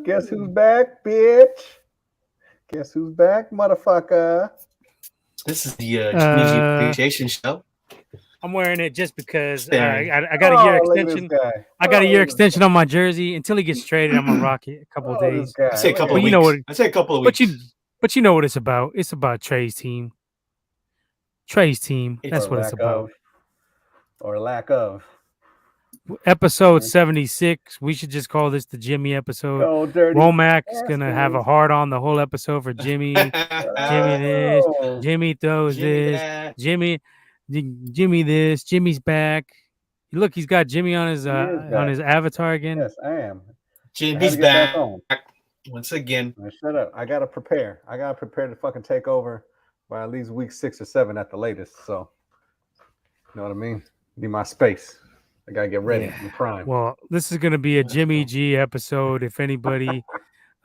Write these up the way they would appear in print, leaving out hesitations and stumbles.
Guess who's back, bitch? Guess who's back, motherfucker? This is the Jimmy G Uh, Appreciation Show. I'm wearing it just because Staring. I got a year Oh, look at this extension. guy. I got a Oh, year look at this extension on my jersey until he gets traded. I'm gonna rock it a couple of Oh, this days. I guy. say a Look couple at of But you him. know weeks. what? I say a couple of But weeks. you know what it's about. It's about Trey's team. Trey's team. It's That's Or what it's lack about. of. Or lack of. Episode 76. We should just call this the Jimmy episode. Oh, dirty. Womack's gonna have a hard on the whole episode for Jimmy. Jimmy this, Oh, Jimmy throws Jimmy this, that. Jimmy this, Jimmy's back. Look, he's got Jimmy on his he is on back. his avatar again. Yes, I am. I had Jimmy's to get back back on. once again. Man, shut up. I gotta prepare. I gotta prepare to fucking take over by at least week 6 or 7 at the latest. So, you know what I mean? Need my space. I gotta get ready Yeah. in prime. Well, this is gonna be a Jimmy G episode. If anybody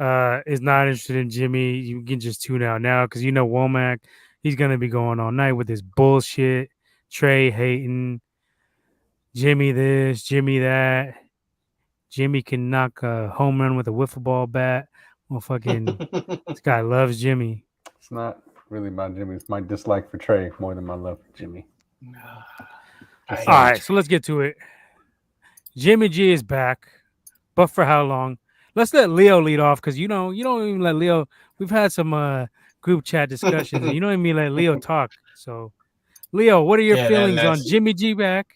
is not interested in Jimmy, you can just tune out now because you know Womack, he's gonna be going all night with his bullshit. Trey hating, Jimmy this, Jimmy that. Jimmy can knock a home run with a wiffle ball bat. Well, fucking, this guy loves Jimmy. It's not really about Jimmy. It's my dislike for Trey more than my love for Jimmy. All right, so let's get to it. Jimmy G is back, but for how long? Let's let Leo lead off because you don't even let Leo. We've had some group chat discussions, and you don't even let Leo talk. So, Leo, what are your feelings on Jimmy G back?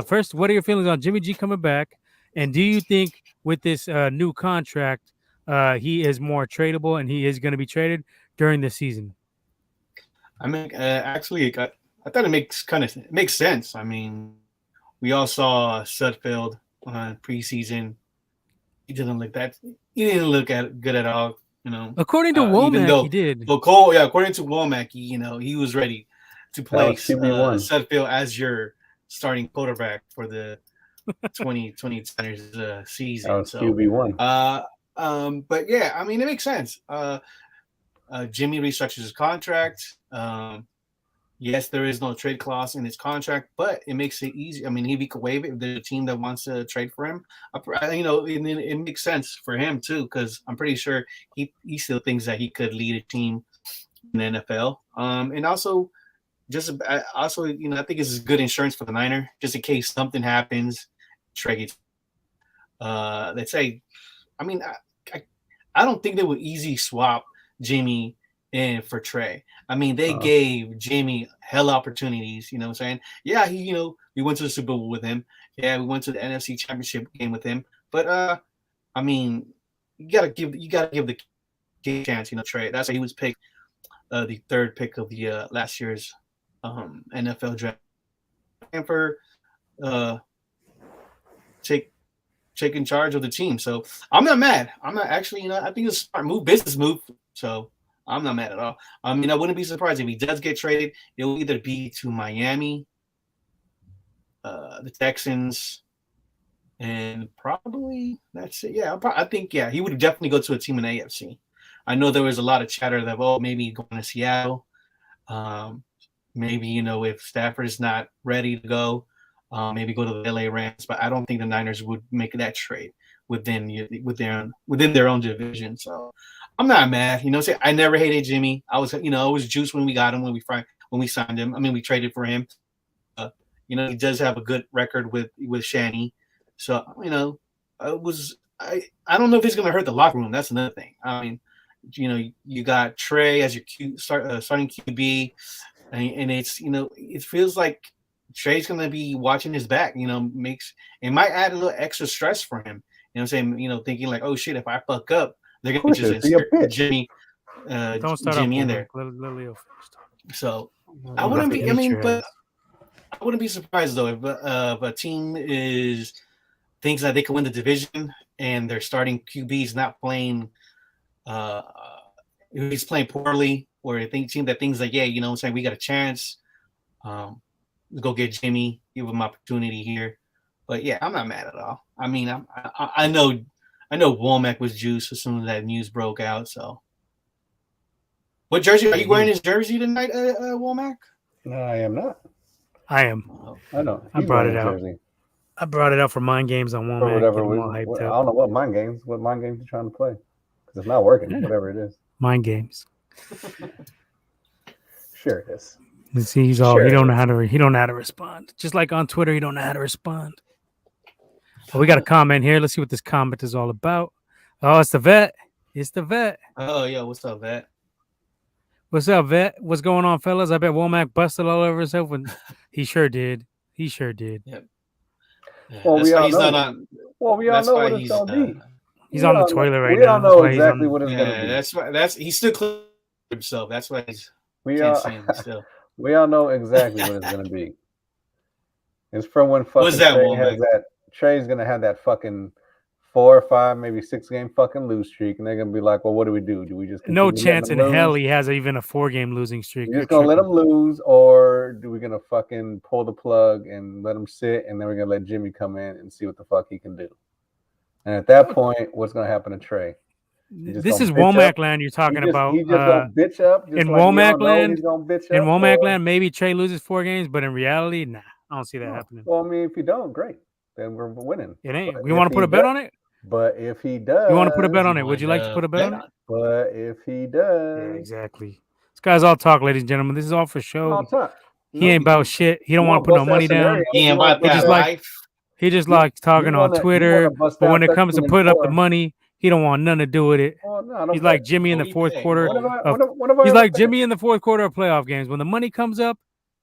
First, what are your feelings on Jimmy G coming back? And do you think with this new contract, he is more tradable and he is going to be traded during the season? I mean, actually, I thought it makes sense. I mean, we all saw Sudfeld on preseason. He didn't look good at all. You know, According to Womack, he did. Well, Cole, yeah, according to Womack, he was ready to place QB1. Sudfeld as your starting quarterback for the 2020 season. That was QB1. But yeah, I mean, it makes sense. Jimmy restructures his contract. Yes, there is no trade clause in his contract, but it makes it easy. I mean, he could waive it if there's a team that wants to trade for him. It makes sense for him too, because I'm pretty sure he still thinks that he could lead a team in the NFL. And also, I think it's good insurance for the Niner, just in case something happens. Trey gets, let's say, I mean, I don't think they would easy swap Jimmy in for Trey. I mean, they gave Jimmy hell opportunities. You know what I'm saying? Yeah, we went to the Super Bowl with him. Yeah, we went to the NFC Championship game with him. But I mean, you gotta give the kid a chance. Trey. That's why he was picked the third pick of the last year's NFL draft, and for taking charge of the team. So I'm not mad. I'm not actually. I think it's a smart move, business move. So I'm not mad at all. I mean, I wouldn't be surprised if he does get traded. It will either be to Miami, the Texans, and probably that's it. Yeah, I think he would definitely go to a team in AFC. I know there was a lot of chatter that maybe going to Seattle. Maybe if Stafford is not ready to go, maybe go to the LA Rams. But I don't think the Niners would make that trade within their own division. So I'm not mad. I never hated Jimmy. I was juiced when we got him, when we signed him. I mean, we traded for him. He does have a good record with Shanny. So, I don't know if it's going to hurt the locker room. That's another thing. I mean, you got Trey as your starting QB, and it's, it feels like Trey's going to be watching his back, it might add a little extra stress for him. You know what I'm saying? Thinking like, oh shit, if I fuck up, they're going to just insert Jimmy, Don't start Jimmy up in there. Let Leo finish. So I wouldn't be. I mean, but I wouldn't be surprised though if a team thinks that they can win the division and their starting QB is not playing. If he's playing poorly, or a team that thinks like, yeah, what I'm saying, we got a chance. Go get Jimmy, give him opportunity here. But yeah, I'm not mad at all. I mean, I know Womack was juiced as soon as that news broke out. So, what jersey are you wearing? His jersey tonight, Womack? No, I am not. I am. I know. I brought it out. Jersey. I brought it up for mind games on or Womack. whatever. Get them all hyped I up. don't know what mind games you trying to play because it's not working. Yeah. Whatever it is. Mind games. Sure it is. You see, he's all he don't know how to respond. Just like on Twitter, he don't know how to respond. Oh, we got a comment here. Let's see what this comment is all about. Oh, it's the vet. It's the vet. Oh, yeah. What's up, Vet? What's up, vet? What's going on, fellas? I bet Womack busted all over himself when he sure did. He sure did. Yep. Yeah, Well, that's we why all he's know. not on. We all That's know why what it's he's. gonna be. He's on the toilet right now. We all know That's why he's exactly on- what it's gonna Yeah, be. that's why. He's still cleaning himself. That's why he's We can't all see him still. we all know exactly what it's gonna be. It's from when fucking What's that, Trey Womack? has that. Trey's gonna have that fucking 4 or 5, maybe 6 game fucking lose streak, and they're gonna be like, "Well, what do we do? Do we just No continue letting chance in them lose? hell he has even a 4-game losing streak. You're just gonna let them lose, or do we gonna fucking pull the plug and let him sit, and then we're gonna let Jimmy come in and see what the fuck he can do? And at that point, what's gonna happen to Trey? This is Womack land you're talking about. He's just gonna bitch up. Just in like Womack we all know land- he's gonna bitch In up, Womack or- land, maybe Trey loses 4 games, but in reality, nah, I don't see that happening. Well, I mean, if you don't, great. Then we're winning. It ain't. But We want to put a bet on it? But if he does, You want to put a bet on it? Would you like to put a bet on it? But if he Yeah, does, exactly. This guy's all talk, ladies and gentlemen. This is all for show. I'll talk. He ain't about shit. He don't want to put no money down. He ain't about He that just like- life. He just likes talking on Twitter. But when it comes to put up the money, he don't want nothing to do with it. Well, no, I don't He's like bet. Jimmy in the What fourth do you quarter. think? What have I He's ever like bet? Jimmy in the fourth quarter of playoff games. When the money comes up,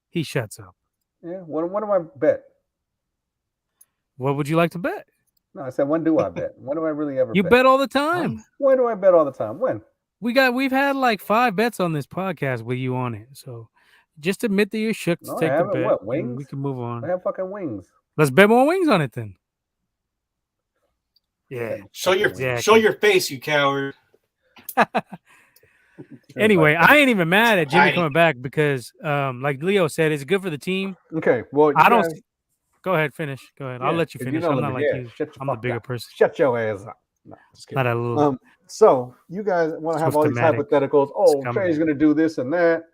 he shuts up. Yeah. What do I bet? What would you like to bet? No, I said when do I bet? When do I really ever? You bet all the time. When do I bet all the time? When? We've had like 5 bets on this podcast with you on it. So just admit that you're shook to No, I take the haven't. bet. What, and wings? we can move I on. have fucking wings. Let's bet more wings on it then. Yeah. Show your Exactly. show your face, you coward. Anyway, I ain't even mad at Jimmy I ain't- coming back because, like Leo said, it's good for the team. Okay. Well, I don't. guys- Go ahead, finish. Go ahead. I'll Yeah, let you 'cause finish. know I'm the not big- like yeah, you. shut your I'm the fuck bigger up. person. Shut your ass up. No, just kidding. Not a little. So you guys want to have all these Swift-o-matic hypotheticals? Oh, scumbag. Trey's gonna do this and that.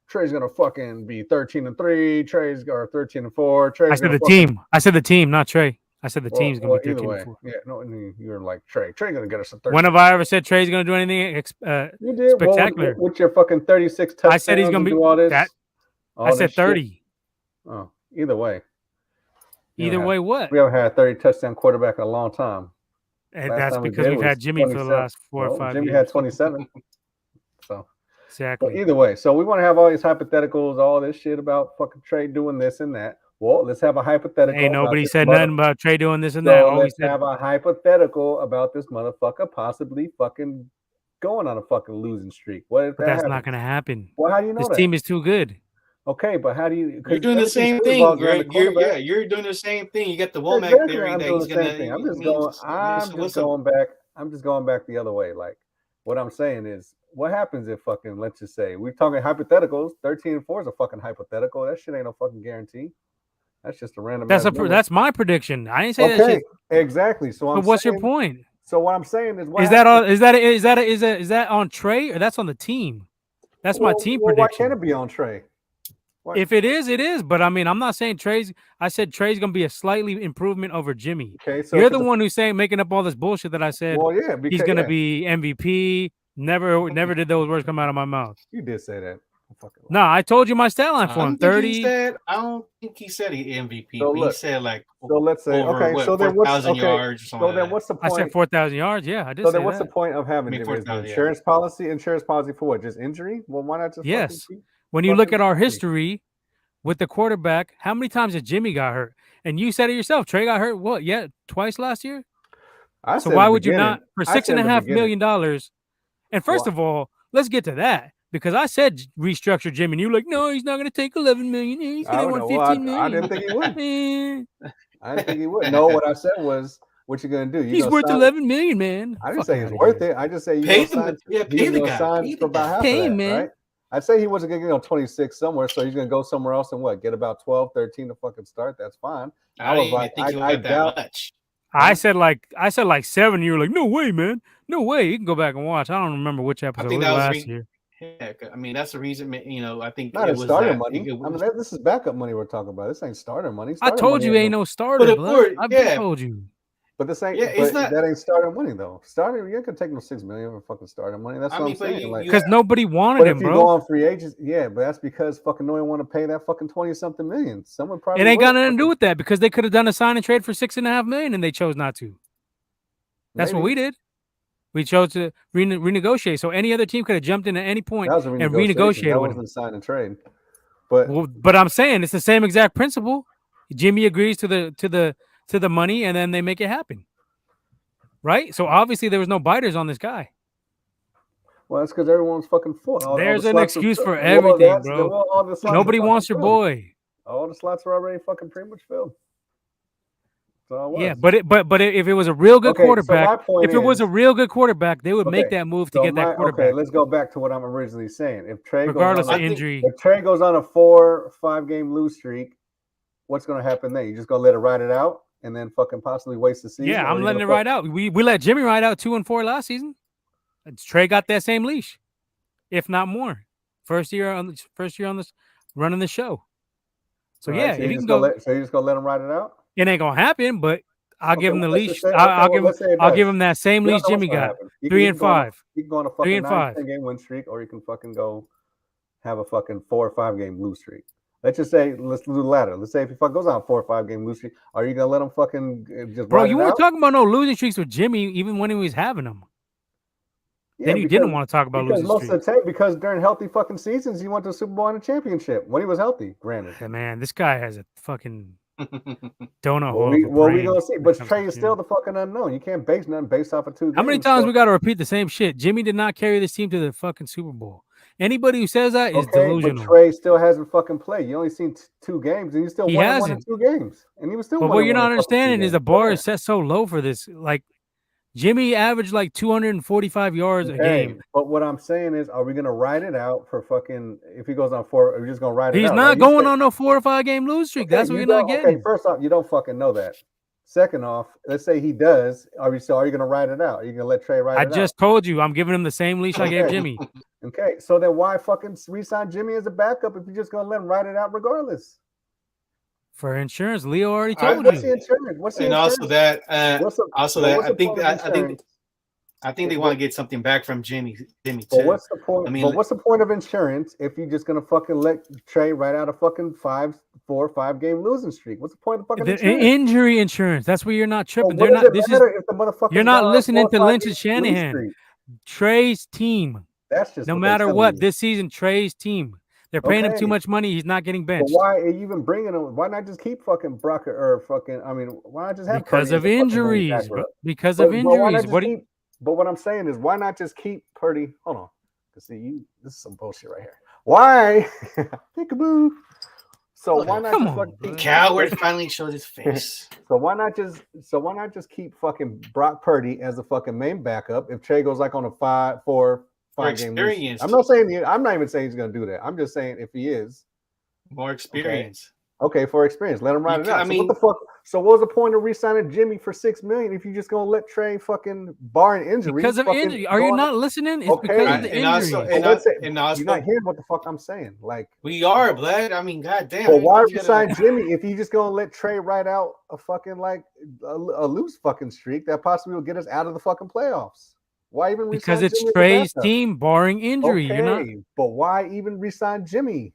Trey's gonna fucking be 13-3. Trey's or 13-4. Trey's I said gonna the team. I said the team, not Trey. I said the Well, team's gonna be either 13 way. and 4. Yeah, no, you're like Trey. Trey's gonna get us a 13. When have I ever said Trey's gonna do anything? You did spectacular? Well, with your fucking 36 touchdowns. I said he's gonna and be do all this. that. all I this said shit. 30. Oh, either way. You Either know, way, what? We haven't had a 30 touchdown quarterback in a long time. And last that's time we because did we've was had Jimmy for the 27. last 4 or 5 Jimmy years. had 27. So, but Exactly. either way, so we want to have all these hypotheticals, all this shit about fucking Trey doing this and that. Well, let's have a hypothetical. Ain't about nobody this said nothing about Trey doing this and So that. All we let's said, have a hypothetical about this motherfucker possibly fucking going on a fucking losing streak. What if but that that's happens? not gonna happen. Well, how do you know This that? team is too good. Okay, but how do you? 'cause You're doing the everything same thing, revolves around right? the You're quarterback. you're doing the same thing. You got the Womack Exactly, theory I'm that doing he's the gonna. same thing. I'm I just mean, going. so I'm what's just going back. I'm just going back the other way. Like what I'm saying is, what happens if fucking let's just say we're talking hypotheticals. 13-4 is a fucking hypothetical. That shit ain't no fucking guarantee. That's just a random. That's my prediction. I ain't say that okay. shit. Exactly. So I'm. But what's your saying- point? So what I'm saying is, what Is that on? Is that on Trey or that's on the team? That's my team Why prediction. can't it be on Trey? Why- If it is, it is. But I mean, I'm not saying Trey's. I said Trey's gonna be a slightly improvement over Jimmy. Okay, so You're if the it's a- one who's saying making up all this bullshit that I said. Well, yeah, because He's gonna yeah, be MVP. Never did those words come out of my mouth. You did say that. Fucking No, I told you my stat line for him. 30. I don't think he said he MVP. So but he look, said like So let's say over, okay. what, So then what's 4,000 okay? yards or something. So then like what's the I point? said 4,000 yards. Yeah, I did So say then what's that. the point of having I mean, Jimmy? Is the 4,000, yeah. insurance policy? Insurance policy for what? Just injury? Well, why not just fucking Yes. keep- When you look fucking at our Jimmy? history with the quarterback, how many times did Jimmy got hurt? And you said it yourself. Trey got hurt. What? Yeah, twice last year. I So said why at the would you beginning- not for I said six and at a the half beginning. million dollars? And first Well- of all, let's get to that because I said restructure Jimmy, and you're like, no, he's not going to take 11 million. He's I going to don't want know. Well, 15 million. I didn't think he would. Eh, I didn't think he would. No, what I said was, what you gonna do? You he's gonna worth sign- 11 million, man. I didn't Fuck say he's outta worth here. it. I just say you Pay gonna sign. him, yeah, He pay was the gonna guy. sign Pay for the about guy. half Pay of him, that, man. right? I'd say he wasn't gonna get 26 somewhere, so he's gonna go somewhere else and what? Get about 12, 13 to fucking start. That's fine. I didn't even think he I got that doubt- much. I said like 7. You were like, no way, man. No way. You can go back and watch. I don't remember which episode. think It was that was last year. Heck, I mean, that's the reason. I think Not it as was starter that. money. It I mean, was, this is backup money we're talking about. This ain't starter money. I Starter told money you ain't ain't no. no but starter, of blood. course, I've been yeah, told you. But this ain't. yeah. It's But not. that ain't starter money though. Starter, you ain't gonna take no $6 million for fucking starter money. That's I what I'm mean, but saying. Like, you Because nobody wanted but if him, you go bro. on free agents, yeah, but that's because fucking no one want to pay that fucking 20-something million. Someone It probably ain't will. got nothing to do with that because they could have done a sign and trade for $6.5 million and they chose not to. That's what Maybe we did. We chose to renegotiate. So any other team could have jumped in at any point that was a and renegotiation. renegotiated That with him. wasn't a sign and trade. But Well, but I'm saying it's the same exact principle. Jimmy agrees to the money and then they make it happen. Right? So obviously there was no biters on this guy. well, that's because everyone's fucking full. All the There's an slots are excuse filled. for Well, everything, bro. all the slots Nobody are fucking wants your filled. boy. All the slots are already fucking pretty much filled. That's all it Yeah, was. but if it was a real good Okay, so quarterback, my point if it was is, a real good quarterback, they would make okay, that move to so get that okay, quarterback, let's go back to what I'm originally saying. If Trey goes regardless on of I think injury. if Trey goes on a 4-5 game lose streak, what's gonna happen then? You just gonna let it ride it out and then fucking possibly waste the season? Yeah, Or I'm you letting gonna it ride out. We let Jimmy ride out 2-4 last season. Trey got that same leash, if not more. First year on this running the show. So all right, yeah, so if you he can just gonna go, let him ride it out? it ain't gonna happen. But I'll Okay, give him well, the let's just leash. say I'll well, give him. let's say it I'll give does. him that same We don't leash know what's Jimmy gonna got. happen. Three You and can go on five. you can go on a 3 fucking and 9 5. 10 game win streak, or you can fucking go have a fucking 4 or 5 game lose streak. Let's just say let's do the latter. Let's say if he fuck goes on a 4 or 5 game lose streak, are you gonna let him fucking just Bro, ride you it weren't out? talking about no losing streaks with Jimmy, even when he was having them. Yeah, Then you didn't want to talk about because losing most of streaks. the time, because during healthy fucking seasons, he went to the Super Bowl and a championship when he was healthy. Granted, Yeah, man, this guy has a fucking donut well hole of a we brain gonna see. when it But comes to Trey is still Jimmy. the fucking unknown. You can't base nothing based off of 2 How many games. times So we got to repeat the same shit? Jimmy did not carry this team to the fucking Super Bowl. Anybody who says that is okay, but delusional. Trey still hasn't fucking played. You only seen 2 games, and you still He won in 1 or hasn't. 2 games, and he was still But 1 what and you're 1 in not fucking 2 understanding is the games. Go bar ahead. is set so low for this. Like Jimmy averaged like 245 yards a Okay, game. but what I'm saying is, are we gonna ride it out for fucking? If he goes on 4, are we just gonna ride it He's out, right? not You going said on no 4 or 5 game lose streak. okay. That's what You you're not don't. Okay, getting. first off, you don't fucking know that. Second off, let's say he does. Are you gonna ride it out? Are you gonna let Trey ride I it out? just told you I'm giving him the same leash I gave Okay. Jimmy. Okay, so then why fucking re-sign Jimmy as a backup if you're just gonna let him ride it out regardless? For insurance, Leo already I, told What's the you. insurance? What's the and also insurance? that, What's the I think point of insurance? I think they want to get something back from Jimmy But too. what's the point? I mean, But what's the point of insurance if you're just gonna fucking let Trey ride out a fucking 4 or 5 game losing streak? What's the point of fucking The insurance? injury insurance. That's where you're not Well, tripping. what They're does not. it This is matter if the you're motherfucker's not got a listening to 4 or 5 Lynch game and lose Shanahan. streak? Trey's team. That's just No what they matter telling what, you. this season, Trey's team. They're paying him too Okay, much money. He's not getting but benched why are you even bringing him? Why not just keep fucking Brock or fucking? I mean, why not just have because Purdy as of a fucking main injuries, bro. backup? Because of But why not injuries. just What? keep? But what I'm saying is, why not just keep Purdy? Hold on, cause see you. This is some bullshit right here. Why? Peekaboo. So why not Come just on, fucking the bro. coward finally showed his face. So why not just keep fucking Brock Purdy as the fucking main backup if Trey goes like on a 5 game lose streak? Experienced, I'm not even saying he's gonna do that. I'm just saying if he is, more okay. experience. Okay, for experience, let him ride it out. I So mean, what the fuck? So what was the point of re-signing Jimmy for $6 million if you just gonna let Trey fucking barring injuries Because of fucking injury. Are go you on? not listening? It's because of the and also, injuries. But let's say and you're not also, hearing what the fuck I'm saying. Like, we are, Bled. I mean, goddamn. but why You gotta, resign Jimmy if you just gonna let Trey ride out a fucking like a loose fucking streak that possibly will get us out of the fucking playoffs? Why even Because resign it's Jimmy as a Trey's backup? team, barring injury. You're not Okay, but why even resign Jimmy?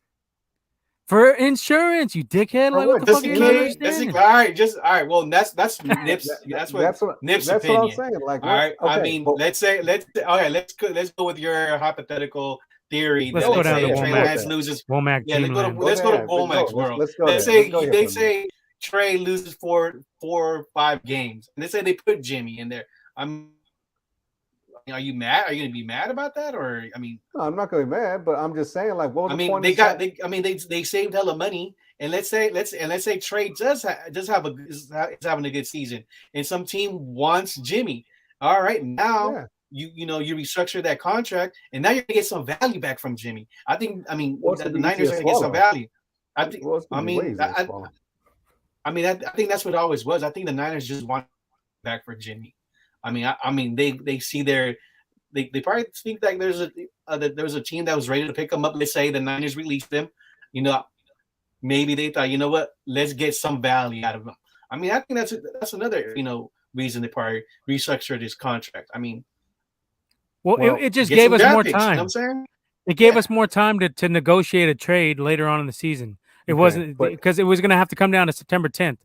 for insurance, you dickhead. For Like what what? the just fuck are in you not case. understanding? All right, all right. Well, that's Nip's. That's what Nip's I'm opinion. saying. Like, All what? right. I Okay, mean, but okay, let's go with your hypothetical theory Let's that go let's down say to Trey go with Womack. Lance that. loses. Womack Yeah, Dreamland. Go let's go to ahead. Womack's world. Let's go Let's there. Let's say go here they for a minute. say Trey loses four or 5 games, and let's say they put Jimmy in there. Are you mad? Are you gonna be mad about that, or I mean? No, I'm not gonna be mad, but I'm just saying, like, what was I the mean, point they of got they. I mean, they saved hella money, and let's say Trey does have is having a good season, and some team wants Jimmy. All right, now yeah. you restructure that contract, and now you're gonna get some value back from Jimmy. I mean, Well, it's the gonna be easy Niners to are gonna get some swallow. value. I think. Well, it's I gonna be way mean, easier to swallow. I think that's what it always was. I think the Niners just want back for Jimmy. I mean, they see they probably think that there's a team that was ready to pick him up. Let's say the Niners released him. Maybe they thought, you know what, let's get some value out of him. I mean, I think that's another reason they probably restructured his contract. I mean, it just gave us more time. You know what I'm saying? It gave us more time to negotiate a trade later on in the season. It wasn't because it was going to have to come down to September 10th.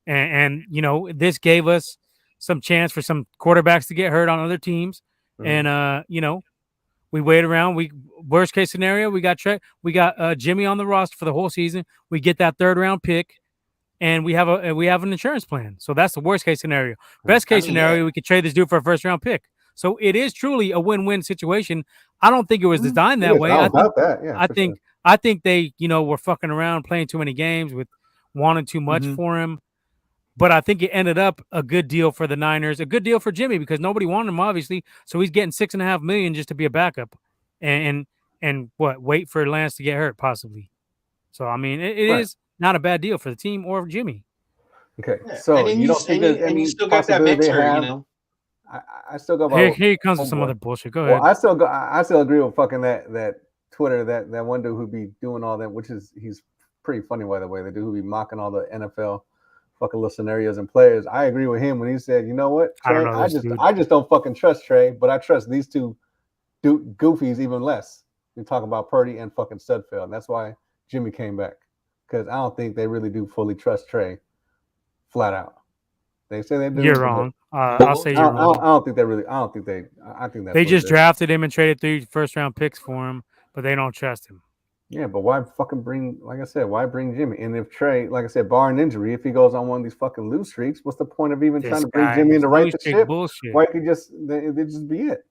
And this gave us some chance for some quarterbacks to get hurt on other teams. Mm-hmm. And, we wait around. Worst case scenario, we got Jimmy on the roster for the whole season. We get that 3rd round pick, and we have an insurance plan. So that's the worst case scenario. Best case scenario, we could trade this dude for a 1st round pick. So it is truly a win-win situation. I don't think it was designed that way. I think they, were fucking around, playing too many games, with wanting too much for him. But I think it ended up a good deal for the Niners, a good deal for Jimmy, because nobody wanted him, obviously. So he's getting $6.5 million just to be a backup, and wait for Lance to get hurt possibly. So I mean, it is not a bad deal for the team or Jimmy. Okay, so you don't think there's any possibility they have? I still go by. Here comes with some other bullshit. Go ahead. I still agree with fucking that Twitter, that one dude who be doing all that, he's pretty funny, by the way. The dude who be mocking all the NFL fucking little scenarios and players. I agree with him when he said, you know what, Trey, I just don't fucking trust Trey, but I trust these two goofies even less. You talk about Purdy and fucking Sudfeld, and that's why Jimmy came back, because I don't think they really do fully trust Trey, flat out. They say they do. You're wrong. I'll say you're wrong. I don't think they really. I think they just drafted him and traded 3 first-round picks for him, but they don't trust him. Yeah, but why fucking bring, like I said, why bring Jimmy? And if Trey, like I said, barring injury, if he goes on one of these fucking lose streaks, what's the point of even trying to bring Jimmy in to right the ship? Bullshit. Why could they just be it?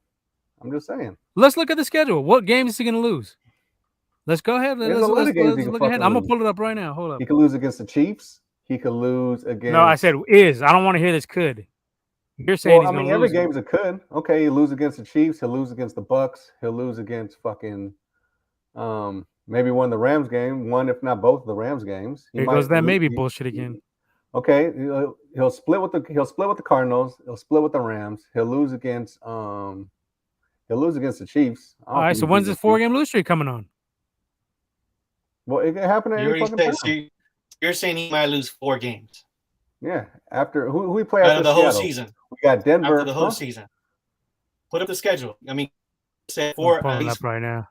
I'm just saying. Let's look at the schedule. What games is he going to lose? Let's go ahead. Let's look ahead. I'm going to pull it up right now. Hold up. He could lose against the Chiefs. He could lose against. No, I said is. I don't want to hear this could. You're saying he's going to lose. Every game's a could. Okay, he'll lose against the Chiefs. He'll lose against the Bucks. He'll lose against fucking maybe one of the Rams game, one if not both of the Rams games. Here goes that maybe bullshit again. Okay, he'll split with the Cardinals. He'll split with the Rams. He'll lose against the Chiefs. All right, so when's this 4-game lose streak coming on? Well, it can happen at any fucking time. So you're saying he might lose 4 games? Yeah, after who we play after the whole season. We got Denver after the whole season. Put up the schedule. I mean, say 4. I'm pulling up right now.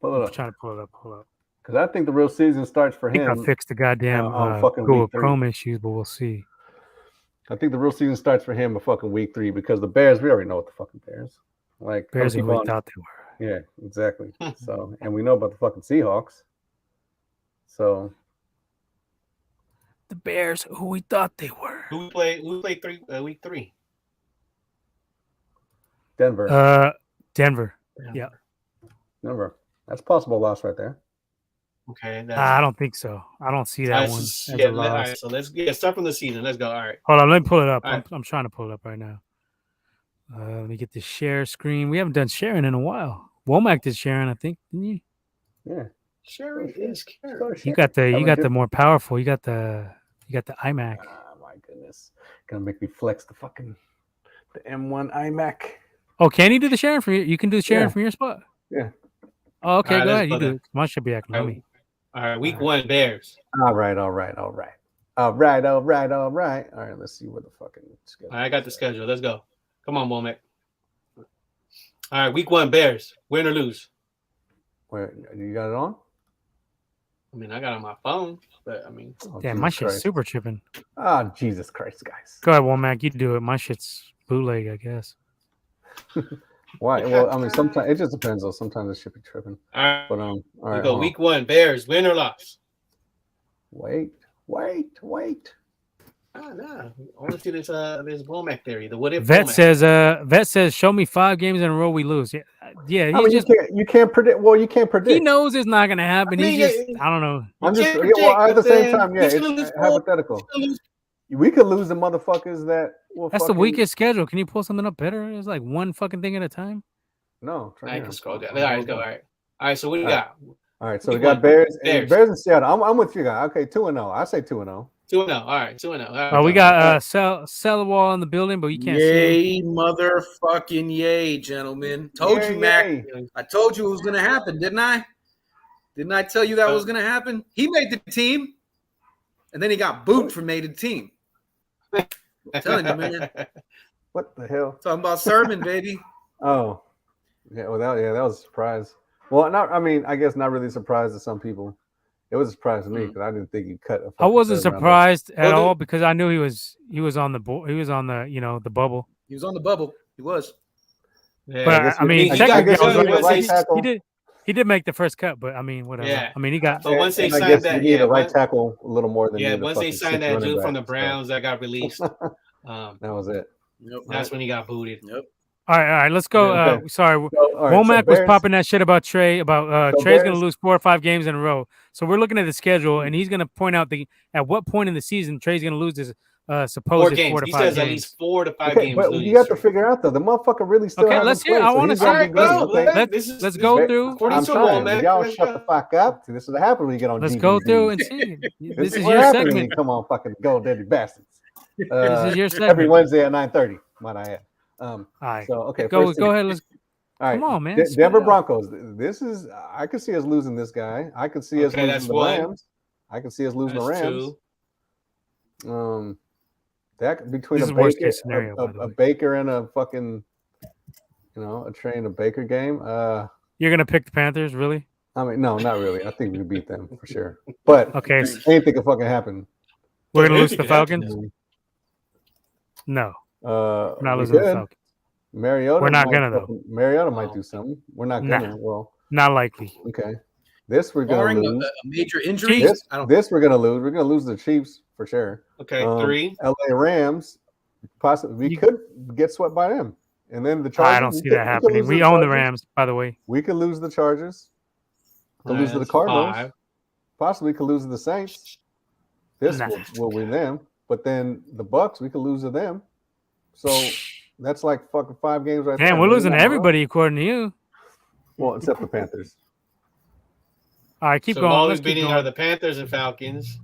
Pull it up. I'm trying to pull it up. Hold up. Because I think the real season starts for him. I think I fixed the goddamn Google Chrome issues, but we'll see. I think the real season starts for him in fucking week 3, because the Bears, we already know what the fucking Bears. Like Bears are who we thought they were. Yeah, exactly. So, and we know about the fucking Seahawks. So the Bears, who we thought they were. Who play week 3? Denver. Denver. Yeah. Denver. That's a possible loss right there. Okay. I don't think so. I don't see that one. All right, so let's start from the season. Let's go. All right. Hold on. Let me pull it up. I'm trying to pull it up right now. Let me get the share screen. We haven't done sharing in a while. Womack did sharing, I think, didn't you? Yeah. Sharing is sharing. You got the more powerful. You got the iMac. Oh my goodness. Gonna make me flex the M1 iMac. Oh, can you do the sharing from you? You can do the sharing from your spot. Yeah. Oh, okay, go ahead. You do it. Mine should be acting on me. All right, week 1, Bears. All right. All right, let's see what the fucking schedule. I got the schedule. Let's go. Come on, Womack. All right, week 1, Bears. Win or lose? Where you got it on? I mean, I got it on my phone, but I mean, damn, my shit's super tripping. Oh, Jesus Christ, guys. Go ahead, Womack. You do it. My shit's bootleg, I guess. Why? Well, I mean, sometimes it just depends. Though sometimes it should be tripping. All right, but all right. We go week 1, Bears. Win or loss? Wait. No. I want to see this Womack theory. The what if Vet says show me 5 games in a row we lose. Yeah. I mean, you can't predict. Well, you can't predict. He knows it's not gonna happen. I don't know. I'm just at the same time. Yeah, it's hypothetical. We could lose the motherfuckers that. That's the weakest schedule. Can you pull something up better? It's like one fucking thing at a time. No, I can scroll down. All right, go. All right. So what do you got? All right, so we got Bears and Seattle. I'm with you guys. Okay, 2-0. I say 2-0. 2-0. All right, 2-0. Oh, we got Sellawall in the building, but you can't see him. Yay, motherfucking yay, gentlemen. Told you, Mac. Yay. I told you it was going to happen, didn't I? Didn't I tell you that was going to happen? He made the team, and then he got booed for made the team. I'm telling you, man. What the hell? Talking about Sermon, baby. Oh, yeah. Well, that was a surprise. Well, I guess not really a surprise to some people. It was a surprise to me because I didn't think he cut. I wasn't surprised at all because I knew he was on the board. He was on the the bubble. He was on the bubble. He was. Yeah, but I mean, he did make the first cut. But I mean, whatever. Yeah. I mean, he got. But once they signed that, you need a right tackle a little more than. Yeah, once they signed that dude from the Browns that got released, that was it. Yep. That's when he got booted. Yep. All right, let's go. Okay. Sorry, Womack was popping that shit about Trey. About Trey's going to lose 4 or 5 games in a row. So we're looking at the schedule, and he's going to point out at what point in the season Trey's going to lose his supposed 4 to 5 games. He says at least 4 to 5 games. But you have to figure out though, the motherfucker really still. Okay, let's hear. I want to start. Let's go through. I'm sorry, y'all shut the fuck up. This is what happens when you get on. Let's go through and see. This is your segment. Come on, fucking gold daddy bastards. This is your segment. Every Wednesday at 9:30. Might I add? All right. So okay, go ahead. Let's. All right, come on, man. Denver Broncos. This is. I could see us losing this guy. I could see us losing the Rams. I could see us losing the Rams. 2. That between a Baker and a fucking, a Trey and a Baker game. You're gonna pick the Panthers, really? I mean, no, not really. I think we beat them for sure. But okay, anything could fucking happen. We're gonna lose the Falcons. No, we're not losing the Falcons. Mariota. We're not gonna though. Mariota might do something. We're not gonna. Well, not likely. Okay. This we're gonna lose. A major injury. This we're gonna lose. We're gonna lose the Chiefs for sure. Okay, 3. LA Rams. Possibly we could get swept by them, and then the Chargers. I don't see that happening. We own the Rams, by the way. We could lose the Chargers. Could lose to the Cardinals. 5. Possibly could lose to the Saints. This will win them, but then the Bucks we could lose to them. So that's like fucking 5 games right there. Damn, we're losing to everybody according to you. Well, except the Panthers. All right, keep going. Always beating are the Panthers and Falcons.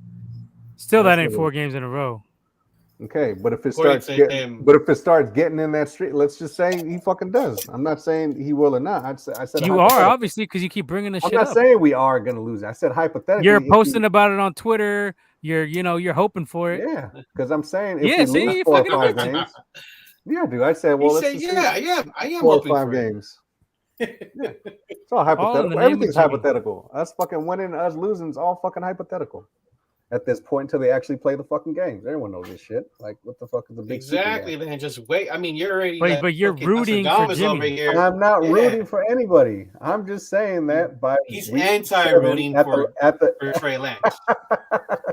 Still, that ain't 4 games in a row. Okay, but if it starts getting in that street, let's just say he fucking does. I'm not saying he will or not. I said you are obviously because you keep bringing the shit up. I'm not saying we are going to lose. I said hypothetically. You're posting about it on Twitter. You're hoping for it. Yeah, because I'm saying if we lose 4 or 5 games. Yeah, dude. I said, well, let's just I am 4 or 5 games. Yeah. It's all hypothetical. Everything's hypothetical. Us fucking winning, us losing is all fucking hypothetical at this point until they actually play the fucking games. Everyone knows this shit. Like, what the fuck is the big exactly? Man, just wait. I mean, you're already. But you're rooting for Jimmy. I'm not rooting for anybody. I'm just saying that he's anti-rooting for Trey Lance.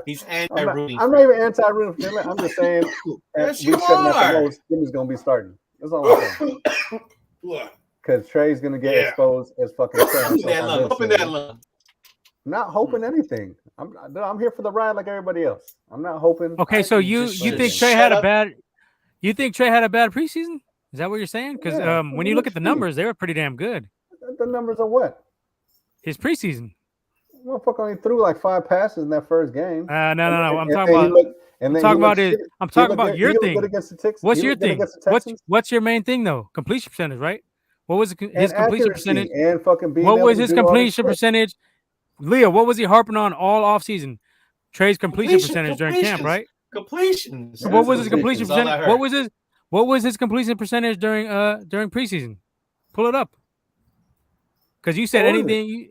He's anti-rooting. I'm not even anti-rooting for Trey Lance. I'm just saying yes, you are. Jimmy's gonna be starting. That's all I'm saying. Because Trey's gonna get exposed as fucking trash. Hoping that love. Not hoping anything. I'm here for the ride like everybody else. I'm not hoping. Okay, so you think Trey had a bad? You think Trey had a bad preseason? Is that what you're saying? Because when you look at the numbers, they were pretty damn good. The numbers are what? His preseason. Motherfucker only threw like 5 passes in that first game. No. I'm talking about your thing. What's your thing? What's your main thing though? Completion percentage, right? What was his completion percentage? And fucking what was his completion percentage? Leo, what was he harping on all offseason? Trey's completion percentage during camp, right? Completions. What was his completion percentage? What was his completion percentage during preseason? Pull it up. Because you said anything.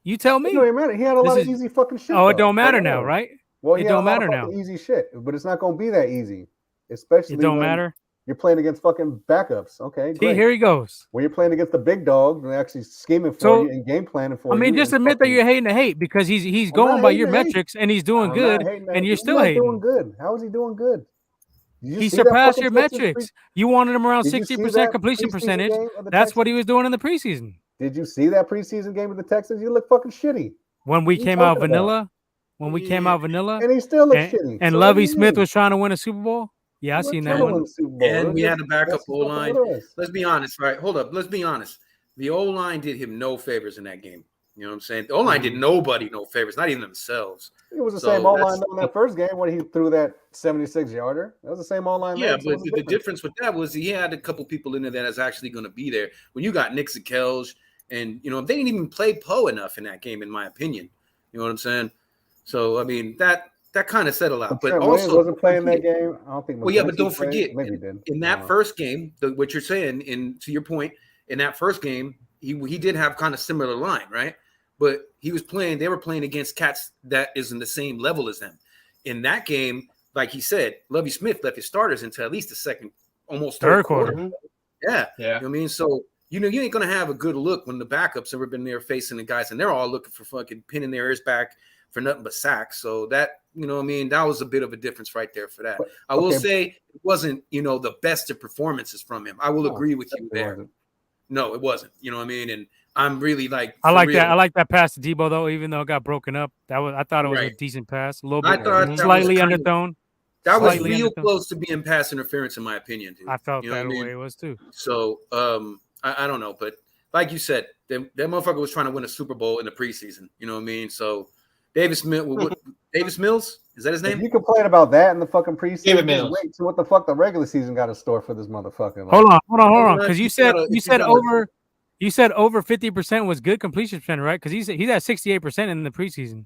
You tell me. It don't matter. He had a lot of easy fucking shit. Oh, it don't matter now, right? Well, it don't matter now. Easy shit, but it's not going to be that easy. Especially it don't matter. You're playing against fucking backups. Okay, great. See, here he goes. When you're playing against the big dog and actually scheming for you and game planning for you. I mean, just admit that you're hating the hate because he's going by your metrics and he's doing good, and you're still hating. Doing good. How is he doing good? He surpassed your metrics. You wanted him around 60% completion percentage. That's what he was doing in the preseason. Did you see that preseason game with the Texans? You look fucking shitty. When we came out vanilla, and he still looks shitty. And Lovie Smith was trying to win a Super Bowl. Yeah, I seen that one. And we had a backup O-line. Let's be honest, right? Hold up. Let's be honest. The O-line did him no favors in that game. You know what I'm saying? The O-line did nobody no favors, not even themselves. It was the So same O-line that's- in that first game when he threw that 76-yarder. That was the same O-line. Yeah, there, so but what's the difference with that was he had a couple people in there that is actually going to be there. When you got Nick Zakelj, and they didn't even play Poe enough in that game, in my opinion. You know what I'm saying? So I mean that kind of said a lot. But Trent also Williams wasn't playing that game. I don't think. Well, yeah, but McGlinchey don't played. forget, Maybe he did. in that first game, what you're saying, to your point, in that first game, he did have kind of similar line, right? But they were playing against cats that is in the same level as them. In that game, like he said, Lovie Smith left his starters until at least the second, almost third quarter. Mm-hmm. Yeah. Yeah. You know what I mean? So, you ain't going to have a good look when the backups have been there facing the guys, and they're all looking for fucking pinning their ears back for nothing but sacks. So that, you know what I mean? That was a bit of a difference right there for that. But, I will say it wasn't, the best of performances from him. I will agree with you there. Wasn't. No, it wasn't. You know what I mean? And I'm really like, I like real, that. I like that pass to Debo though, even though it got broken up. I thought it was a Right. decent pass. A little I bit thought that slightly was kind of- underthrown. That was Slightly real underthrown. close to being pass interference, in my opinion, dude. I felt You know that what I way mean? it was too. So I don't know, but like you said, that motherfucker was trying to win a Super Bowl in the preseason. You know what I mean? So Davis Mills, is that his If name? you complain about that in the fucking preseason, David Mills. wait till what the fuck the regular season got in store for this motherfucker. Like, Hold on, because you You said gotta- you if said you over 50% was good completion percentage, right? Because he's at 68% in the preseason.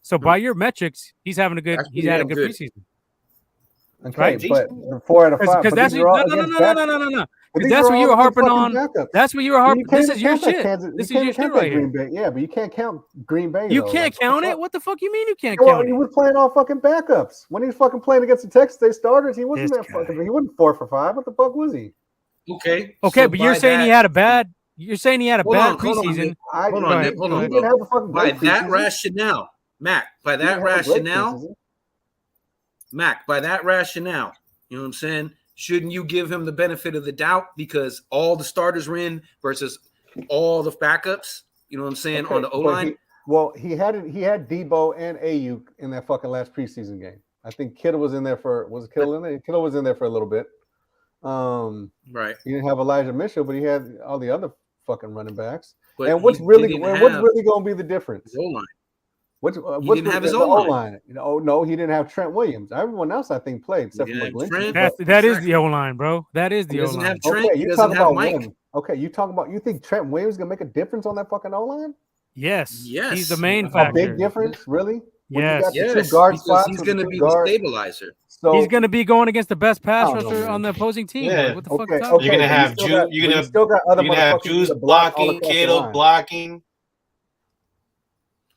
So by your metrics, he's having That's he's pretty had a damn good good. preseason. okay, Right? but the 4 out of 5. Because but that's these are all no. against Because these that's are what all you were against harping fucking on. backups. That's what you were You harping. can't This is your count that shit. Kansas. This You is your can't shit count right that here. Green Bay. Yeah, but you can't count Green Bay. You though. can't Like, count what it. What the fuck you mean you can't Well, count he it? was playing all fucking backups. When he was fucking playing against the Texas State starters, he wasn't This that guy. fucking. He wasn't 4 for 5. What the fuck was he? Okay. Okay, so but you're by saying he that- had a bad. You're saying he had a Hold bad on, hold on, preseason. Nick. I, Hold Go on, ahead. Nick. Hold he on, didn't bro. have a fucking By great that preseason. rationale, Mac. By He that didn't have a great rationale, preseason. Mac. By that rationale, you know what I'm saying? Shouldn't you give him the benefit of the doubt because all the starters were in versus all the backups? You know what I'm saying on the O line. He had Debo and Ayuk in that fucking last preseason game. I think Kittle was in there Kittle in there? Kittle was in there for a little bit. Right. He didn't have Elijah Mitchell, but he had all the other fucking running backs. But And what's he really didn't going have to be the difference? his O-line. What's didn't have his the O-line. O-line? Oh no, he didn't have Trent Williams. Everyone else I think played except for didn't have McGlinchey. Trent. That is the O line, bro. That is the He O doesn't line. have Trent. Okay, He you doesn't talk have about Mike. one. Okay, you think Trent Williams is gonna make a difference on that fucking O-line? Yes. Yes. He's the main A A factor. big difference, really? When you got Yes. the Yes, two guard because spots he's with going to two be the guards. stabilizer. So He's going to be going against the best pass I don't know, rusher man. on the opposing team. Yeah. Like, what the fuck? okay, you talking okay. You're gonna but have you still Ju- got- you're but gonna- you still got other You're gonna have motherfuckers Juice that block all blocking, across the Kittle line. blocking.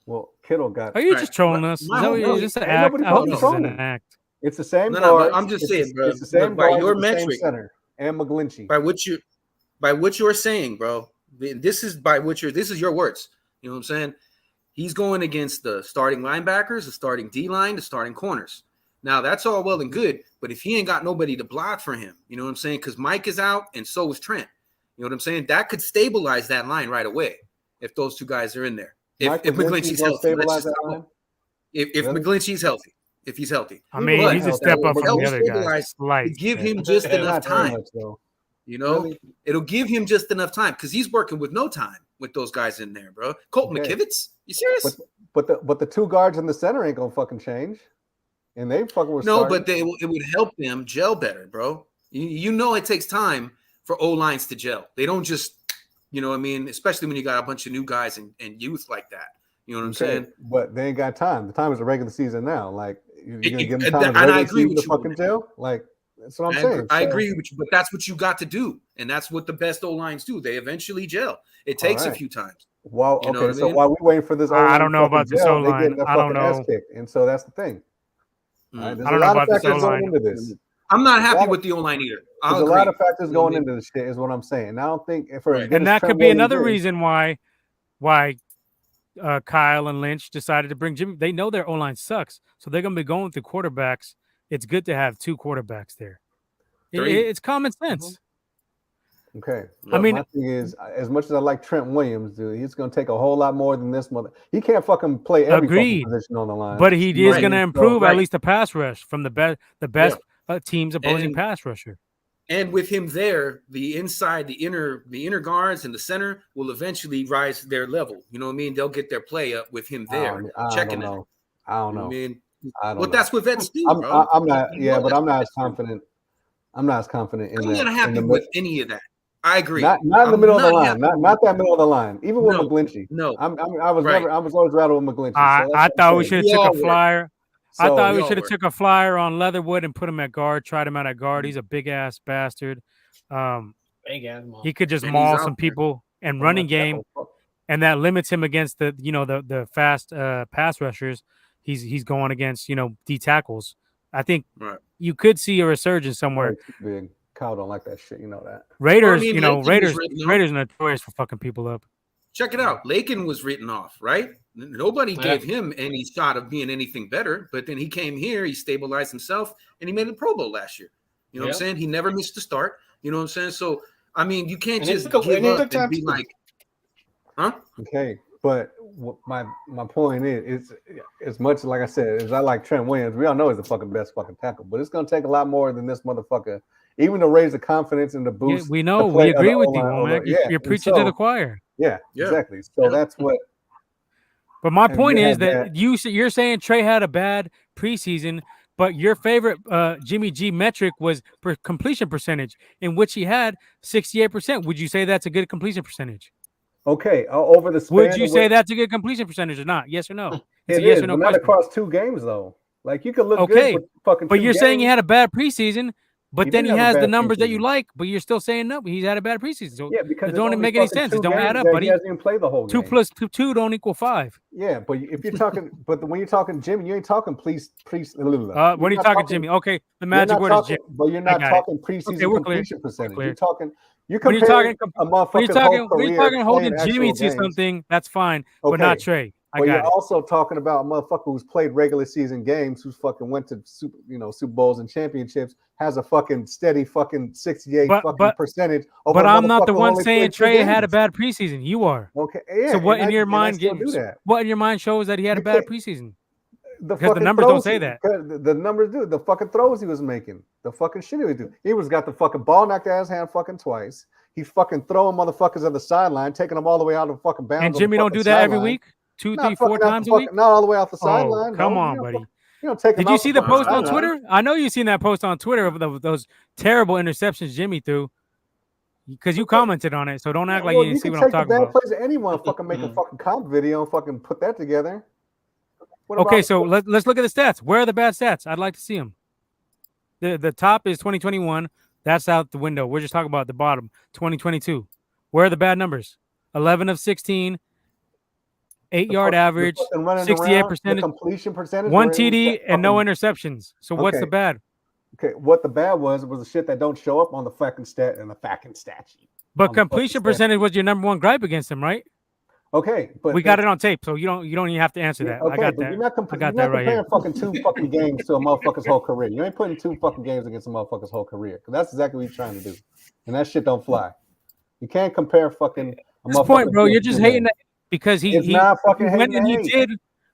Well, Kittle got. Are you Right. just trolling us? Is My that whole what point- you're just an ain't act? nobody I hope fucking this is an trolling. act. It's the same No, guard. but I'm just saying, bro. It's the same But by guard your with the same metric, center and McGlinchey. by what you're saying, bro. This is this is your words. You know what I'm saying? He's going against the starting linebackers, the starting D line, the starting corners. Now that's all well and good, but if he ain't got nobody to block for him, you know what I'm saying? Because Mike is out and so is Trent. You know what I'm saying? That could stabilize that line right away if those two guys are in there. If McGlinchey's gonna healthy, stabilize that line. if Really? McGlinchey's healthy, if he's healthy. I mean, But he's a that step will up from help the other guys. stabilize Slight to give step. him just enough Not too time. much though. You know, Really? it'll give him just enough time because he's working with no time with those guys in there, bro. Colton Okay. McKivitz, you serious? But the two guards in the center ain't gonna fucking change, and they fucking were No, starting. but it would help them gel better, bro. You know it takes time for O lines to gel. They don't just, you know what I mean? Especially when you got a bunch of new guys and youth like that. You know what I'm saying? But they ain't got time. The time is the regular season now. Like you're gonna give them And time in the I regular agree season with to you on fucking that. jail. Like that's what I'm I saying. I So, agree with you, but that's what you got to do, and that's what the best O lines do. They eventually gel. It takes a Alright. few times. While You know okay, what I so mean? while we waiting for this, I O-line don't know fucking about this gel, they O-line. getting their I don't fucking ass know. kicked, and so that's the thing. Mm. All right, there's I a don't know lot of about this factors going O-line. into this. I'm not There's a happy lot of- with the O line either. There's I'll a agree. lot of factors You know what going I mean? into this shit, is what I'm saying. And I don't think for as Right. good And as that Trent could be Williams another is, reason why Kyle and Lynch decided to bring Jimmy. They know their O-line sucks, so they're going to be going through quarterbacks. It's good to have two quarterbacks there. It's common sense. Okay. I mean- my thing is, as much as I like Trent Williams, dude, he's going to take a whole lot more than this mother. He can't fucking play every Agreed. fucking position on the line. But he is Right. going to So, improve right. at least the pass rush from the best team's opposing And- pass rusher. And with him there, the inside, the inner guards and the center will eventually rise their level. You know what I mean? They'll get their play up with him there, checking them. I don't know. I mean, I don't know. that's what vets do, bro. I'm not. Yeah, but I'm not as confident. I'm not as confident in that. I'm not happy with any of that. I agree. Not in the middle of the line. Not that middle of the line. Even with McGlinchey. No. I was always rattled with McGlinchey. I thought we should have took a flyer. I thought we should have took a flyer on Leatherwood and put him at guard, tried him out at guard. He's a big ass bastard. He could just maul some people and running game, and that limits him against the fast pass rushers. He's going against D tackles. I think you could see a resurgence somewhere. Big. Kyle don't like that shit. You know that. Raiders, Raiders notorious for fucking people up. Check it out. Lakin was written off, right? Nobody gave him any shot of being anything better, but then he came here, he stabilized himself, and he made the Pro Bowl last year. You know what I'm saying? He never missed a start. You know what I'm saying? So, I mean, you can't just give up and be like, huh? Okay, but my point is as much like I said, as I like Trent Williams, we all know he's the fucking best fucking tackle, but it's going to take a lot more than this motherfucker, even to raise the confidence and the boost. Yeah, we know. We agree with you, man. You're preaching to the choir. Yeah, exactly. So that's what. But my point is that you're saying Trey had a bad preseason, but your favorite Jimmy G metric was completion percentage, in which he had 68%. Would you say that's a good completion percentage? Okay, over the span. Would you say that's a good completion percentage or not? Yes or no? It's a yes or no question. Not across 2 games though. Like you could look good for fucking. But you're saying he had a bad preseason. But then he has the numbers that you like, but you're still saying no. He's had a bad preseason. So because it don't make any sense. It don't add up, buddy. He hasn't even played the whole game. 2 plus 2 don't equal 5. Yeah, but if you're talking, when you're talking Jimmy, you ain't talking when you're talking Jimmy, okay, the magic word is Jimmy. But you're not talking preseason completion percentage. You're talking. When you're talking holding Jimmy to something, that's fine, but not Trey. But you're also talking about a motherfucker who's played regular season games, who's fucking went to Super Bowls and championships, has a fucking steady fucking 68 percentage. But I'm not the one saying Trey had a bad preseason. You are. Okay. Yeah. So what in your mind shows that he had a bad preseason? Because the numbers don't say that. The numbers do. The fucking throws he was making. The fucking shit he was doing. He got the fucking ball knocked out of his hand fucking twice. He's fucking throwing motherfuckers at the sideline, taking them all the way out of fucking bounds. And Jimmy don't do that every week? 2, 3, 4 times a week? Not all the way off the sideline. Come on, buddy. Did you see the post on Twitter? I know you've seen that post on Twitter of those terrible interceptions Jimmy threw. Because you commented on it, so don't act like you didn't see what I'm talking about. You can take the bad plays of anyone, fucking make a fucking comp video and fucking put that together. Okay, so let's look at the stats. Where are the bad stats? I'd like to see them. The top is 2021. That's out the window. We're just talking about the bottom, 2022. Where are the bad numbers? 11 of 16. 8-yard average, 68% completion percentage, 1 TD and no interceptions. So what's the bad? Okay, what the bad was the shit that don't show up on the fucking stat and the fucking stat sheet. But completion percentage was your number 1 gripe against him, right? Okay, but we got it on tape, so you don't even have to answer that. Okay, I got that. You're not right here. Fucking 2 fucking games to a motherfucker's whole career. You ain't putting 2 fucking games against a motherfucker's whole career. Because that's exactly what you're trying to do, and that shit don't fly. You can't compare fucking. At this point, bro, you're just hating that. Because he went and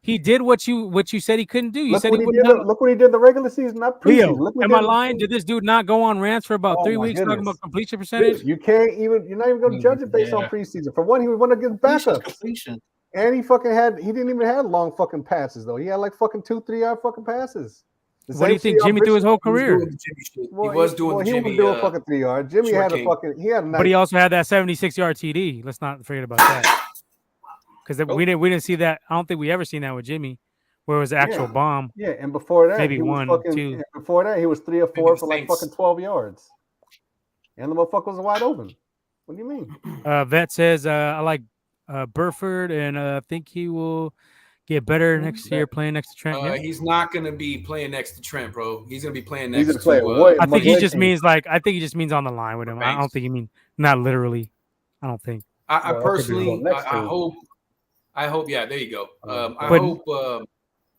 he did what you said he couldn't do. You said he wouldn't. Look what he did in the regular season, not preseason. Leo, am I lying? Did this dude not go on rants for about 3 weeks talking about completion percentage? Dude, you're not even going to judge it based on preseason. For one, he was one against backups. And he didn't even have long fucking passes though. He had like fucking 2-3 yard fucking passes. What do you think Jimmy threw his whole career? He was doing fucking 3 yard. Jimmy had a fucking but he also had that 76-yard TD. Let's not forget about that. Because we didn't see that. I don't think we ever seen that with Jimmy, where it was an actual bomb. Yeah, and before that, maybe 1, 2. Before that, he was 3 or 4 for like fucking 12 yards, and the motherfucker was wide open. What do you mean? Vet says I like Burford, and I think he will get better next year playing next to Trent. He's not going to be playing next to Trent, bro. He's going to be playing next to. I think he just means on the line with him. I don't think he means not literally. I don't think. I personally, I hope, yeah, there you go. I hope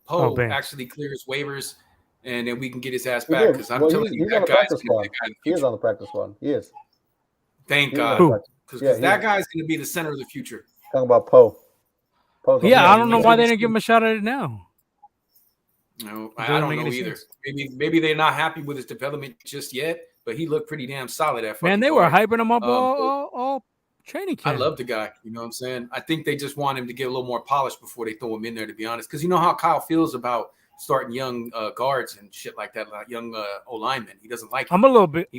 Poe actually clears waivers, and then we can get his ass back. Because I'm telling you, that guy's going to be the guy in the future. He is on the practice squad. He is. Thank God. Because that guy's going to be the center of the future. Talking about Poe. Yeah, I don't know why they didn't give him a shot at it now. No, I don't know either. Maybe they're not happy with his development just yet. but he looked pretty damn solid at fucking Man, they were guard. hyping him up all training I camp. love the guy. You know what I'm saying? I think they just want him to get a little more polished before they throw him in there, to be honest. Because you know how Kyle feels about starting young guards and shit like that, like young O-linemen. He doesn't like it. I'm a little bit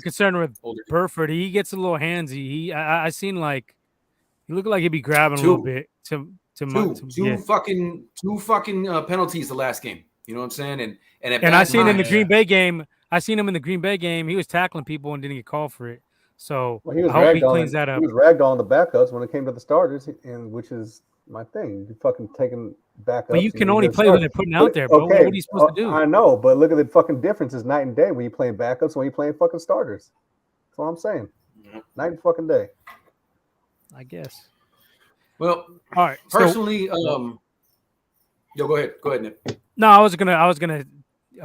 concerned with older Burford. He gets a little handsy. I seen like he looked like he'd be grabbing a little bit two fucking penalties the last game. You know what I'm saying? And I seen in the Green Bay game. I seen him in the Green Bay game. He was tackling people and didn't get called for it. So I hope he cleans that up. He was ragdolling the backups when it came to the starters, and which is my thing. You fucking taking backups. But you can only play what they're putting out there, bro. Okay, what are you supposed to do? I know, but look at the fucking difference. It's night and day when you playing backups when you playing fucking starters. That's what I'm saying. Night and fucking day. I guess. Well, all right. Personally, yo, go ahead, Nick. No, I was gonna.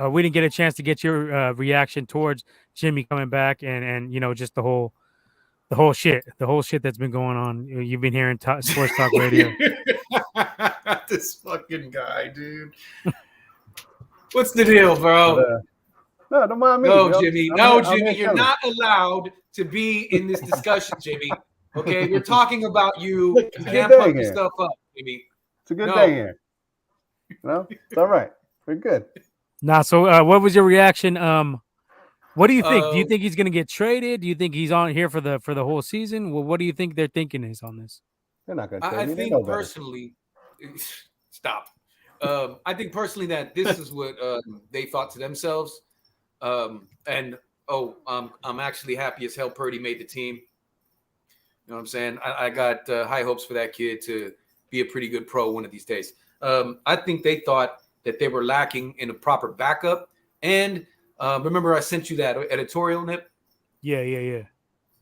We didn't get a chance to get your reaction towards Jimmy coming back, and you know, just the whole shit that's been going on. You've been hearing sports talk radio. This fucking guy, dude. What's the deal, bro? No, don't mind me. No, Jimmy. Jimmy, you're not allowed to be in this discussion, Jimmy. Okay, we're talking about you. You can't fuck your stuff up, Jimmy. It's a good day here. No, it's all right. We're good. Nah, so what was your reaction? What do you think? Do you think he's going to get traded? Do you think he's on here for the whole season? Well, what do you think their thinking is on this? They're not going to trade. I think personally, stop. I think personally that this is what they thought to themselves. I'm actually happy as hell Purdy made the team. You know what I'm saying? I got high hopes for that kid to be a pretty good pro one of these days. I think they thought that they were lacking in a proper backup. And remember I sent you that editorial, Nip? Yeah.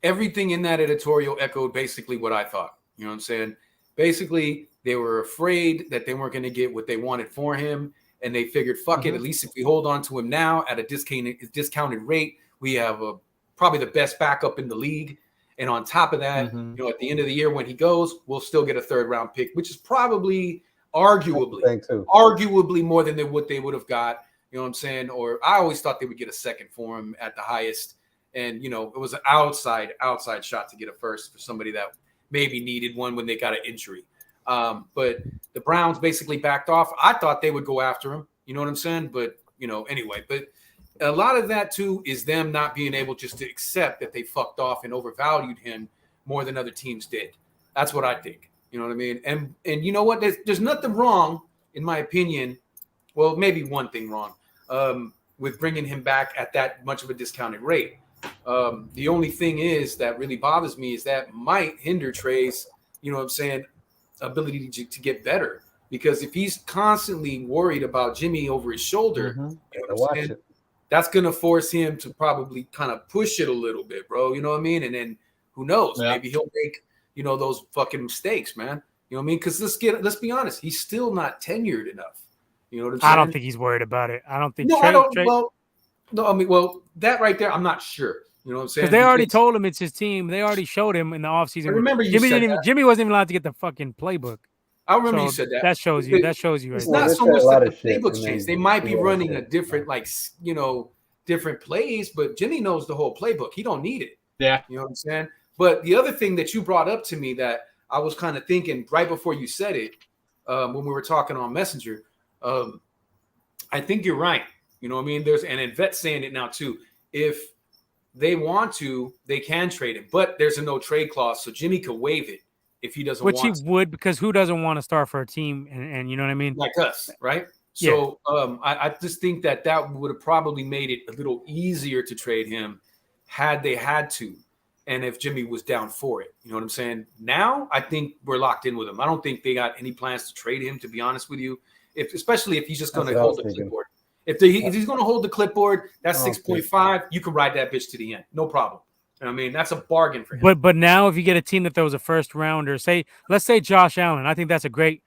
Everything in that editorial echoed basically what I thought. You know what I'm saying? Basically, they were afraid that they weren't going to get what they wanted for him. And they figured, fuck it, at least if we hold on to him now at a discounted rate, we have probably the best backup in the league. And on top of that, you know, at the end of the year when he goes, we'll still get a third-round pick, which is probably arguably more than what they would have got. You know what I'm saying? Or I always thought they would get a second for him at the highest. And, you know, it was an outside shot to get a first for somebody that maybe needed one when they got an injury. But the Browns basically backed off. I thought they would go after him. You know what I'm saying? But, you know, anyway. But a lot of that, too, is them not being able just to accept that they fucked off and overvalued him more than other teams did. That's what I think. You know what I mean? And you know what? There's nothing wrong, in my opinion. Well, maybe one thing wrong with bringing him back at that much of a discounted rate. The only thing is that really bothers me is that might hinder Trey's, you know what I'm saying, ability to get better. Because if he's constantly worried about Jimmy over his shoulder, you know what I'm saying, that's going to force him to probably kind of push it a little bit, bro. You know what I mean? And then who knows? Yeah. Maybe he'll make, you know, those fucking mistakes, man. You know what I mean? Because let's be honest, he's still not tenured enough. You know what I'm saying? I don't think he's worried about it. I don't think. No, I don't. Well, that right there, I'm not sure. You know what I'm saying? Because they already told him it's his team. They already showed him in the offseason. I remember Jimmy wasn't even allowed to get the fucking playbook. I remember you said that. That shows you. Right. It's not so much that the playbook changed. They might be running a different, like, you know, different plays, but Jimmy knows the whole playbook. He don't need it. Yeah. You know what I'm saying? But the other thing that you brought up to me that I was kind of thinking right before you said it, when we were talking on Messenger, I think you're right. You know what I mean? And Vet's saying it now too. If they want to, they can trade him, but there's a no trade clause, so Jimmy could waive it if he doesn't want to. Which he would, because who doesn't want to start for a team and you know what I mean? Like us, right? So I just think that would have probably made it a little easier to trade him had they had to. And if Jimmy was down for it, you know what I'm saying? Now I think we're locked in with him. I don't think they got any plans to trade him, to be honest with you. Especially if he's just going to hold the clipboard. If he's going to hold the clipboard, that's 6.5. You can ride that bitch to the end, no problem. You know what I mean, that's a bargain for him. But now if you get a team that throws a first rounder, let's say Josh Allen, I think that's a great.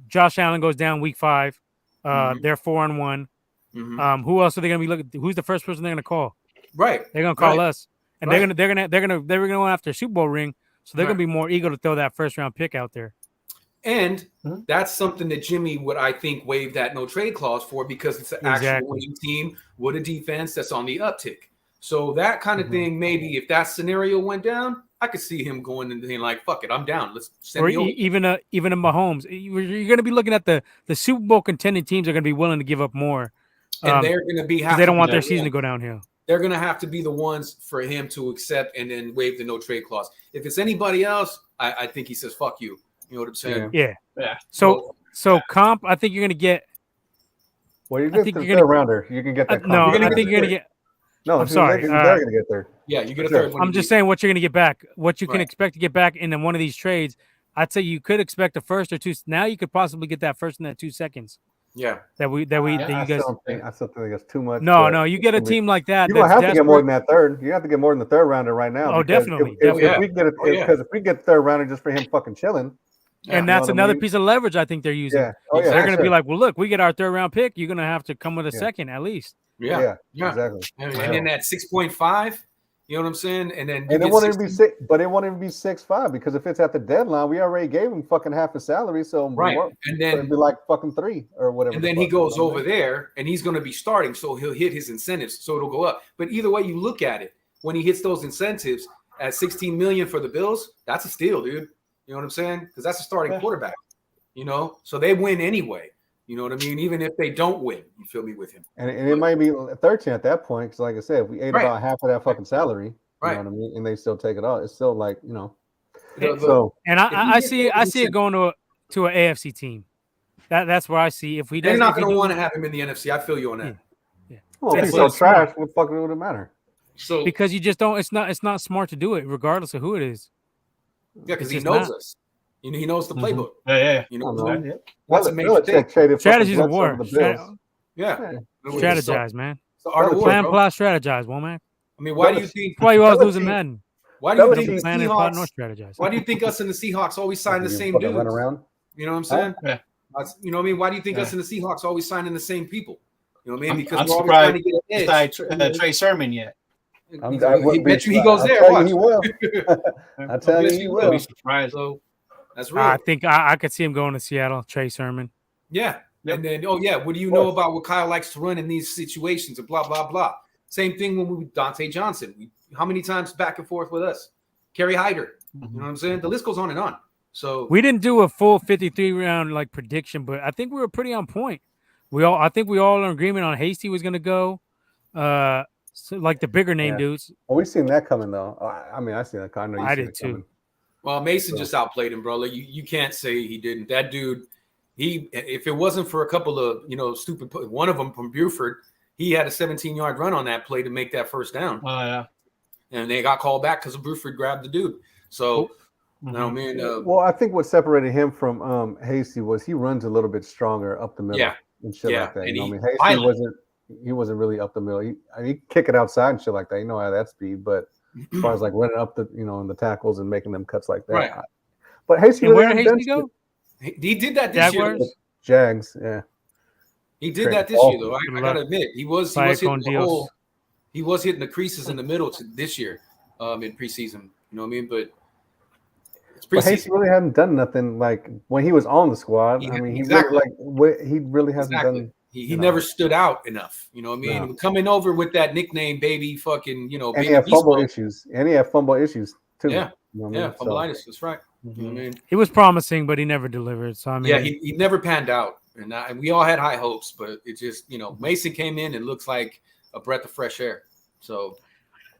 Josh Allen goes down week 5. They're 4-1. Who else are they going to be looking? Who's the first person they're going to call? Right, they're going to call us, and they're going to go after a Super Bowl ring, so they're going to be more eager to throw that first round pick out there. And that's something that Jimmy would, I think, waive that no trade clause for because it's an actual winning team with a defense that's on the uptick. So that kind of thing, maybe if that scenario went down, I could see him going and being like, "Fuck it, I'm down. Let's send me over." Even a Mahomes. You're going to be looking at the Super Bowl contending teams are going to be willing to give up more, and they're going to be they don't want their season to go downhill. They're going to have to be the ones for him to accept and then waive the no trade clause. If it's anybody else, I think he says, "Fuck you." You know what I'm saying? Yeah. So comp, I think you're going to get. Well, you get the third rounder. You can get that. No, I think you're going to get. No, I'm sorry. They're going to get there. Yeah, you get a third. I'm just saying what you're going to get back. What you can expect to get back in one of these trades. I'd say you could expect a first or two. Now you could possibly get that first and that 2 seconds. Yeah. I still think that's too much. No, you get a team like that. You don't have to get more than that third. You have to get more than the third rounder right now. Oh, definitely. If we get if we get the third rounder just for him fucking chilling. And that's another piece of leverage I think they're using. Yeah. They're going to be like, well, look, we get our third round pick. You're going to have to come with a second at least. Yeah. Exactly. And then at 6.5, you know what I'm saying? And then it won't even be 6, but it won't even be 6.5 because if it's at the deadline, we already gave him fucking half his salary. So and then it'd be like fucking 3 or whatever. And then he goes over there and he's going to be starting, so he'll hit his incentives, so it'll go up. But either way you look at it, when he hits those incentives at $16 million for the Bills, that's a steal, dude. You know what I'm saying? Because that's a starting quarterback. You know, so they win anyway. You know what I mean? Even if they don't win, you feel me with him. And it might be 13 at that point, because like I said, if we ate about half of that fucking salary, you know what I mean, and they still take it out, it's still like, you know. So and I see it going to an AFC team. That's where I see if we. They're not going to want to have him in the NFC. I feel you on that. Yeah. Well, if he's so trash, what fucking would it matter? So because you just don't. It's not smart to do it, regardless of who it is. Yeah, because he knows us. You know, he knows the playbook. Yeah. You know, that's a major thing. Strategy's a war. Yeah. Strategize, man. So plan, plot, strategize, Womack. I mean, why do you think? Why you always losing Madden? Why do you think plan and plot nor strategize? Why do you think us and the Seahawks always sign the same dudes? You know what I'm saying? Yeah. You know what I mean? Why do you think us and the Seahawks always signing the same people? You know what I mean? Because I'm we're always surprised trying to get an edge. Trey Sermon yet. I bet you he goes there. Watch. He will. I tell you, he will. Be surprised though. That's real. I think I could see him going to Seattle. Trey Sermon. Yeah. And then, what do you know about what Kyle likes to run in these situations and blah, blah, blah. Same thing when we with Dante Johnson. How many times back and forth with us? Kerry Hyder. You know what I'm saying? The list goes on and on. So we didn't do a full 53 round like prediction, but I think we were pretty on point. I think we all are in agreement on Hasty was going to go. So like the bigger name dudes. Well, we seen that coming though. I mean, I seen that coming. I did too. Coming. Well, Mason just outplayed him, bro. Like, you can't say he didn't. That dude, if it wasn't for a couple of stupid, one of them from Buford, he had a 17-yard run on that play to make that first down. Oh yeah, and they got called back because Buford grabbed the dude. So, I mean, well, I think what separated him from Hasty was he runs a little bit stronger up the middle and shit like that. And I mean, Hasty wasn't really up the middle. He kick it outside and shit like that. You know how that speed, but. As far as like running up the, in the tackles and making them cuts like that. Right. But Hasty, where did Hasty go? He did that this year. Jags, yeah. He did that this year, though. I gotta admit, he was hitting the creases in the middle this year, in preseason. You know what I mean? But it's preseason. But Hasty really hadn't done nothing like when he was on the squad. He really hasn't done. He never stood out enough. You know what I mean? No. Coming over with that nickname, baby, fucking, and he had fumble issues. And he had fumble issues too. Yeah. You know what I mean? Fumbleitis. That's right. You know what I mean? He was promising, but he never delivered. So I mean, he never panned out. And we all had high hopes, but it just, Mason came in and looks like a breath of fresh air. So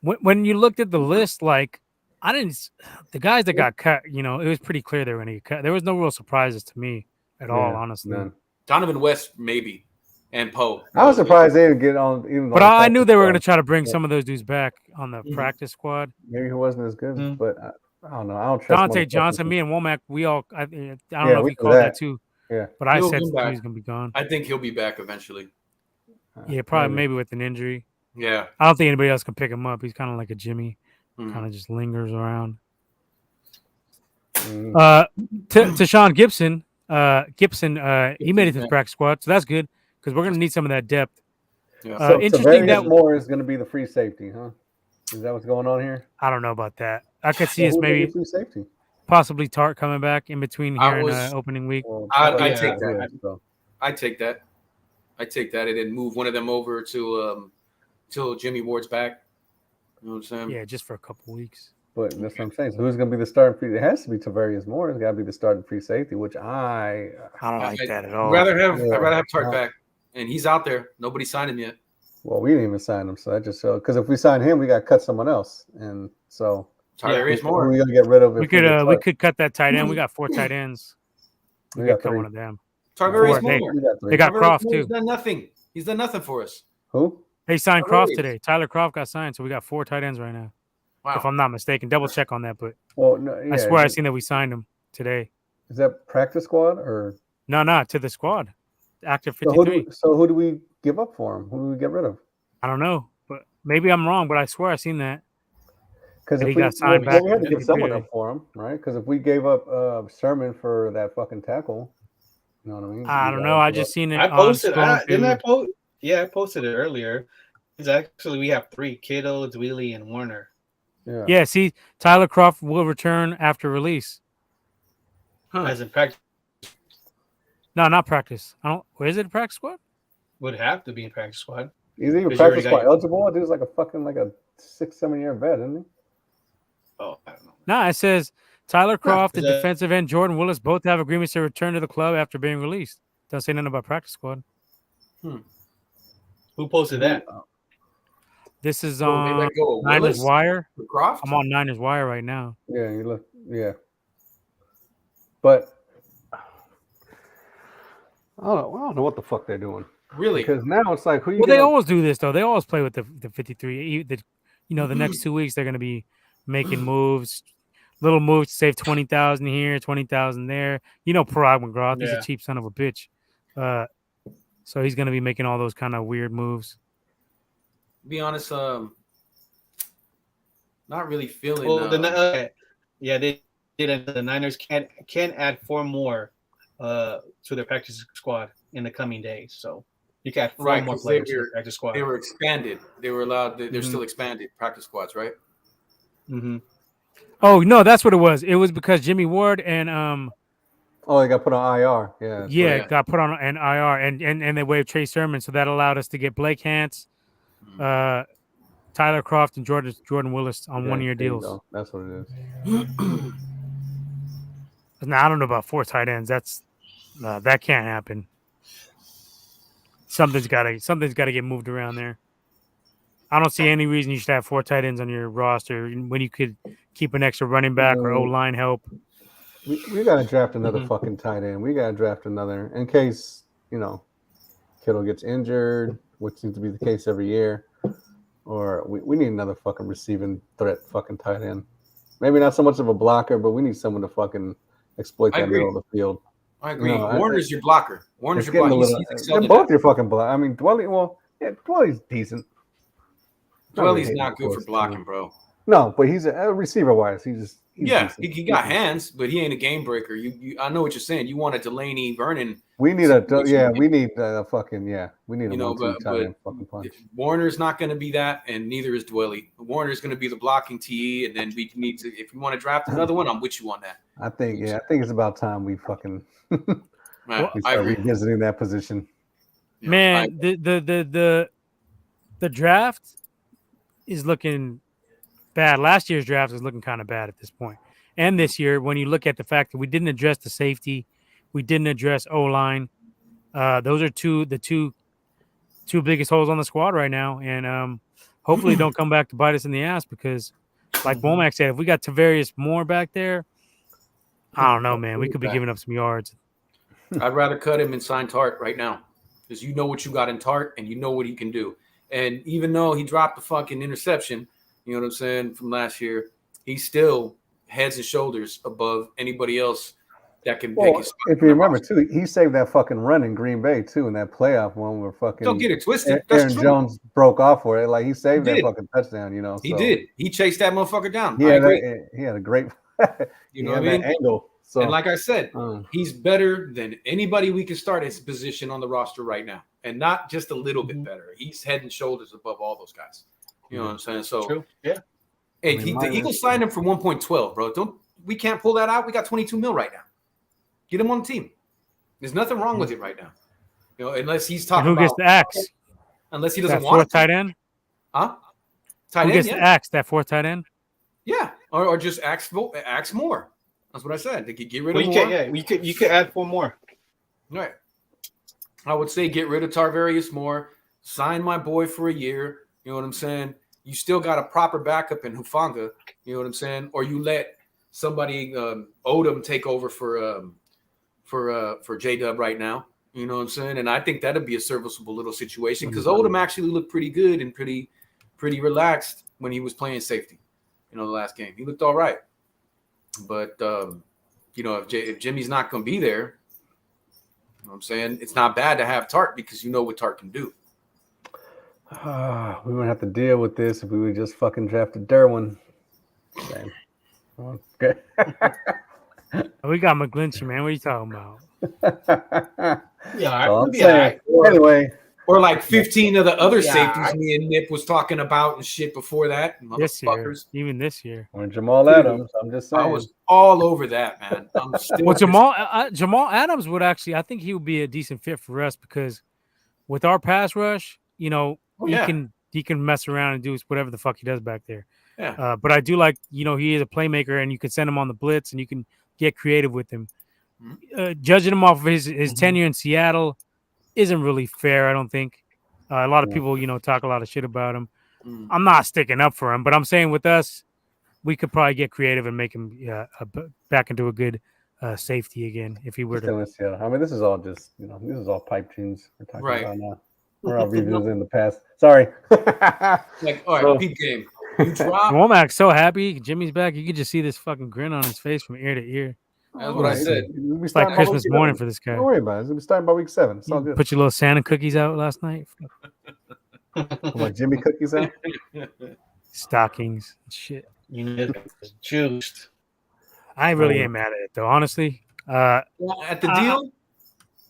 when you looked at the list, like the guys that got cut, it was pretty clear they were going to get cut. There was no real surprises to me at all, honestly. None. Donovan West, maybe. And Poe. I was surprised they didn't get on. But I knew they were going to try to bring some of those dudes back on the practice squad. Maybe he wasn't as good, but I don't know. I don't trust Dante Johnson. Me and Womack, we all. I don't know if we called that too. Yeah, but I said he's going to be gone. I think he'll be back eventually. Yeah, probably maybe with an injury. Yeah, I don't think anybody else can pick him up. He's kind of like a Jimmy, kind of just lingers around. To Sean Gibson, he made it to the practice squad, so that's good. Because we're going to need some of that depth. Yeah. Interesting that Moore is going to be the free safety, huh? Is that what's going on here? I don't know about that. I could see us maybe free safety. possibly Tart coming back in between here and was- opening week. Well, I Tyler- take that. yeah, so. I take that. And then move one of them over to till Jimmy Ward's back. You know what I'm saying? Yeah, just for a couple weeks. But that's what I'm saying. So who's going to be the starting free? It has to be Tavarius Moore. It's got to be the starting free safety, which I don't like that at all. I'd rather have Tart No. back, and he's out there. Nobody signed him yet. Well, we didn't even sign him, so that just shows. Because if we sign him, we got to cut someone else, and so Tyrese who Moore. we gonna get rid of? We if get could we Tart? could cut that tight end. We got 4 tight ends. We We got could cut three. one of them. Tyrese They- Moore. We got three. They got Tyrese Croft Moore's too. done nothing. He's done nothing for us. who? They signed Croft Tyrese. today. Tyler Croft got signed, so we got 4 tight ends right now. Wow. If I'm not mistaken, double check on that. But Well, no, yeah, I swear I is seen that we signed him today. that practice squad or No, to the squad, active so who, 53. who do we give up for him? Who do we get rid of? I don't know, but maybe I'm wrong. But I swear I seen that. Because He if we, got signed back we had to in give someone 53. up for him, right? Because if we gave up Sherman for that fucking tackle, you know what I mean? I We don't gotta know. I give just up- seen it. I posted. Didn't I on post? Yeah, I posted it earlier. It's actually we have 3: Kittle, Dwelly, and Warner. Yeah. Yeah, see, Tyler Croft will return after release. Huh. As in practice, No, not practice. I don't. Where is it? Practice squad? would have to be in practice squad. He's even Because you practice already got squad your- eligible. Dude's like a fucking like a 6-7 year vet, isn't he? Oh, I don't know. No, it says Tyler Croft and is that- defensive end Jordan Willis both have agreements to return to the club after being released. Doesn't say nothing about practice squad. Who posted that? This is So they on let go of Niners Willis Wire. for Croft. I'm on Niners Wire right now. Yeah, you look. Yeah, but I don't know what the fuck they're doing Really? because now it's like who you. Well, they gonna- always do this though. They always play with the 53. The next 2 weeks they're going to be making moves, little moves to save 20,000 here, 20,000 there. Parag McGrath, he's Yeah. a cheap son of a bitch. So he's going to be making all those kind of weird moves. Be honest, not really feeling. Well, they did. The Niners can add 4 more to their practice squad in the coming days. So you can add 4 Right, more 'cause players to the practice squad. they were expanded. They were allowed. They're Mhm. still expanded practice squads, right? Mm-hmm. Oh, no, that's what it was. It was because Jimmy Ward and Oh, they got put on IR. Yeah. that's right. got put on an IR and they waived Trey Sermon, so that allowed us to get Blake Hance, Tyler Croft, and Jordan Willis on Yeah, 1-year there you deals. go. That's what it is. Now I don't know about 4 tight ends. That can't happen. Something's got to get moved around there. I don't see any reason you should have 4 tight ends on your roster when you could keep an extra running back or O line help. We got to draft another Mhm. fucking tight end. We got to draft another in case Kittle gets injured, which seems to be the case every year. Or we need another fucking receiving threat fucking tight end. Maybe not so much of a blocker, but we need someone to fucking exploit I that agree. middle of the field. I agree. No, Warner's your blocker. Warner's It's your getting a blocker. little. He's excelled They're at both that. your fucking block. I mean, Dwelly's decent. Dwelly's really not hating, good of for course, blocking, bro. No, but he's a receiver wise. He's Yeah, decent. he got hands, but he ain't a game breaker. I know what you're saying. You want a Delaney Vernon. We need situation. we need a fucking we need a You know, 1-2 but- tight end fucking punch. Warner's not going to be that, and neither is Dwelly. Warner's going to be the blocking TE, and then we need to. If you want to draft another one, I'm with you on that. I think it's about time we fucking Man, we I start agree. revisiting that position. You know, Man, the draft is looking bad. Last year's draft is looking kind of bad at this point. And this year, when you look at the fact that we didn't address the safety, we didn't address O-line. Those are the two biggest holes on the squad right now. And hopefully don't come back to bite us in the ass because, like Womack said, if we got Tavarius Moore back there, I don't know, man. We could be giving up some yards. I'd rather cut him and sign Tart right now because you know what you got in Tart and you know what he can do. And even though he dropped the fucking interception, you know what I'm saying, from last year, he's still heads and shoulders above anybody else that can take Well, his spot. if you remember too, he saved that fucking run in Green Bay too in that playoff one where fucking Don't get it twisted. That's Aaron true. Jones broke off for it. Like he saved He that did. fucking touchdown. He so did. He chased that motherfucker down. He I had, agree. he had a great. You know what I mean? That angle. So And like I said, uh, he's better than anybody we can start his position on the roster right now. And not just a little bit better. He's head and shoulders above all those guys. You know what I'm saying? So True. Yeah. hey, I mean, the Eagles signed him for 1.12, bro. Don't we can't pull that out. We got 22 mil right now. Get him on the team. There's nothing wrong with it right now. Unless he's talking and who gets about the axe? unless he doesn't That want fourth to. tight end? Huh? Tight Who end, gets yeah. the axe? That fourth tight end? Yeah. Or just axe more. That's what I said. They could get rid of more. You could add 4 more. Right. I would say get rid of Tarvarius Moore, sign my boy for a year. You know what I'm saying? You still got a proper backup in Hufanga. You know what I'm saying? Or you let somebody Odom take over for J-Dub right now. You know what I'm saying? And I think that'd be a serviceable little situation because Odom actually looked pretty good and pretty relaxed when he was playing safety. The last game he looked all right. But if Jimmy's not going to be there. You know what I'm saying? It's not bad to have Tart because you know what Tart can do. We wouldn't have to deal with this if we would just fucking drafted Derwin. Okay. We got McGlinchey, man. What are you talking about? Yeah, So I'm saying. anyway. Or like 15 of the other safeties me and Nip was talking about and shit before that. This year, even this year. Or Jamal Adams, I'm just saying. I was all over that, man. I'm still Well, Jamal Adams would actually, I think he would be a decent fit for us because with our pass rush, he can mess around and do whatever the fuck he does back there. Yeah. But I do like, he is a playmaker and you can send him on the blitz and you can get creative with him. Judging him off of his tenure in Seattle isn't really fair, I don't think. A lot of people, talk a lot of shit about him. I'm not sticking up for him, but I'm saying with us, we could probably get creative and make him back into a good safety again if he were to. I mean, this is all just, this is all pipe dreams we're talking about now. We're all reviews in the past. Sorry. All right, peep game. You drop. Womack's so happy. Jimmy's back. You can just see this fucking grin on his face from ear to ear. That's what I said. It's like Christmas morning for this guy. Don't worry about it. We'll be starting by week 7. It's all good. Put your little Santa cookies out last night. Like Jimmy cookies out? Stockings and shit. Juiced. I really ain't mad at it though, honestly. At the deal?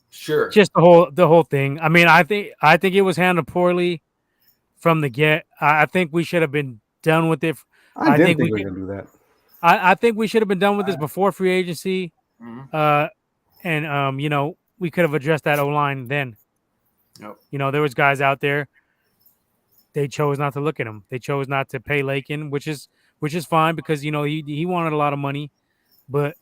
Sure. Just the whole thing. I mean, I think it was handled poorly from the get. I think we should have been done with it. I didn't think we were gonna do that. I think we should have been done with this before free agency. And we could have addressed that O-line then. Yep. There was guys out there. They chose not to look at him. They chose not to pay Lakin, which is fine because he wanted a lot of money. But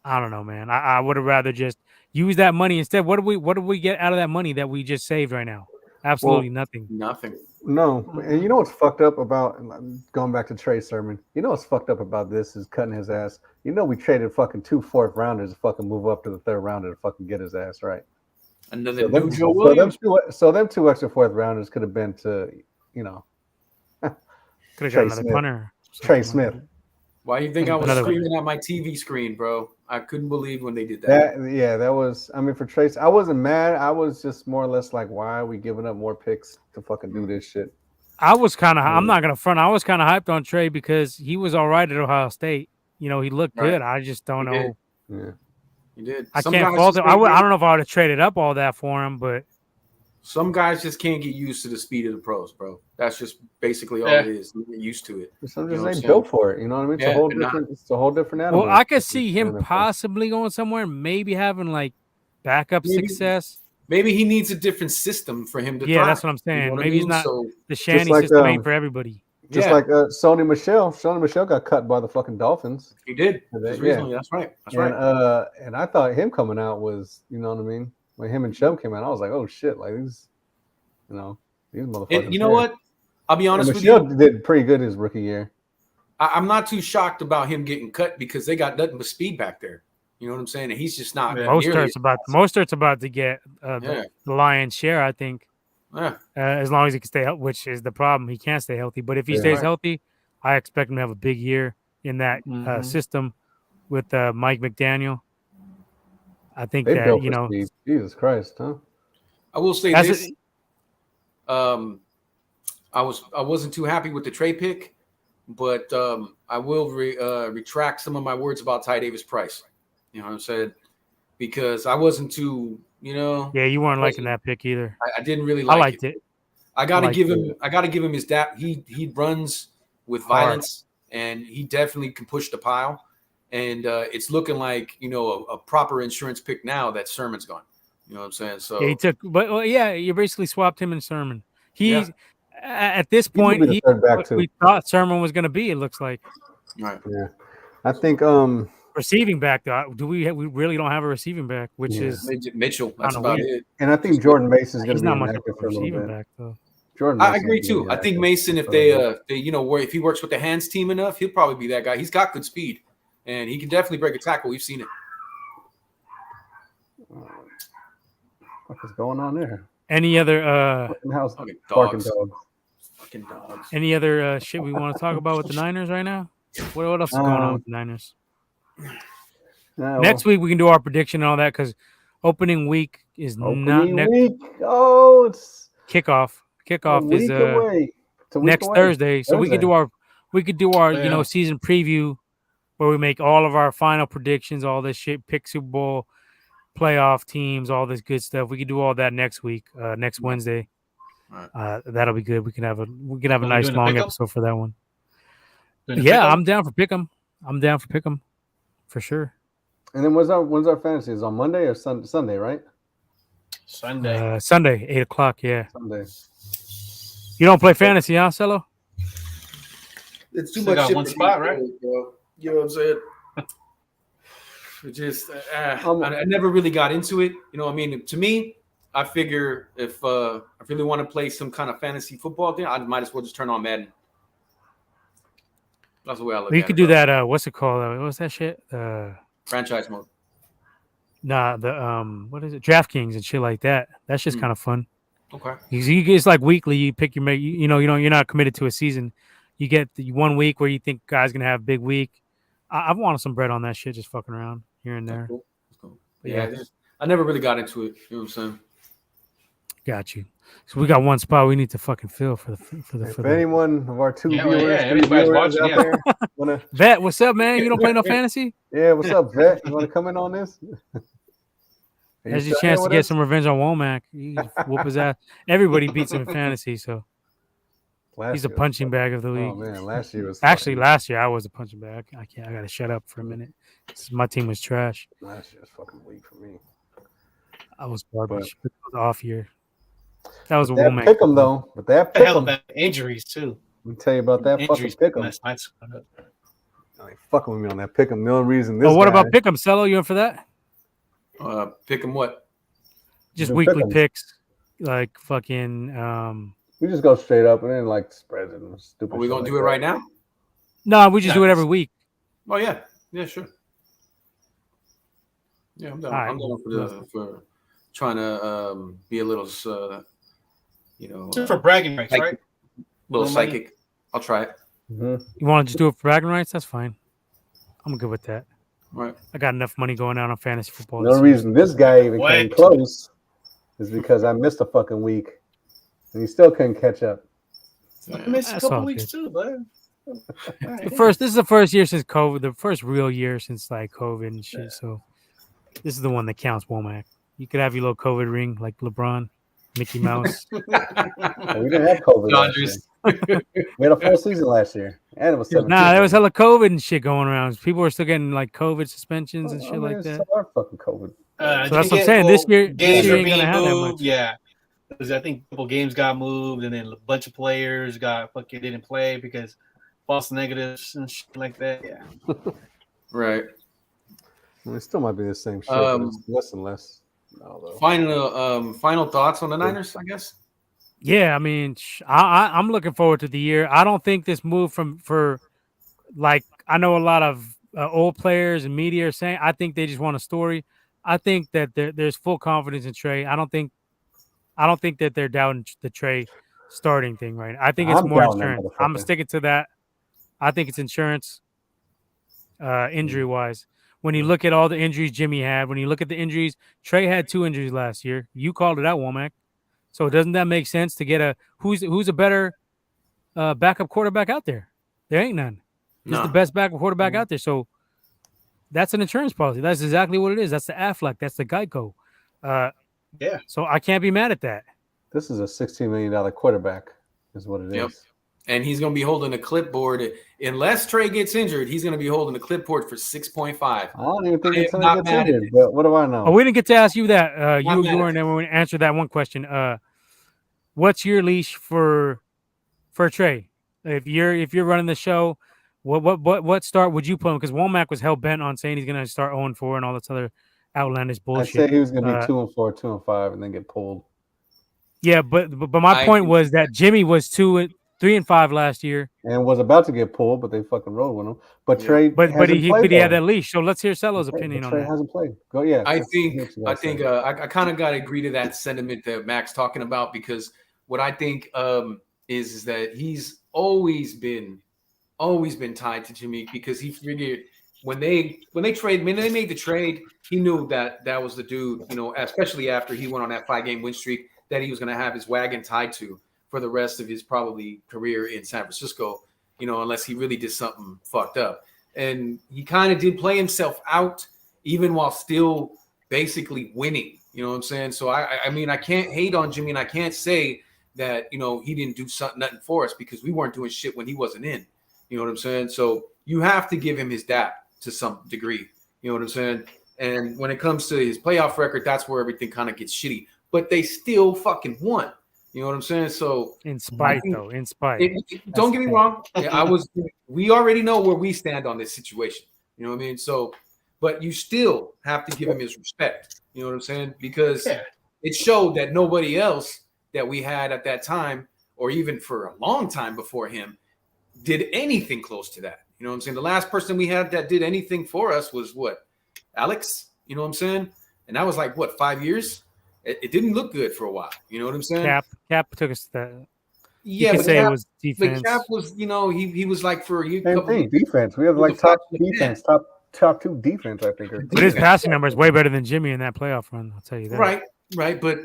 I don't know, man. I would have rather just use that money instead. What do we get out of that money that we just saved right now? Absolutely nothing. Nothing. No, and you know what's fucked up about going back to Trey's sermon? You know what's fucked up about this is cutting his ass. We traded fucking 2 4th rounders to fucking move up to the 3rd rounder to fucking get his ass right. And then Joe Williams. So them 2 extra 4th rounders could have been to, Could have got another punter. Trey Smith. Why do you think I was screaming at my TV screen, bro? I couldn't believe when they did that. That was. I mean, for Trace, I wasn't mad. I was just more or less like, why are we giving up more picks to fucking do this shit? I was kind of. I'm not gonna front. I was kind of hyped on Trey because he was all right at Ohio State. He looked good. I just don't know. Yeah, he did. I can't fault him. I don't know if I would have traded up all that for him, but some guys just can't get used to the speed of the pros, bro. That's just basically all it is. Get used to it. Some just ain't built for it. You know what I mean? It's a whole different animal. Well, I could see him possibly going somewhere, maybe having like backup success. Maybe he needs a different system for him to thrive. Yeah, that's what I'm saying. Maybe he's not the Shanny like, system ain't for everybody. Just like Sony Michel. Sony Michel got cut by the fucking Dolphins. He did. Recently. That's right. Right. And I thought him coming out was, you know what I mean? When him and Chubb came out, I was like, oh shit, like these motherfuckers. And you know what? I'll be honest with you. Michel did pretty good his rookie year. I'm not too shocked about him getting cut because they got nothing but speed back there. You know what I'm saying? And he's just not. Mostert's about to get the lion's share, I think. Yeah. As long as he can stay healthy, which is the problem. He can't stay healthy. But if he stays healthy, I expect him to have a big year in that system with Mike McDaniel. I think that, Jesus Christ, huh? I will say this. I wasn't too happy with the Trey pick, but I will retract some of my words about Ty Davis Price. You know what I'm saying? Because I wasn't too, Yeah, you weren't liking that pick either. I didn't really like it. I liked it. I gotta give him his dap. He runs with violence and he definitely can push the pile. and it's looking like a proper insurance pick now that Sermon's gone. You know what I'm saying? So Yeah, he took, but you basically swapped him and Sermon. He's at this He could point, be the third back what too. we thought Sermon was going to be. It looks like right. Yeah, I think receiving back though. We really don't have a receiving back, which is Mitchell. That's kinda about weird. it. and I think Jordan Mason is going he's to be not much of inactive a for a little receiving bit. back though. Jordan I Mason agree is gonna too. be I think inactive Mason, if for a little bit. they if he works with the hands team enough, he'll probably be that guy. He's got good speed, and he can definitely break a tackle. We've seen it. What is going on there? Any other Fucking house Fucking barking dogs. dogs. Fucking dogs. any other shit we want to talk about with the Niners right now? What else is going on with the Niners? No, Next week we can do our prediction and all that because opening week is not opening next week. Oh, it's kickoff. a Kickoff is week away. It's a week next away. Thursday. So we could do our Yeah. season preview where we make all of our final predictions, all this shit, pick Super Bowl, playoff teams, all this good stuff. We could do all that next week, next Wednesday. Right. That'll be good. We can have a Are we nice doing a long pick'em? episode for that one. Doing a Yeah, pick'em? I'm down for pick'em. I'm down for pick'em for sure. And then when's our fantasy? Is on Monday or Sunday, right? Sunday. Sunday, 8:00. Yeah. Sunday. You don't play fantasy, huh, Cello? It's too Still much got shit one to spot, do, right? bro. You know what I'm saying? It just Um, I never really got into it. You know what I mean? To me, I figure if I really want to play some kind of fantasy football thing, I might as well just turn on Madden. That's the way I look We at it. could do bro. that. What's it called? What's that shit? Franchise mode. Nah, the what is it? DraftKings and shit like that. That's just kind of fun. Okay. It's like weekly. You pick your you're not committed to a season. You get the 1 week where you think guy's gonna have a big week. I've wanted some bread on that shit, just fucking around here and there. That's cool. That's cool. But Yeah, I never really got into it. You know what I'm saying? Got you. So we got one spot we need to fucking fill for if anyone of our two Yeah, well, viewers, yeah, three everybody's viewers watching, out yeah. there, wanna, Vet, what's up, man? You don't play no fantasy? yeah, what's up, Vet? You want to come in on this? Are you There's your still chance here to with get us? some revenge on Womack. You can whoop his ass. Everybody beats him in fantasy, so Last he's a year was punching fucking- bag of the Oh league. man, last year was Actually, fucking, last year I was a punching bag. I can't. I gotta shut up for a minute. My team was trash. last year was fucking weak for me. I was garbage. It was an off year. That was a That Womack. pick 'em though, but that The pick hell 'em. about injuries too. Let me tell you about that Injuries. fucking pick 'em. That's nice. I ain't fucking with me on that pick 'em. The only reason this. Oh, what guy, about Pick'em, Cello? You in for that? Pick them what? Just Do weekly pick'ems. picks, like fucking. We just go straight up and then like spreads and stupid. Are we shit gonna like do it that. right now? No, we just do it Yeah. every week. Oh yeah, sure. Yeah, I'm down. All right. I'm down for trying to be a little, For bragging rights, Like- right? little little money. psychic. I'll try it. Mhm. You want to just do it for bragging rights? That's fine. I'm good with that. All right. I got enough money going out on fantasy football. The this only year. reason this guy even What? came close is because I missed a fucking week and he still couldn't catch up. I missed a That's couple all weeks good. too, bud. This is the first year since COVID, the first real year since like COVID and shit. So this is the one that counts, Womack. You could have your little COVID ring like LeBron, Mickey Mouse. Well, we didn't have COVID last year. Dodgers. We had a full season last year, and it was 17. Nah, there was hella COVID and shit going around. People were still getting like COVID suspensions and Oh, shit man, like it's that. our fucking COVID. So that's what I'm saying. This year games you are ain't being gonna have that moved. much. Yeah, because I think a couple games got moved, and then a bunch of players got fucking didn't play because false negatives and shit like that. Yeah, Right. I mean, it still might be the same shit, but it's less and less. now, though. Final thoughts on the Niners, I guess. Yeah, I mean, I'm looking forward to the year. I don't think this move for like I know a lot of old players and media are saying. I think they just want a story. I think that there's full confidence in Trey. I don't think that they're doubting the Trey starting thing right now. I think it's I'm more doubting that insurance. I'm motherfucker. sticking to that. I think it's insurance, injury wise. When you look at all the injuries Jimmy had, when you look at the injuries, Trey had 2 injuries last year. You called it out, Womack. So doesn't that make sense to get who's a better backup quarterback out there? There ain't none. This is the best backup quarterback out there. So that's an insurance policy. That's exactly what it is. That's the Aflac. That's the Geico. Yeah. So I can't be mad at that. This is a $16 million quarterback, is what it is. Yep. and he's going to be holding a clipboard. Unless Trey gets injured, he's going to be holding a clipboard for 6.5. I don't even think I it's am going not to get mad at injured, it. but what do I know? Oh, we didn't get to ask you that. You mad at weren't there when we answered that one question. What's your leash for Trey? If you're running the show, what start would you put him? Because Womack was hell bent on saying he's going to start 0-4 and all this other outlandish I bullshit. said he was going to be 2-4, 2-5, and then get pulled. Yeah, but my point was that Jimmy was 3-5 last year, and was about to get pulled, but they fucking rolled with him. But Trey, but he had that leash. So let's hear Celo's opinion on Trey that. hasn't played. Go, yeah. I kind of got to agree to that sentiment that Mac's talking about, because what I think is that he's always been tied to Jimmy, because he figured when they made the trade, he knew that was the dude, especially after he went on that 5-game win streak, that he was going to have his wagon tied to for the rest of his probably career in San Francisco, unless he really did something fucked up. And he kind of did play himself out, even while still basically winning. You know what I'm saying? So I mean, I can't hate on Jimmy, and I can't say that, he didn't do nothing for us, because we weren't doing shit when he wasn't in. You know what I'm saying? So you have to give him his dap to some degree. You know what I'm saying? And when it comes to his playoff record, that's where everything kind of gets shitty. But they still fucking won. You know what I'm saying? So in spite. Don't get me wrong. We already know where we stand on this situation. You know what I mean? So, but you still have to give him his respect. You know what I'm saying? Because it showed that nobody else that we had at that time, or even for a long time before him, did anything close to that. You know what I'm saying? The last person we had that did anything for us was what? Alex? You know what I'm saying? And that was like, what, 5 years? It didn't look good for a while. You know what I'm saying? Cap took us to that. Yeah, but Cap, it was defense. But Cap was, he was like for a couple years. Defense. We have like top defense, top 2 defense, I think. But his passing number is way better than Jimmy in that playoff run. I'll tell you that. Right. But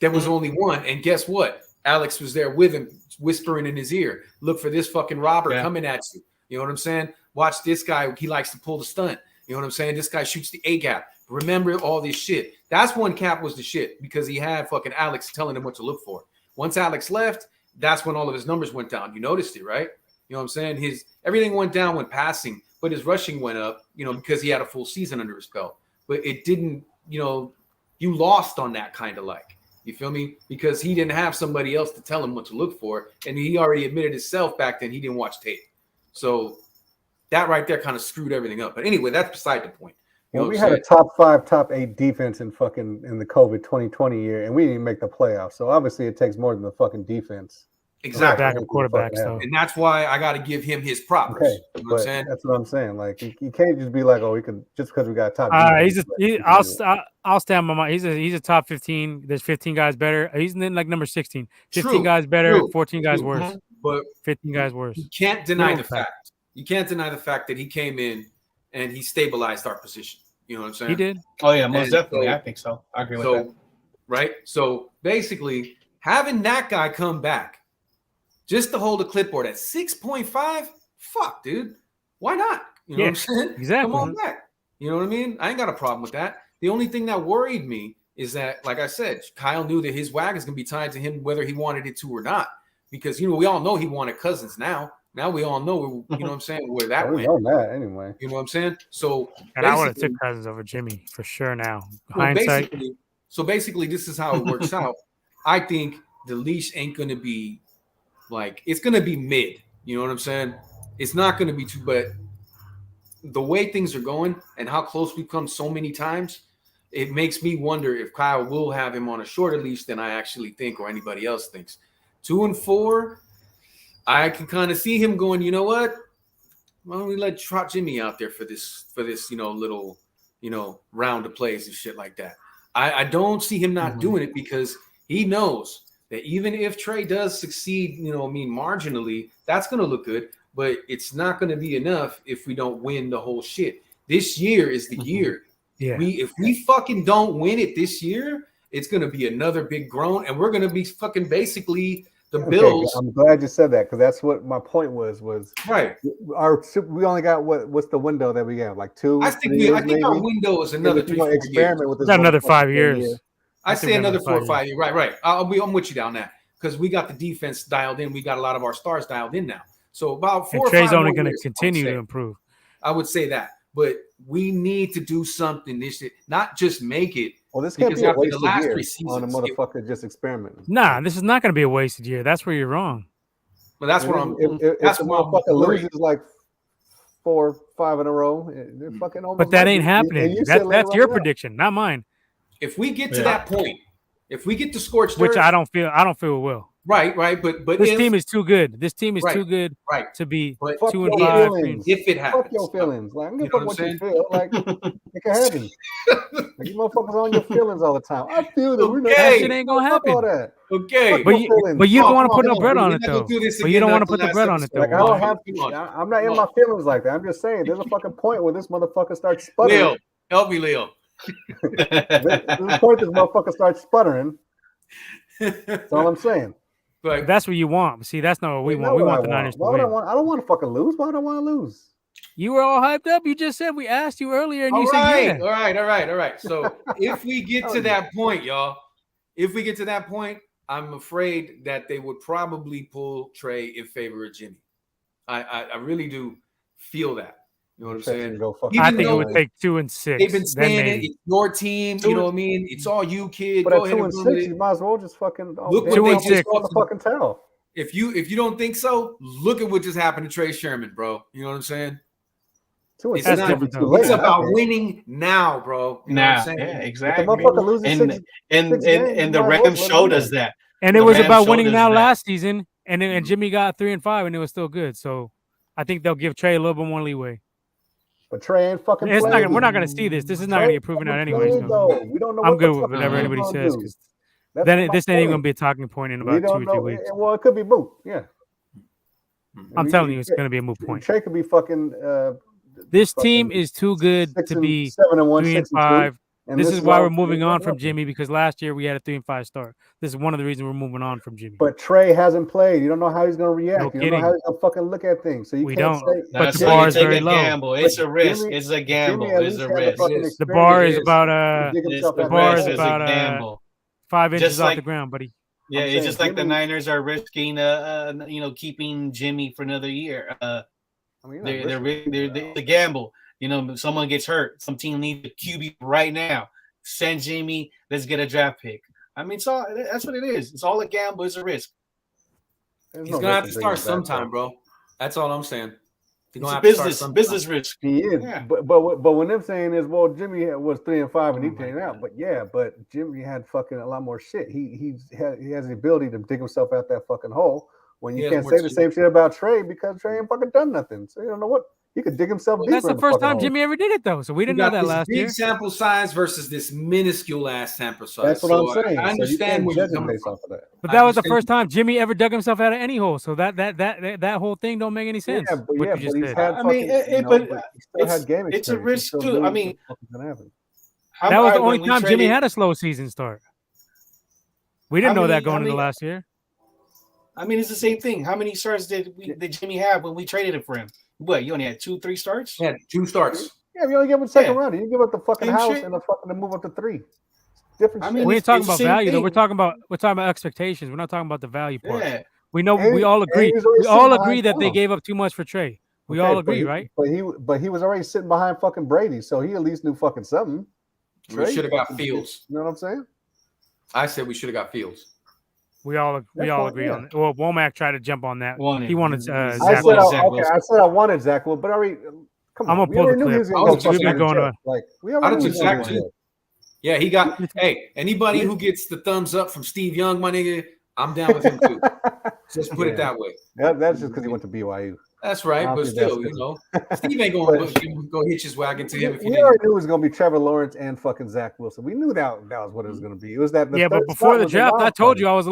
there was only one, and guess what? Alex was there with him, whispering in his ear, "Look for this fucking robber coming at you." You know what I'm saying? Watch this guy. He likes to pull the stunt. You know what I'm saying? This guy shoots the A gap. Remember all this shit. That's when Cap was the shit, because he had fucking Alex telling him what to look for. Once Alex left, that's when all of his numbers went down. You noticed it, right? You know what I'm saying? Everything went down when passing, but his rushing went up, because he had a full season under his belt. But it didn't, you lost on that kind of like. You feel me? Because he didn't have somebody else to tell him what to look for. And he already admitted himself back then he didn't watch tape. So that right there kind of screwed everything up. But anyway, that's beside the point. We had a top 5, top 8 defense in the COVID 2020 year, and we didn't make the playoffs. So obviously it takes more than the fucking defense. Exactly. Quarterbacks, though. And that's why I got to give him his props. Okay, you know what I'm saying? That's what I'm saying. Like you can't just be like, oh, we could just because we got top. I'll stand by my. He's a top 15. There's 15 guys better. He's in like number 16. 15 guys better. 14 guys worse. But 15 guys worse. You can't deny the fact. You can't deny the fact that he came in and he stabilized our position. You know what I'm saying? He did. Oh yeah, most definitely. I think so. I agree with that. Right. So basically, having that guy come back just to hold a clipboard at 6.5, fuck, dude. Why not? You know what I'm saying? Exactly. Come on back. You know what I mean? I ain't got a problem with that. The only thing that worried me is that, like I said, Kyle knew that his wagon's going to be tied to him whether he wanted it to or not. Because, we all know he wanted Cousins now. Now we all know, you know what I'm saying, where that went. We know that anyway. You know what I'm saying? So, and I would have took Cousins over Jimmy for sure now. Hindsight. Basically, this is how it works out. I think the leash ain't going to be like, it's going to be mid. You know what I'm saying? It's not going to be too, but the way things are going and how close we've come so many times, it makes me wonder if Kyle will have him on a shorter leash than I actually think or anybody else thinks. 2-4, I can kind of see him going, you know what? Why don't we let Trot Jimmy out there for this, little, round of plays and shit like that. I don't see him not doing it, because he knows that even if Trey does succeed, marginally, that's going to look good, but it's not going to be enough if we don't win the whole shit. This year is the year. Yeah. If we fucking don't win it this year, it's going to be another big groan, and we're going to be fucking basically the Bills. I'm glad you said that, because that's what my point was right. We only got what's the window that we have, like 2. I think our window is another 3-4 experiment years. with this. Another 5 years. I say another 4 or 5 years. Right. I'm with you down that. because we got the defense dialed in. We got a lot of our stars dialed in now. So about 4 And or Trey's 5 only more going to years, continue to improve. I would say that. But we need to do something this year, not just make it. Well, this can't because be a after the wasted last year 3 on a seasons, motherfucker just experimenting. Nah, this is not going to be a wasted year. That's where you're wrong. But that's what If that's the what I'm motherfucker worried. loses like 4 or 5 in a row, they're fucking almost. But that like ain't it. happening. And you said That's right your now. prediction, not mine. If we get to that point, if we get to scorched Which earth, I don't feel it will. right. But This team is too good. This team is too good right. to be But Fuck 2 your and 5. feelings. If it happens, Fuck your feelings. Like, I don't give a You fuck know what what you I'm feel. Like, it can happen. Like, you motherfuckers on your feelings all the time. I feel that we're not. That Okay. shit ain't gonna Fuck all happen. that. Okay. But you don't want to put no bread on We're it not gonna though. do this But you again don't want to like put the last bread on it though. Like, I don't have. I'm not in my feelings like that. I'm just saying, there's a fucking point where this motherfucker starts sputtering. Leo, help me, Leo. There's a point this motherfucker starts sputtering. That's all I'm saying. But That's what you want. See, that's not what we want. We want the Niners to Why would I win. want? I don't want to fucking lose. Why would I want to lose? You were all hyped up. You just said we asked you earlier, and you all said yeah. right. So if we get to that point, y'all, if we get to that point, I'm afraid that they would probably pull Trey in favor of Jimmy. I really do feel that. You know what I'm saying? I think it would take 2 and 6. They've been saying it. It's your team. You know what I mean? It's all you, kid. But Go at ahead 2 and and run 6, it. you might as well just fucking Look what 2 they and 6 on the fucking towel. If you don't think so, look at what just happened to Trey Sherman, bro. You know what I'm saying? 2 and It's 6 not. could be too late. It's about winning now, bro. You know what I'm saying? Yeah, If the exactly. motherfucker loses six And games, the you might as well Rams let showed him us win. that. And it The was Rams about showed winning us now that. last season, and Jimmy got 3 and 5, and it was still good. So I think they'll give Trey a little bit more leeway. But Trey ain't fucking It's played. not. We're not going to see this. This is not going to get proven out anyway. So We don't know I'm what good the with fuck whatever he's anybody gonna says do. because That's then my this ain't even point. going to be a talking point in We about 2 don't or know. 3 weeks. Well, it could be moot. Yeah. I'm telling you, it's going to be a moot point. Trey could be fucking. This team is too good to be 7 and 1, 3 and 6 and 2. 5. And This is why all we're moving on from nothing. Jimmy because last year we had a 3 and 5 start. This is one of the reasons we're moving on from Jimmy. But Trey hasn't played. You don't know how he's going to react. No you don't kidding. know how he's going to fucking look at things. So you We can't don't. say. But That's the why bar you is take very a low. gamble. It's a risk. Jimmy- It's a gamble. Jimmy at It's least a had risk. fucking The experience bar is to about dig It's himself the out bar the is risk. It's hole. about a gamble. 5 inches Just off like- the ground, buddy. Yeah, I'm it's saying just like the Jimmy- Niners are risking, keeping Jimmy for another year. I mean, They're the gamble. You know, someone gets hurt. Some team needs a QB right now. Send Jimmy. Let's get a draft pick. I mean, that's what it is. It's all a gamble. It's a risk. He's gonna have to start sometime, bro. That's all I'm saying. He's It's gonna a have to start sometime. business risk. He is, Yeah. but when them saying is, well, Jimmy was 3 and 5 and he came out, but Jimmy had fucking a lot more shit. He has the ability to dig himself out that fucking hole. When you He has can't more say the shit. same shit about Trey because Trey ain't fucking done nothing. So you don't know what he could dig himself deeper. That's the in first fucking time hole. Jimmy ever did it, though. So we You didn't know got that this last big year. sample size versus this minuscule ass sample size. That's what So I'm saying. I understand so where you you're can't coming judge him based from. off of that. But I that was the understand. first time Jimmy ever dug himself out of any hole. So that whole thing don't make any sense. Yeah, but what you just he's said. had I mean, fucking, but he still had game experience. it's a He risk still too. knew I what mean, the fuck was gonna happen. That was the When only we time Jimmy traded- had a slow season start. We didn't How know that many- going how into many- last year. I mean, it's the same thing. How many starts did Jimmy have when we traded him for him? What, you only had 2-3 starts? Yeah, 2 starts. Yeah, if you only give him a second Yeah. round, you give up the fucking Same house shit. and the fucking to move up to 3. Different I shit. mean, We ain't it's talking the about same value though. thing. We're talking about expectations. We're not talking about the value part. Yeah. We know And- we all and agree. he's already We all sitting agree behind that they Tom. gave up too much for Trey. We Okay, all but agree, he- right? But he was already sitting behind fucking Brady, so he at least knew fucking something. We Trey should have got fucking- Fields. You know what I'm saying? I said we should have got Fields. We all That's agree fine, on that. Well, Womack tried to jump on that. Wanted. He wanted I Zach said, wanted Wilson. Zach Wilson. I said I wanted Zach Wilson, but already come I'm on. gonna We pull the already knew he clip. was I gonna was go just fucking going jet. on. Like we I already took knew he was Zach gonna too. jet. Yeah, he got. Hey, anybody who gets the thumbs up from Steve Young, my nigga, I'm down with him too. Just put it that way. That's just because he went to BYU. That's I right, don't but think still, that's you know, Steve ain't gonna go hitch his wagon to him if he We didn't. already knew it was gonna be Trevor Lawrence and fucking Zach Wilson. We knew that was what it was gonna be. It was that. Yeah, but third before spot the was a draft, I wild told card. you I was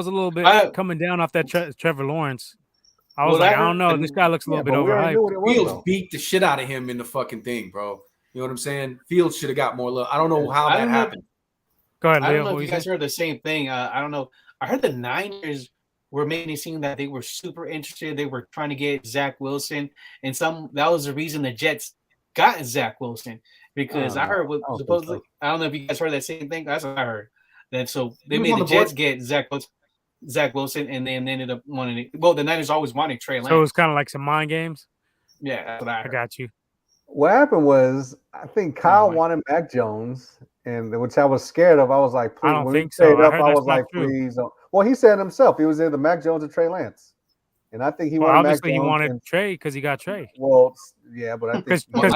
a little bit coming down off that Trevor Lawrence. I was Well, like, that I don't know. hurt- This guy looks a little bit but we already knew overhyped. what it was, Fields though. beat the shit out of him in the fucking thing, bro. You know what I'm saying? Fields should have got more love. I don't know how I that don't know. happened. Go ahead, I Leo. don't know What if you you guys say? heard the same thing. I don't know. I heard the Niners were making it seem that they were super interested. They were trying to get Zach Wilson, and that was the reason the Jets got Zach Wilson because I heard what I don't think supposedly. so. I don't know if you guys heard that same thing. That's what I heard. That so they He was made on the the board. Jets get Zach Wilson. Zach Wilson, and then they ended up wanting it. Well, the Niners always wanted Trey Lance. So it's kind of like some mind games. Yeah, that's what I I heard. got you. What happened was, I think Kyle wanted Mac Jones, and which I was scared of. I was like, please. I don't When think we stayed so. I up, heard I that's was not like, true. please don't. Well, he said himself. He was either Mac Jones or Trey Lance. And I think he Well, wanted Mac obviously he Jones. wanted Trey because he got Trey. Well, yeah, but I think Because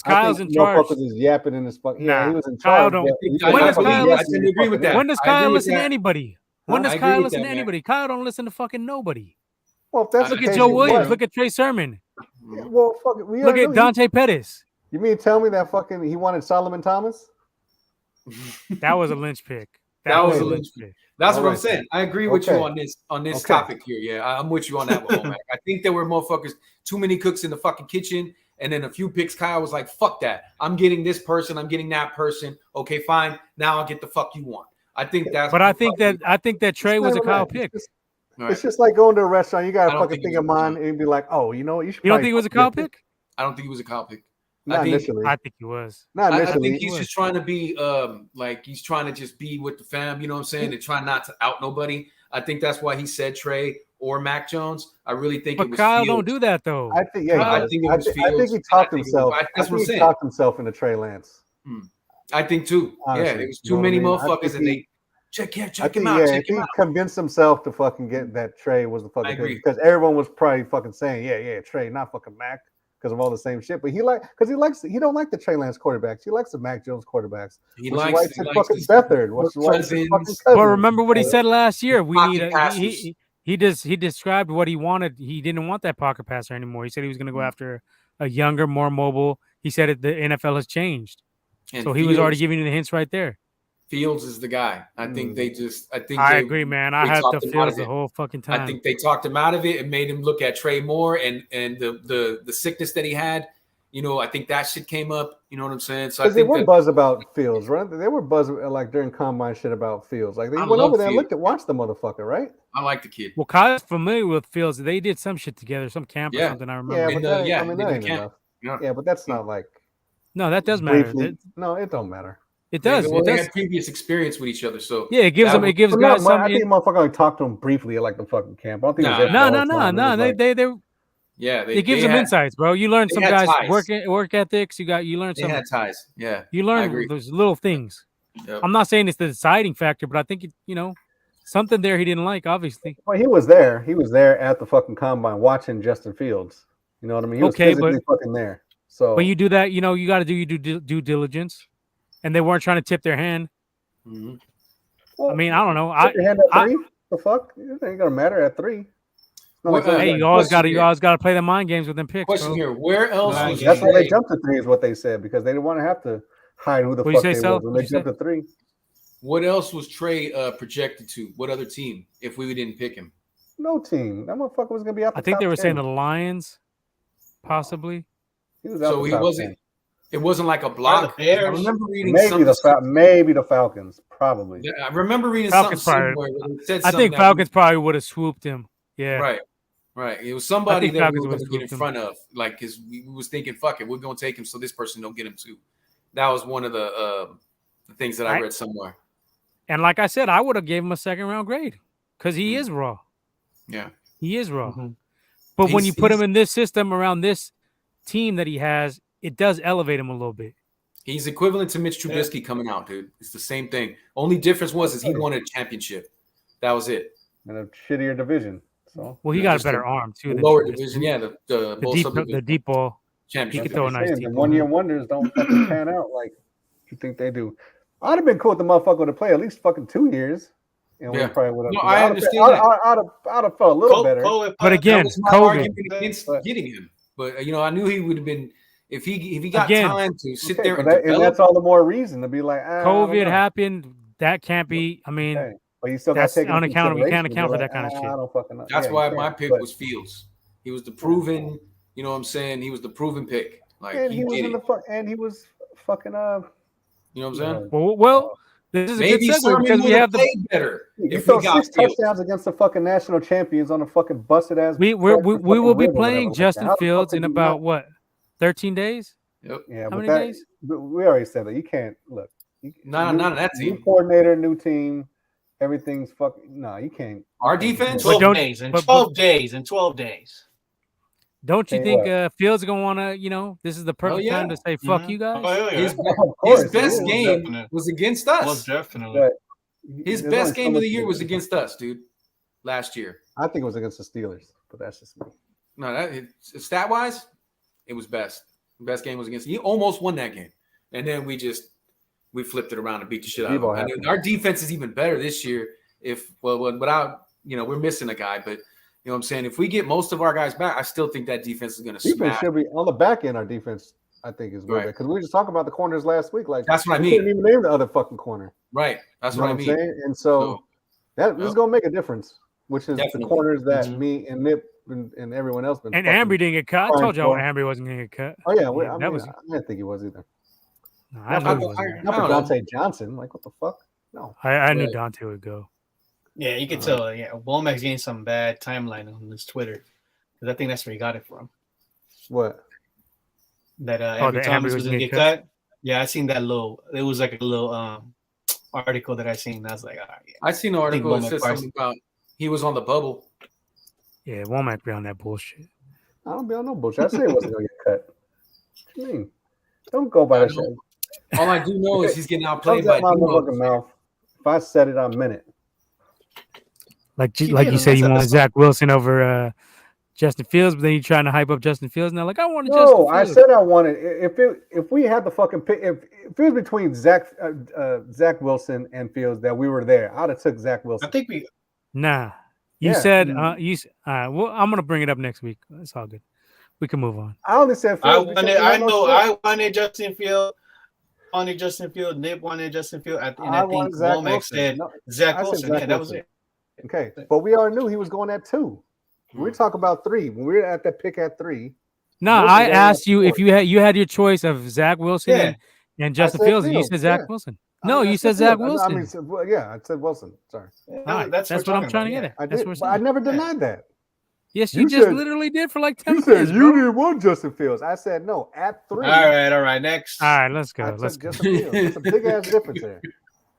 Kyle's in charge. Motherfuckers is yapping in his fucking. Yeah, Nah, he was in Kyle charge. don't- but when does motherfuckers Kyle yapping listen- in I agree his with fucking that. When does I Kyle agree with listen to that. anybody? When does I agree Kyle with listen that, to man. anybody? Kyle don't listen to fucking nobody. Well, if that's Look the at case, Joe he Williams. was. Look at Trey Sermon. Yeah, well, fuck it. We Look already at knew Dante Pettis. You mean to tell me that fucking he wanted Solomon Thomas? That was a lynch pick. That was Okay. a lynch pick. That's what I'm Alright. saying. I agree with you Okay. on this Okay. topic here. Yeah, I'm with you on that one, man. I think there were motherfuckers, too many cooks in the fucking kitchen, and then a few picks. Kyle was like, "Fuck that! I'm getting this person. I'm getting that person. Okay, fine. Now I'll get the fuck you want." I think that's. But I think that Trey was a Kyle pick. It's just like going to a restaurant. You got I to don't fucking think think it of was mine and be like, oh, you know what? You should. You don't probably think it was a fucking Kyle get this. pick? I don't think he was a Kyle pick. Not think- initially. I think he was. Not I initially. think he's just trying to be like he's trying to just be with the fam, you know what I'm saying, and try not to out nobody. I think that's why he said Trey or Mac Jones. I really think it But was Kyle Fields. don't do that though. I think yeah. I He think it does. was I think Fields, he and talked I think it was- himself. that's I what I'm think he saying. talked himself into Trey Lance. I think too. Honestly, Yeah, there was you too know many what I mean? I motherfuckers, think and he- they check I him think out. yeah, Check if him he out. convinced himself to fucking get that Trey was the fucking I agree. because everyone was probably fucking saying yeah Trey, not fucking Mac because of all the same shit. But he don't like the Trey Lance quarterbacks. He likes the Mac Jones quarterbacks. He Which likes is fucking his Beathard. Which is why it's his fucking cousins. cousin. But remember what he said last year. We Pocket need a passers. he described what he wanted. He didn't want that pocket passer anymore. He said he was going to go after a younger, more mobile. He said the NFL has changed. And So he was already Fields- giving you the hints right there. Fields is the guy. I think they just. I think I they- agree, man. they I had talked the him out Fields of the it. whole fucking time. I think they talked him out of it and made him look at Trey Moore and the sickness that he had. You know, I think that shit came up. You know what I'm saying? So I Because they think were that buzz about Fields, right? They were buzz like during combine shit about Fields. Like they I went love over there and Fields. watched the motherfucker, right? I like the kid. Well, Kyle's familiar with Fields. They did some shit together, some camp or Yeah. something. I Yeah, remember. but And, that ain't, yeah, I mean they that did ain't camp. enough. Yeah. Yeah, but that's not like No, that does matter. briefly. No, it don't matter. It does. Well, It they does. had previous experience with each other, so Yeah, it gives that them. It was- gives But guys no, some. I think motherfucker only talked to him briefly at like the fucking camp. I don't think it was there Nah. all No. the time. It was like- They yeah, it gives them had, insights, bro. You learn they some had guys ties. work ethics. You learn They some. had ties. Yeah, You I learn agree. those little things. Yep. I'm not saying it's the deciding factor, but I think something there he didn't like. Obviously, Well, he was there. He was there at the fucking combine watching Justin Fields. You know what I mean? He was Okay, physically fucking there. So but you do that. You got to do your due diligence, and they weren't trying to tip their hand. Mhm. well, I mean, I don't know. put your hand at 3. The fuck? It ain't gonna matter at 3. Not like Well, that. Hey, you always got question to play the mind games with them picks, Question bro. here: where else Nah, was That's why they Trey? jumped to 3 is what they said because they didn't want to have to hide who the What'd you fuck say, they Sal? was when What'd they you jumped to 3. What else was Trey projected to? What other team? If we didn't pick him, No team. That motherfucker was gonna be out the I think top they were 10. saying the Lions, possibly. He was out so the he top wasn't. 10. It wasn't like a block. the Bears? I remember reading Maybe the Falcons, probably. I remember reading Falcons something probably- somewhere where it said I something think that Falcons probably would have swooped him. Yeah, Right. It was somebody think that we Falcons were going to would get in swoop front of, like, because we was thinking, fuck it, we're going to take him, so this person don't get him too. That was one of the things that I read somewhere. and like I said, I would have gave him a second round grade because he is raw. Yeah. He is raw. Mhm. But when you put him He's- in this system around this team that he has, it does elevate him a little bit. He's equivalent to Mitch Trubisky coming out, dude. It's the same thing. Only difference is he won a championship. That was it. In a shittier division. So Well, he Yeah, got a just better the arm too. The than lower Trubisky. division, yeah, the both the subdivision deep ball. He championship. could throw a nice saying, deep the ball. 1 year wonders don't fucking pan out like you think they do. I'd have been cool with the motherfucker to play at least fucking 2 years. And we Yeah. probably would have. No, I understand that. I'd have felt a little better. But again, That was my COVID. argument against getting him. But I knew he would have been if he got Again. time to sit Okay, there but and and develop. that's all the more reason to be like, I don't COVID know. happened. That can't be. I mean, Okay. But you still got that's to take into unaccountable. You can't consideration to be account for like, that kind of shit. I don't fucking know. That's Yeah, why you my can't, pick but- was Fields. He was the proven, you know what I'm saying? He was the proven pick. Like And he he was did in it. the and he was fucking You know what I'm saying? well, this is a Maybe good segue Sermon because we would have have the played better You if throw we got 6 Fields. touchdowns against the fucking national champions on a fucking busted ass. we fucking will be rib or playing whatever. Justin How the fuck Fields did in you about not- what 13 days. Yep. Yeah, How but many that days? but we already said that you can't look. Not on that New team. coordinator, new team. everything's fucking. No, you can't. Our In defense. 12 don't- days. In but- 12 days. In 12 days. Don't you Tell you think Fields gonna want to? This is the perfect yeah. time to say "fuck Mhm. you guys." Oh, yeah, yeah. His, Of course, his best it is. game Definitely. was against Most us. definitely. But His there's best only so game of much the year you was can do. against us, dude. Last year. I think it was against the Steelers, but that's just me. No, stat wise, it was best. Best game was against. He almost won that game, and then we flipped it around and beat the shit out of Debo him. And our defense is even better this year. Without we're missing a guy, but you know what I'm saying. If we get most of our guys back, I still think that defense is going to Defense smash. should be on the back end. Our defense, I think, is way Right. because we were just talking about the corners last week. Like That's what I we mean. couldn't even name the other fucking corner. Right. That's You know what I I'm mean. saying? And so this is gonna make a difference, which is Definitely. the corners that Mhm. me and Nip and everyone else been. And fucking- Ambry didn't get cut. I fine told y'all for. Ambry wasn't gonna get cut. Oh yeah, Yeah, I that mean, was- I didn't think he was either. No, Not I for- knew he wasn't. Not I for don't know. Dante Johnson. Like what the fuck? No. I knew Right. Dante would go. Yeah, you can tell. Yeah, Womack's getting some bad timeline on his Twitter because I think that's where he got it from. What? That that Ambry Ambry Thomas was was gonna gonna get get cut. Yeah, I seen that little. It was like a little article that I seen. I was like, all right, yeah. I seen an article that Womack said Price- something about he was on the bubble. Yeah, Womack be on that bullshit. I don't be on no bullshit. I said he wasn't gonna get cut. What you mean? Don't go by I that know. shit. All I do know is he's getting outplayed Comes by out my Demo. motherfucking mouth. If I said it, I meant it. Like He like did you on said, this you want episode. Zach Wilson over Justin Fields, but then you trying to hype up Justin Fields. Now, like I wanted No, Justin I Fields. said I wanted. If we had the fucking pick, if it was between Zach Wilson and Fields that we were there, I'd have took Zach I Wilson. think we. Nah, you Yeah. said all right. Well, I'm gonna bring it up next week. It's all good. We can move on. I only said I Fields. because wanted. we I had no know. shit. I wanted Justin Field. Wanted Justin Field. Nip wanted Justin Field. And I think wanted Zach Womack Wilson. said No, Zach I said Wilson. Zach Yeah, that was Wilson. it. okay, but we already knew he was going at 2. We talk about 3. When we were at that pick at 3, No, Wilson I going asked at you 4. if you had your choice of Zach Wilson Yeah. and Justin said Fields, and you Fields, said Zach yeah. Wilson. I No, mean, I you said Fields. Zach I Wilson. mean, well, yeah, I said Wilson. Sorry, All right, that's we're what I'm talking trying to about, get at. I That's did. what But we're I saying. never Yeah. denied that. Yes, You you just said- literally did for like 10 You minutes. said you bro. didn't want Justin Fields. I said no at 3. All right. Next. All right, let's I go. took Let's go. Justin Fields. It's a big ass difference there.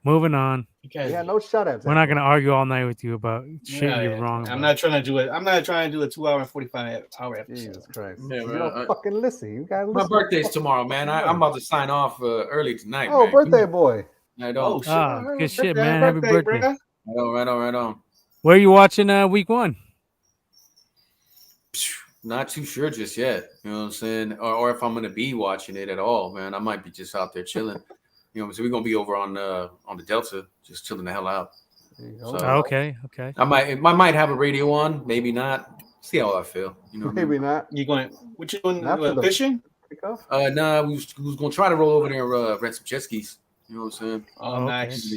Moving on. Okay. We had no shutouts. We're not gonna argue all night with you about shit Yeah, you're yeah. wrong. I'm about. not trying to do it. I'm not trying to do a 2-hour and 45-hour episode. Jesus Christ. Yeah, you man, don't fucking listen. You gotta My listen. birthday's tomorrow, man. I'm about to sign off early tonight. Oh, man. birthday boy. I Oh don't. shit! Ah, Happy good shit, birthday, man. Happy birthday. bruh. Right on. Where are you watching week 1? Not too sure just yet. You know what I'm saying? Or if I'm gonna be watching it at all, man. I might be just out there chilling. You know, so we're gonna be over on the Delta, just chilling the hell out. There you go. So- Okay. I might have a radio on, maybe not. See how I feel. You know what I mean? Maybe not. You going? What you doing? Not for the- Fishing? Kickoff. Nah, we was gonna try to roll over there and rent some jet skis. You know what I'm saying? Oh, Okay. nice.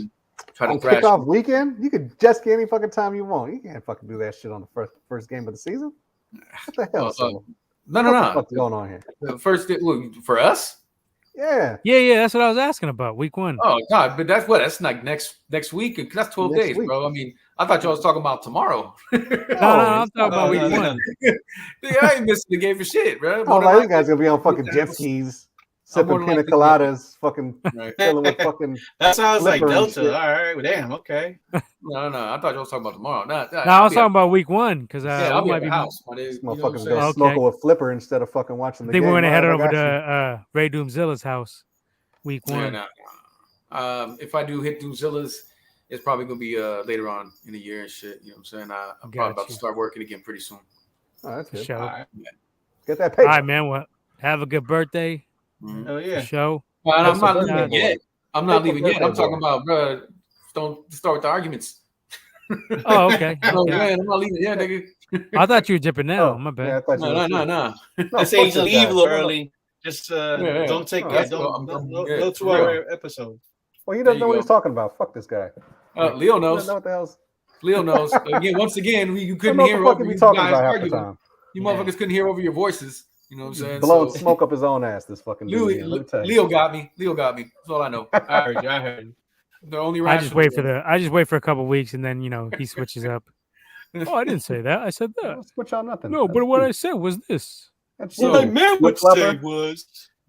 Try to On crash. kickoff weekend, you could jet ski any fucking time you want. You can't fucking do that shit on the first game of the season. What the hell? Solo? No. What the fuck's going on here? The first for us. Yeah. Yeah. That's what I was asking about. Week 1. Oh God, but that's like next week. That's 12 Next days, week. bro. I mean, I thought y'all was talking about tomorrow. No, I'm talking about week 1. Yeah, I ain't missing the game for shit, bro. Oh, like, you guys gonna be on fucking jet skis, sipping more pina likely- coladas, fucking Right. chilling with fucking. That sounds like Flipper and Delta. shit. All right. Well, damn. Okay. No. I thought y'all was talking about tomorrow. No, I was talking about week 1 because I'll we be might at the be. house. My dude. These You know what I'm motherfuckers saying? go Okay. smoking with Flipper instead of fucking watching I the think game. we're gonna head Alright, I over got you. to Ray Doomzilla's house. Week 1. Yeah, no. If I do hit Doomzilla's, it's probably gonna be later on in the year and shit. You know what I'm saying? I'm Got probably about to you. start working again pretty soon. Oh, that's For good. sure. All right. Get that All paper. right, man. Well, have a good birthday. Mhm. Oh For yeah. show. Well, I'm That's not a leaving birthday yet. boy. I'm not That's a leaving yet. I'm birthday talking boy. about, bro. Don't start with the arguments. Oh, okay. Oh Okay. man, I'm not leaving yet, nigga. I thought you were dipping now. Oh, My bad. Yeah, I thought you No. were too. No. No, I say fuck that leave guy. a little early. Just yeah. don't take Oh, that. that's Don't cool. no Yeah, no for 2-hour episode. Well, he There doesn't you know what go. he's talking about. Fuck this guy. Leo He doesn't knows. know what the hell's. Leo knows. Once again, you I don't couldn't know what hear the fuck over he be you talking guys about half the arguing. time. You Yeah. motherfuckers couldn't hear over your voices. You know what I'm saying? Blowing So, smoke up his own ass. This fucking dude. here, let me tell you. Leo got me. That's all I know. I heard you. I heard you. The only I just rational- wait for a couple weeks and then he switches up. Oh, I didn't say that. I said that. Don't switch on nothing. No, That's but what you. I said was this. That's So- you. What I meant would flip say flopper. was.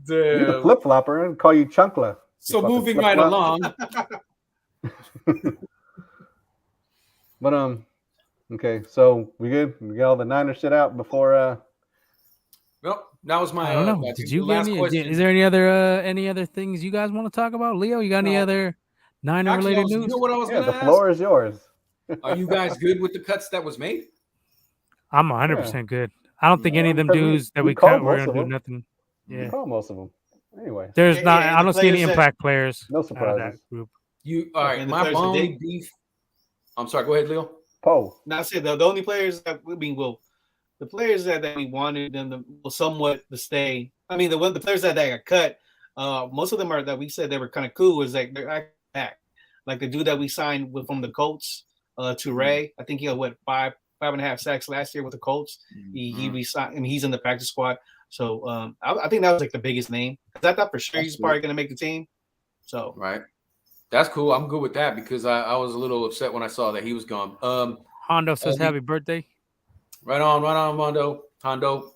You the flip flopper and call you Chunkla. So fucking moving flip right flop. along. But okay. So we good? We got all the Niners shit out before. Well, that was my. I don't know. I Did think you the get last any? question. Is there any other things you guys want to talk about? Leo, you got any No. other Niner Actually, related you news? know what I was Yeah, gonna the ask? floor is yours. Are you guys good with the cuts that was made? I'm 100% good. I don't think any of them Because dudes that we we called cut were most gonna of do them. nothing. We Yeah, called most of them. Anyway, there's Yeah, not. yeah, and I the don't see any players that- impact players no out of surprises. that group. You all right? And the My players that only did- beef. I'm sorry. Go ahead, Leo. Poe. Now I said the only players that the players that we wanted them to will somewhat to stay. I mean, the players that got cut, most of them are that we said they were kind of cool. Was like they're actually back. Like the dude that we signed from the Colts, to Ray. I think he had what 5.5 sacks last year with the Colts. He resigned. I mean, he's in the practice squad. So I think that was like the biggest name because I thought for sure he's probably going to make the team. So Right. That's cool. I'm good with that because I was a little upset when I saw that he was gone. Hondo says happy birthday. Right on, Hondo. Hondo,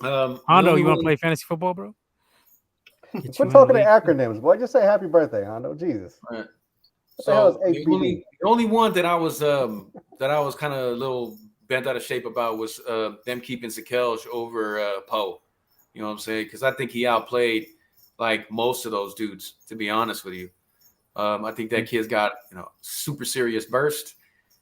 Lily you want to Williams- play fantasy football, bro? Get Quit you talking in to the league. acronyms, boy. Just say happy birthday, Hondo. Jesus. Right. What the hell is So the HBD? only one that I was kind of a little bent out of shape about was them keeping Sakelj over Poe. You know what I'm saying? Because I think he outplayed like most of those dudes. To be honest with you, I think that kid's got super serious burst,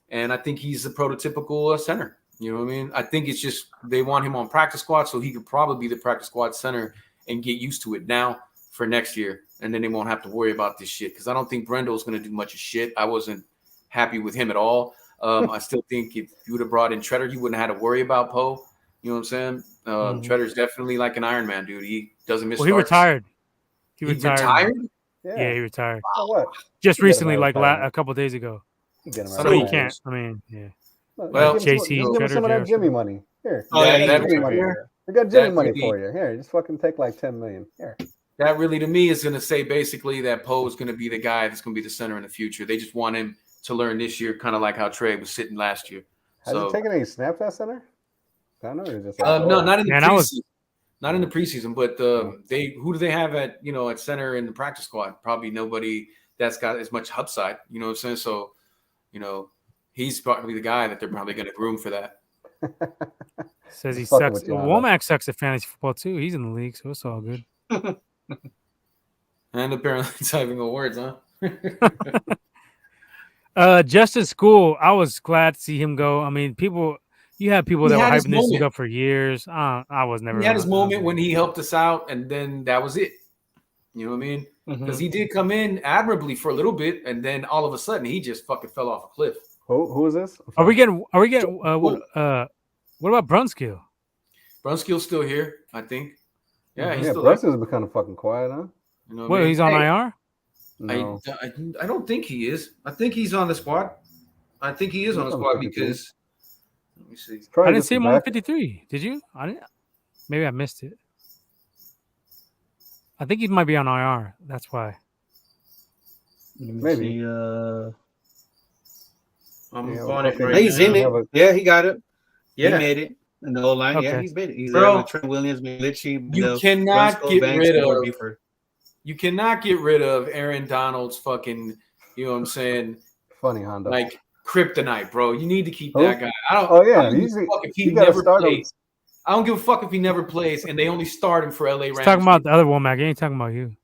and I think he's a prototypical center. You know what I mean? I think it's just they want him on practice squad so he could probably be the practice squad center and get used to it now for next year, and then they won't have to worry about this shit. Because I don't think Brendel's going to do much of shit. I wasn't happy with him at all. I still think if you would have brought in Treader, you wouldn't have had to worry about Poe. You know what I'm saying? Treader's definitely like an Iron Man, dude. He doesn't miss. Well, he starts. retired. He retired. Yeah, he retired. So what? Just He get recently, him out of like retirement. a couple days ago. He get him So out So of he retirement. can't. I mean, yeah. Look, Well, just give him JC, just give him some of Treader, that Jimmy money. Here. Oh, yeah, Got that Jimmy money. Treader. We got Jimmy That money really- for you. Here, just fucking take like $10 million. Here. That really, to me, is going to say basically that Poe is going to be the guy that's going to be the center in the future. They just want him to learn this year, kind of like how Trey was sitting last year. Has he taken any snaps at center? I don't know. He just No, not in the Man, preseason. Not in the preseason, but who do they have at at center in the practice squad? Probably nobody that's got as much upside. You know what I'm saying? So, he's probably the guy that they're probably going to groom for that. Says he Just fucking sucks. with you, Hondo. Womack sucks at fantasy football too. He's in the league, so it's all good. And apparently typing awards, huh? Justin School, I was glad to see him go. I mean, you had people He that were had his hyping this dude moment. up for years. I was never. He had his moment when he helped us out, and then that was it. You know what I mean? Because he did come in admirably for a little bit, and then all of a sudden he just fucking fell off a cliff. Who is this? Are we getting? What about Brunskill? Brunskill's still here, I think. Yeah, he's Yeah, still there. Brunskill's been kind of fucking quiet, huh? You know what I Well, mean? he's on Hey, IR. No. I don't think he is. I think he's on the squad. I think he is on the He's on squad 52. because let me see. It's probably I didn't just see him the on back. 53. Did you? I didn't. Maybe I missed it. I think he might be on IR. That's why. Maybe. See, I'm Yeah, on it okay. right he's now. in it. Yeah, he got it. Yeah. He made it. In the old line, yeah, Okay. he's made it. He's Bro, there with Trent Williams, Litchi. You cannot get rid of Buford. you cannot get rid of Aaron Donald's fucking, you know what I'm saying, Funny Hondo. like kryptonite, bro. You need to keep Who? that guy. I Oh, yeah, don't give a he's- fuck if he you gotta never start him. plays. I don't give a fuck if he never plays and they only start him for LA He's Rams. talking about the other Womack. He ain't talking about you.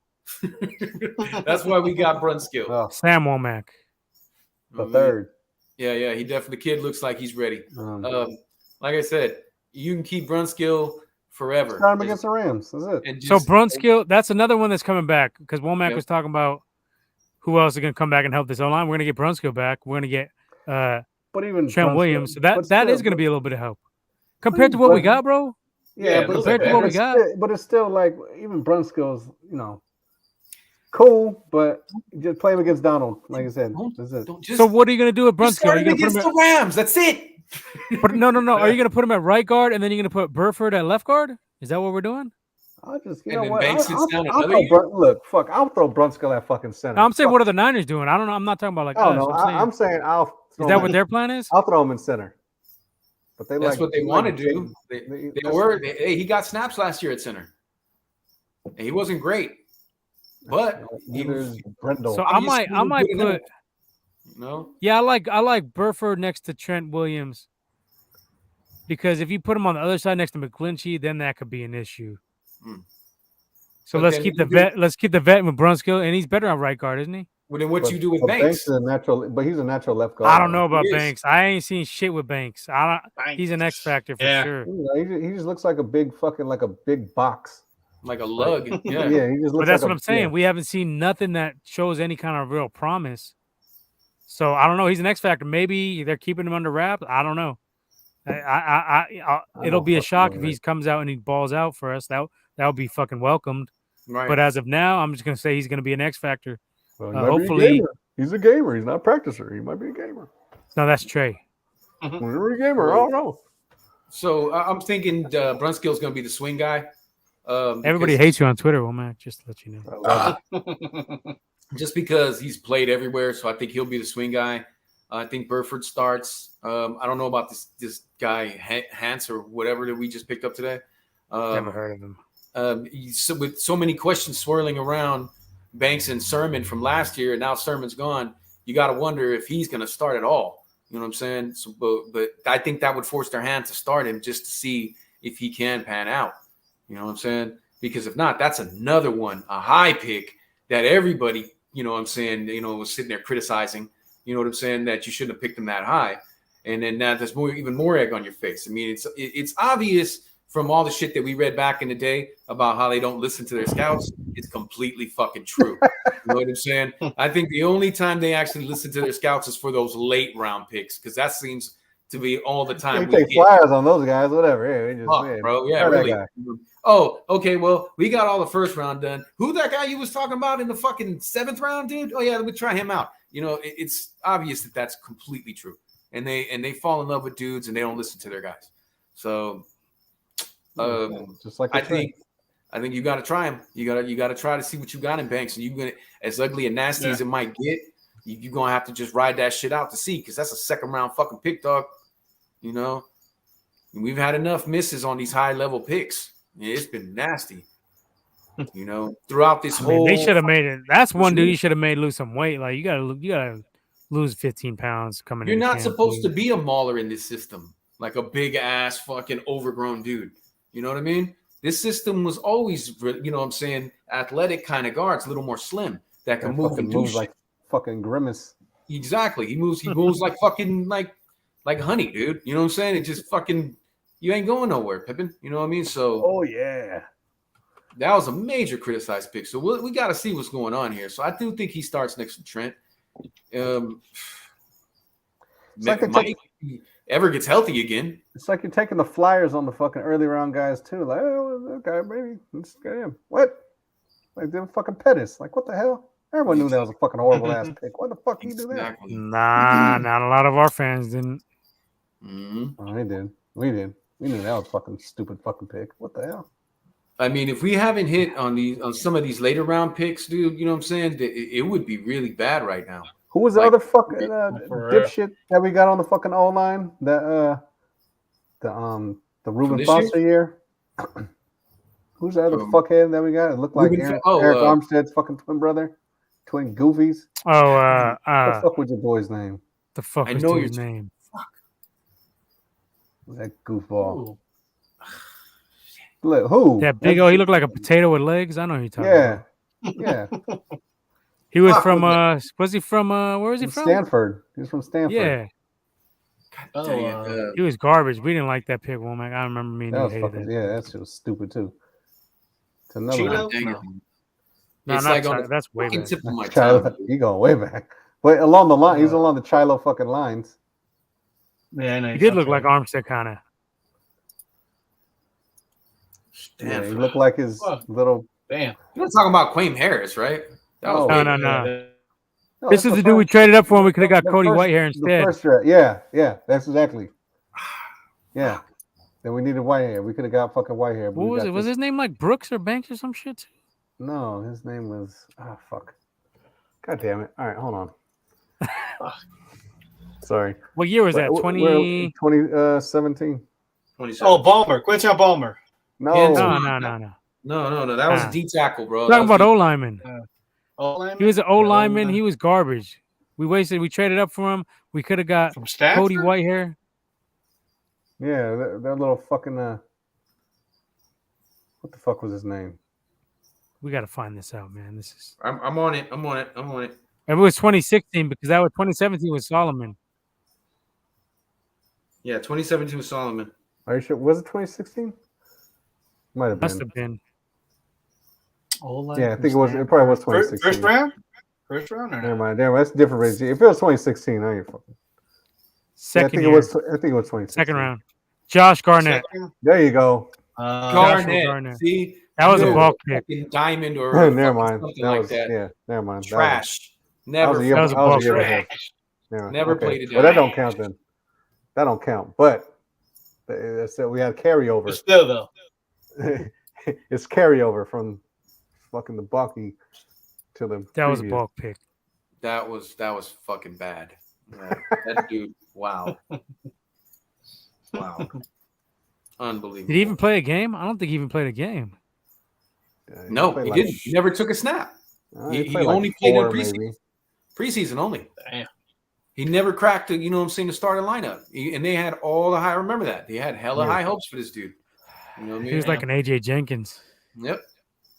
That's why we got Brunskill. Oh, Sam Womack. the third. Yeah, he definitely. The kid looks like he's ready. Um, Like I said, you can keep Brunskill forever. Start him against the Rams. That's it. And So just- Brunskill, that's another one that's coming back because Womack Yep. was talking about who else is going to come back and help this O line. We're going to get Brunskill back. We're going to get But even Trent Brunskill- Williams. So but that is still- going to be a little bit of help compared to what we got, bro. Yeah, Yeah, but compared to what we it's got. still- but it's still like even Brunskill's, cool, but just play him against Donald. Like I said, that's it. Don't just So what are you going to do with just Brunskill? Are start you him going to put against him the Rams. That's it. no. Are you going to put him at right guard and then you're going to put Burford at left guard? Is that what we're doing? I'll just, you And know then what? Banks sits down I'll another throw year? look, fuck, I'll throw Brunskill at fucking center. No, I'm saying, Fuck. what are the Niners doing? I don't know. I'm not talking about like I don't us. know. I'm saying, I'm saying I'll. is throw that him- what their plan is? I'll throw him in center. But they That's like what they like want to do. Jake- They that's- were. Hey, he got snaps last year at center, and he wasn't great. But he Neither was. is Brendel. So I obviously might good enough. put No. Yeah, I like Burford next to Trent Williams because if you put him on the other side next to McGlinchey, then that could be an issue. Hmm. So But let's then keep what the you do- vet. Let's keep the vet with Brunskill, and he's better on right guard, isn't he? Well, then what But, you do with but Banks? is a natural, but he's a natural left guard. I don't know though. about He is. Banks. I ain't seen shit with Banks. I don't. He's an X factor for Yeah. sure. He just looks like a big fucking like a big box. Like a lug. Yeah. Yeah, he just looks. But that's like what I'm saying. Yeah. We haven't seen nothing that shows any kind of real promise. So I don't know. He's an X factor. Maybe they're keeping him under wraps. I don't know. It'll be a shock if he comes out and he balls out for us. That would be fucking welcomed. Right. But as of now, I'm just gonna say he's gonna be an X factor. Well, he might be a Hopefully, gamer. He's a gamer. He's not a practicer. He might be a gamer. no, that's Trey. Whenever a gamer, I don't know. So I'm thinking Brunskill's going to be the swing guy. Everybody because- hates you on Twitter, Womack. Just to let you know. I love it. just because he's played everywhere, so I think he'll be the swing guy. I think Burford starts. I don't know about this guy Hans or whatever that we just picked up today. Never heard of him. With so many questions swirling around Banks and Sermon from last year, and now Sermon's gone, you got to wonder if he's going to start at all. You know what I'm saying? So, but I think that would force their hand to start him just to see if he can pan out. You know what I'm saying? Because if not, that's another one, a high pick that everybody, you know what I'm saying, was sitting there criticizing. You know what I'm saying? That you shouldn't have picked him that high. And then now there's even more egg on your face. I mean, it's obvious from all the shit that we read back in the day about how they don't listen to their scouts. It's completely fucking true. You know what I'm saying? I think the only time they actually listen to their scouts is for those late round picks, because that seems to be all the time. We take flyers on those guys, whatever. Yeah, we just, Fuck, bro. Yeah, really. Oh, okay. Well, we got all the first round done. Who that guy you was talking about in the fucking 7th round, dude? Oh yeah, let me try him out. It's obvious that that's completely true, and they fall in love with dudes and they don't listen to their guys. So, just like I think you got to try him. You got to try to see what you got in Banks, and you're gonna, as ugly and nasty as it might get, you're gonna have to just ride that shit out to see, because that's a 2nd round fucking pick, dog. And we've had enough misses on these high level picks. It's been nasty. Throughout this whole. They should have made it. That's one dude you should have made lose some weight. Like you gotta lose 15 pounds coming. You're not supposed to be a mauler in this system, like a big ass fucking overgrown dude. You know what I mean? This system was always, athletic kind of guards, a little more slim that can move and do shit. Like fucking Grimace. Exactly. He moves like fucking like honey, dude. You know what I'm saying? It just fucking, you ain't going nowhere, Pippin. You know what I mean? So. Oh yeah. That was a major criticized pick. So we got to see what's going on here. So I do think he starts next to Trent. Mike ever gets healthy again. It's like you're taking the flyers on the fucking early round guys too. Like, oh, okay, maybe let's get him. What? Like they were fucking Pettis. Like, what the hell? Everyone knew that was a fucking horrible ass pick. Why the fuck you do that? Nah, not a lot of our fans didn't. Mm-hmm. Oh, they did. We did. We knew that was fucking stupid fucking pick. What the hell? I mean, if we haven't hit on some of these later round picks, dude, you know what I'm saying? It would be really bad right now. Who was the other fucking dipshit that we got on the fucking O line? The Reuben Foster year. Who's the other fuckhead that we got? It looked like Eric Armstead's fucking twin brother, twin goofies. Oh, what the fuck was your boy's name? The fuck was his name? Fuck. That goofball. Look, who? That big old, he looked like a potato with legs. I know who you're talking about. Yeah. He was from was he from where was he from? Stanford. He was from Stanford. Yeah. He was garbage. We didn't like that pick, Womack. I remember me and you hated it. Yeah, that shit was stupid too. It's another one. No, that's way back. Tip of my tongue. You going way back. But along the line, he's along the Chilo fucking lines. Yeah, I know. He did look like Armstead kind of. Yeah, he looked like his little. Damn. You're talking about Quaim Harris, right? No. This is the dude we traded up for, and we could have got Cody Whitehair instead. The first draft. Yeah, that's exactly. Yeah. Then we needed Whitehair. We could have got fucking Whitehair. What was it? Was his name like Brooks or Banks or some shit? No, his name was fuck. God damn it. All right, hold on. Sorry. What year was that? 2017. Oh, Balmer. Quinton Balmer. No. That was a D tackle, bro. Talking about O lineman. O-lineman? He was an O lineman. He was garbage. We traded up for him. We could have got From Stanford? Cody Whitehair. Yeah, that little fucking what the fuck was his name? We got to find this out, man. This is. I'm on it. I'm on it. It was 2016 because that was 2017 was Solomon. Yeah, 2017 was Solomon. Are you sure? Was it 2016? Might have Must been. have been. Yeah, I think it was. It probably was 2016. First round? First round or Never not? mind. Damn, that's a different race. If it was 2016, I ain't fucking. Second yeah, year. I think it was 2016. Second round. Josh Garnett. Second? There you go. Garnett. See, That was a no bulk pick. fucking diamond or Never mind. something That like was that. Yeah, never mind. Trash. That Never. was a year, That was a I was bulk a year pick. ahead. Yeah, Never played it Well, that down. don't count then. That don't count. But we had But carryover. still, though. It's carryover from fucking the Bucky to the. That was a previous. bulk pick. That was fucking bad. Yeah, that dude. Wow. Wow. Unbelievable. Did he even play a game? I don't think he even played a game. Yeah, No, played he like- didn't. He never took a snap. He He played like only played in 4 preseason. maybe. Preseason only. Damn. He never cracked the, you know what I'm saying, the starting lineup. And they had all the high, remember that. They had hella Yeah. high hopes for this dude. You know what I mean? He was like an AJ Jenkins. Yep.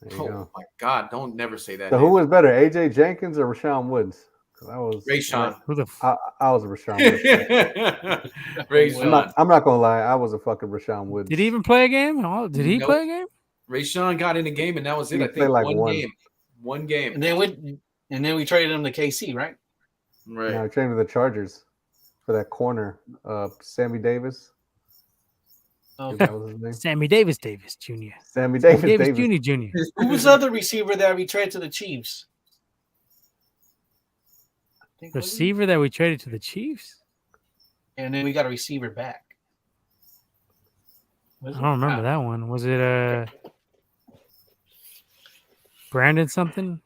There you Oh go. my God. Don't never say that. So who was better, AJ Jenkins or Rashawn Woods? Because I was Rayshawn. Who the f- I was a Rashawn Woods. fan. Rayshawn. I'm not gonna lie, I was a fucking Rashawn Woods. Did he even play a game? Oh, did he Nope. play a game? Rayshawn got in the game, and that was it. He I played think like one one. game. One game. And then we traded him to KC, right? Right. No, I traded to the Chargers for that corner, Sammy Davis. Okay. That was his name. Sammy Davis Jr. Sammy Davis. Davis Jr. Who was the other receiver that we traded to the Chiefs? I think was he? Receiver that we traded to the Chiefs? And then we got a receiver back. I don't remember that one. Was it Brandon something?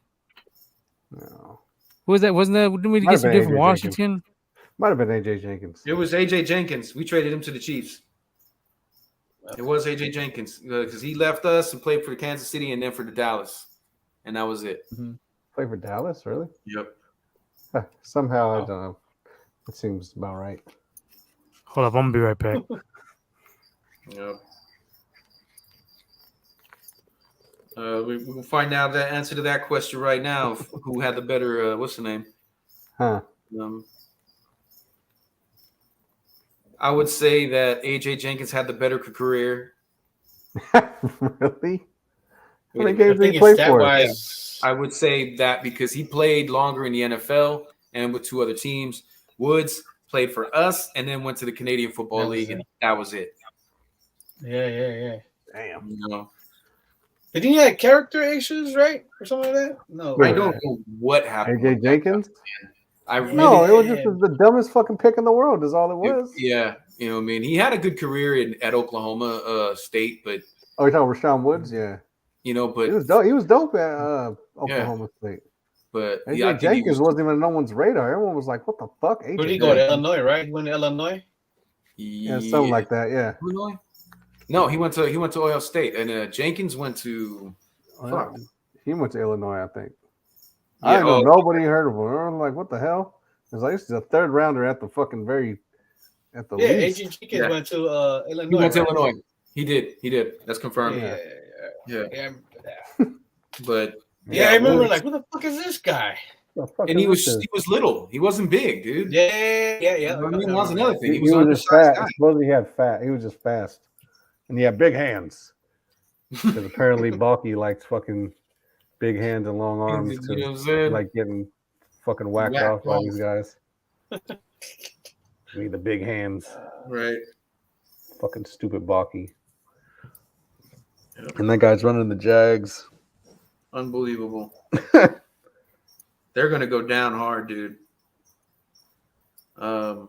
No. Who was that? Wasn't that? Didn't we Might get some have been dude from AJ Washington? Might have been AJ Jenkins. It was AJ Jenkins. We traded him to the Chiefs. It was AJ Jenkins because he left us and played for Kansas City and then for the Dallas, and that was it. Played for Dallas, really? Yep. Somehow I don't know. It seems about right. Hold up, I'm gonna be right back. Yep. We'll find out the answer to that question right now. Who had the better? What's the name? Huh? I would say that AJ Jenkins had the better career. Really? How many I games did think he play it's for? stat-wise. I would say that because he played longer in the NFL and with 2 other teams. Woods played for us and then went to the Canadian Football That was League, it. and that was it. Yeah. Damn. You know, Did he have character issues, right? Or something like that? No. Wait, I don't know what happened. AJ with that Jenkins? guy, man. I really, No, it was just the dumbest fucking pick in the world. Is all it was. yeah. You know, what I mean, he had a good career at Oklahoma State, but Oh, you're talking Rashawn Woods? Yeah. you know, but He was dope. He was dope at Oklahoma State. but AJ yeah, I think Jenkins he was, wasn't even on no one's radar. Everyone was like, "What the fuck?" AJ Where did he go? To Jenkins. Illinois, right? He went to Illinois? Yeah, something like that. Yeah. Illinois. No, he went to Ohio State, and Jenkins went to. Fuck. He went to Illinois, I think. Yeah, I didn't know nobody heard of him. I was like, "What the hell?" It was like, "This is a third rounder at the fucking at the Yeah, least." AJ Jenkins Yeah. went to Illinois. He went to right? Illinois. He did. That's confirmed. Yeah. Yeah. I remember that. But Yeah, I remember. Woods- Like, who the fuck is this guy? The fuck and is he was this? little. He wasn't big, dude. Yeah. You know what I mean, that was another thing. He He was was an just undersized fast. guy. Supposedly he had fat. He was just fast, and he had big hands. Because apparently Balky likes fucking big hands and long arms You know to what I'm saying? like getting fucking whacked Whacked off by off. these guys. Need the big hands. Right. Fucking stupid Balky. And that guy's running the Jags. Unbelievable. They're gonna go down hard, dude. The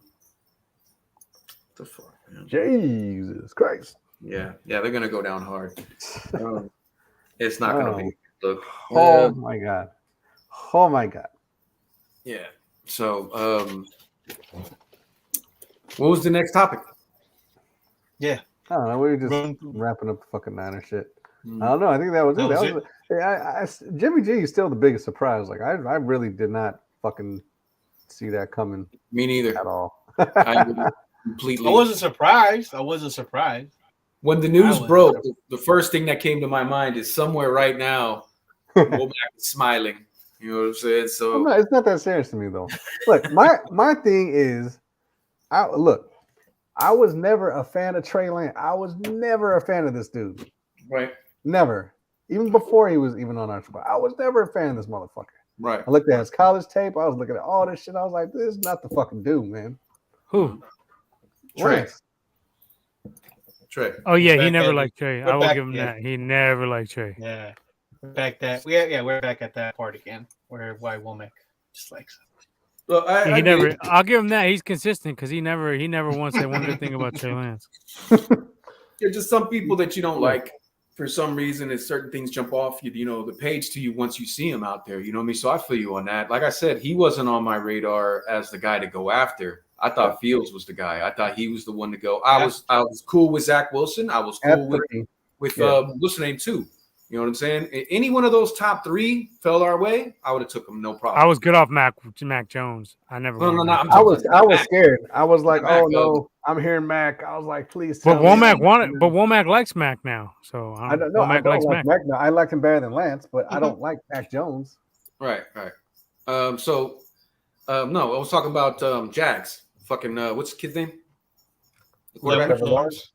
fuck, man. Jesus Christ. Yeah, they're gonna go down hard. It's not gonna be look. Oh my God. Oh my God. Yeah. So, what was the next topic? I don't know. We were just Run- wrapping up the fucking Niner shit. Hmm. I don't know. I think that was it. That was Jimmy G is still the biggest surprise. Like I really did not fucking see that coming. Me neither. At all. I agree completely. I wasn't surprised. When the news broke, the first thing that came to my mind is somewhere right now, Womack is smiling. You know what I'm saying? So it's not that serious to me though. Look, my thing is, I was never a fan of Trey Lance. I was never a fan of this dude. Right. Never. Even before he was even on our squad. I was never a fan of this motherfucker. Right. I looked at his college tape. I was looking at all this shit. I was like, this is not the fucking dude, man. Who? Trey. Oh yeah, he never liked Trey. I will give him that. He never liked Trey. Yeah. We're back at that part again where Womack just likes it. Well, I'll give him that. He's consistent because he never once said one good thing about Trey Lance. There's just some people that you don't like for some reason. If certain things jump off you know, the page to you once you see him out there. You know what I mean? So I feel you on that. Like I said, he wasn't on my radar as the guy to go after. I thought Fields was the guy. I thought he was the one to go. I was cool with Zach Wilson. I was cool with what's the name too. You know what I'm saying? Any one of those top three fell our way, I would have took them, no problem. I was good off Mac Jones. I never. No. I was scared. I was like, oh no, I'm hearing Mac. I was like, please. But Womack likes Mac now, so I don't know. I don't like Mac now. I like him better than Lance, but I don't like Mac Jones. Right. No, I was talking about Jags. Fucking what's the kid's name? Trevor Lawrence.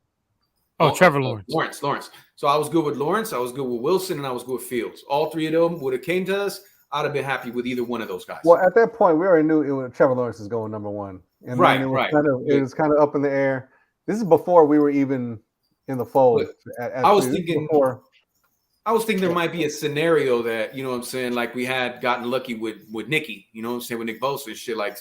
Oh, Trevor Lawrence. Lawrence. So I was good with Lawrence. I was good with Wilson, and I was good with Fields. All three of them would have came to us. I'd have been happy with either one of those guys. Well, at that point, we already knew Trevor Lawrence is going number one. And right. It was kind of up in the air. This is before we were even in the fold. I was thinking there might be a scenario that, you know what I'm saying, like we had gotten lucky with Nicky, you know what I'm saying, with Nick Bosa and shit, like,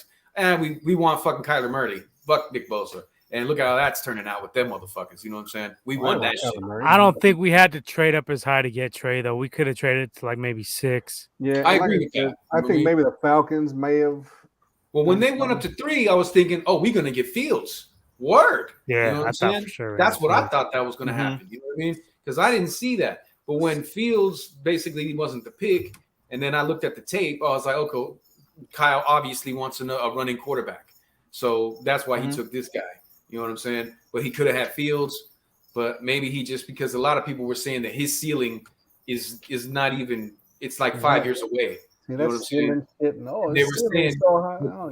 we want fucking Kyler Murray. Fuck Nick Bosa. And look how that's turning out with them motherfuckers. You know what I'm saying? We won that shit. I don't think we had to trade up as high to get Trey, though. We could have traded to like maybe 6. Yeah, I agree with that. I think maybe the Falcons may have. Well, when they went up to 3, I was thinking, oh, we're going to get Fields. Word. Yeah, you know what I'm saying? For sure. That's what I thought that was going to happen. You know what I mean? Because I didn't see that. But when Fields basically wasn't the pick, and then I looked at the tape, I was like, okay, Kyle obviously wants a running quarterback. So that's why he took this guy. You know what I'm saying? But he could have had Fields, but maybe he just, because a lot of people were saying that his ceiling is not even, it's like 5 years away. You know what I'm saying? No, they were saying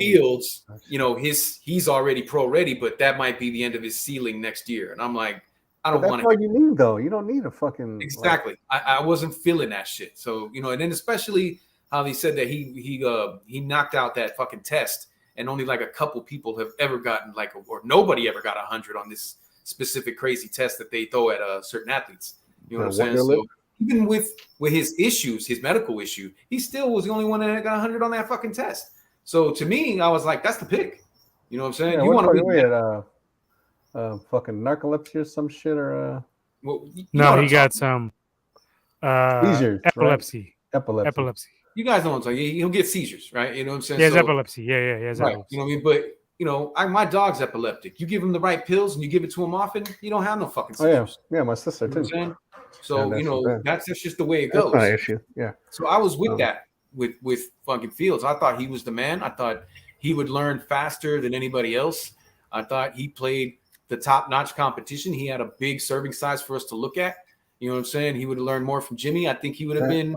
Fields, you know, he's already pro ready, but that might be the end of his ceiling next year. And I'm like, I don't want to. That's all you need, though. You don't need a fucking exactly. I wasn't feeling that shit. So, you know, and then especially how they said that he knocked out that fucking test. And only like a couple people have ever gotten or nobody ever got 100 on this specific crazy test that they throw at certain athletes. You know what I'm saying? So even with his issues, his medical issue, he still was the only one that got 100 on that fucking test. So to me, I was like, that's the pick. You know what I'm saying? Yeah, you want to be fucking narcolepsy or some shit or well, no, he got some seizures, epilepsy. Right? Epilepsy. You guys know what I'm saying. He'll get seizures, right? You know what I'm saying? He has epilepsy. Yeah. He has right. epilepsy. You know what I mean? But, you know, my dog's epileptic. You give him the right pills and you give it to him often, you don't have no fucking seizures. Oh, yeah. My sister, too. You know so, you know, that's just the way it goes. That's not an issue. Yeah. So I was with that, with fucking Fields. I thought he was the man. I thought he would learn faster than anybody else. I thought he played the top-notch competition. He had a big serving size for us to look at. You know what I'm saying? He would have learned more from Jimmy. I think he would have been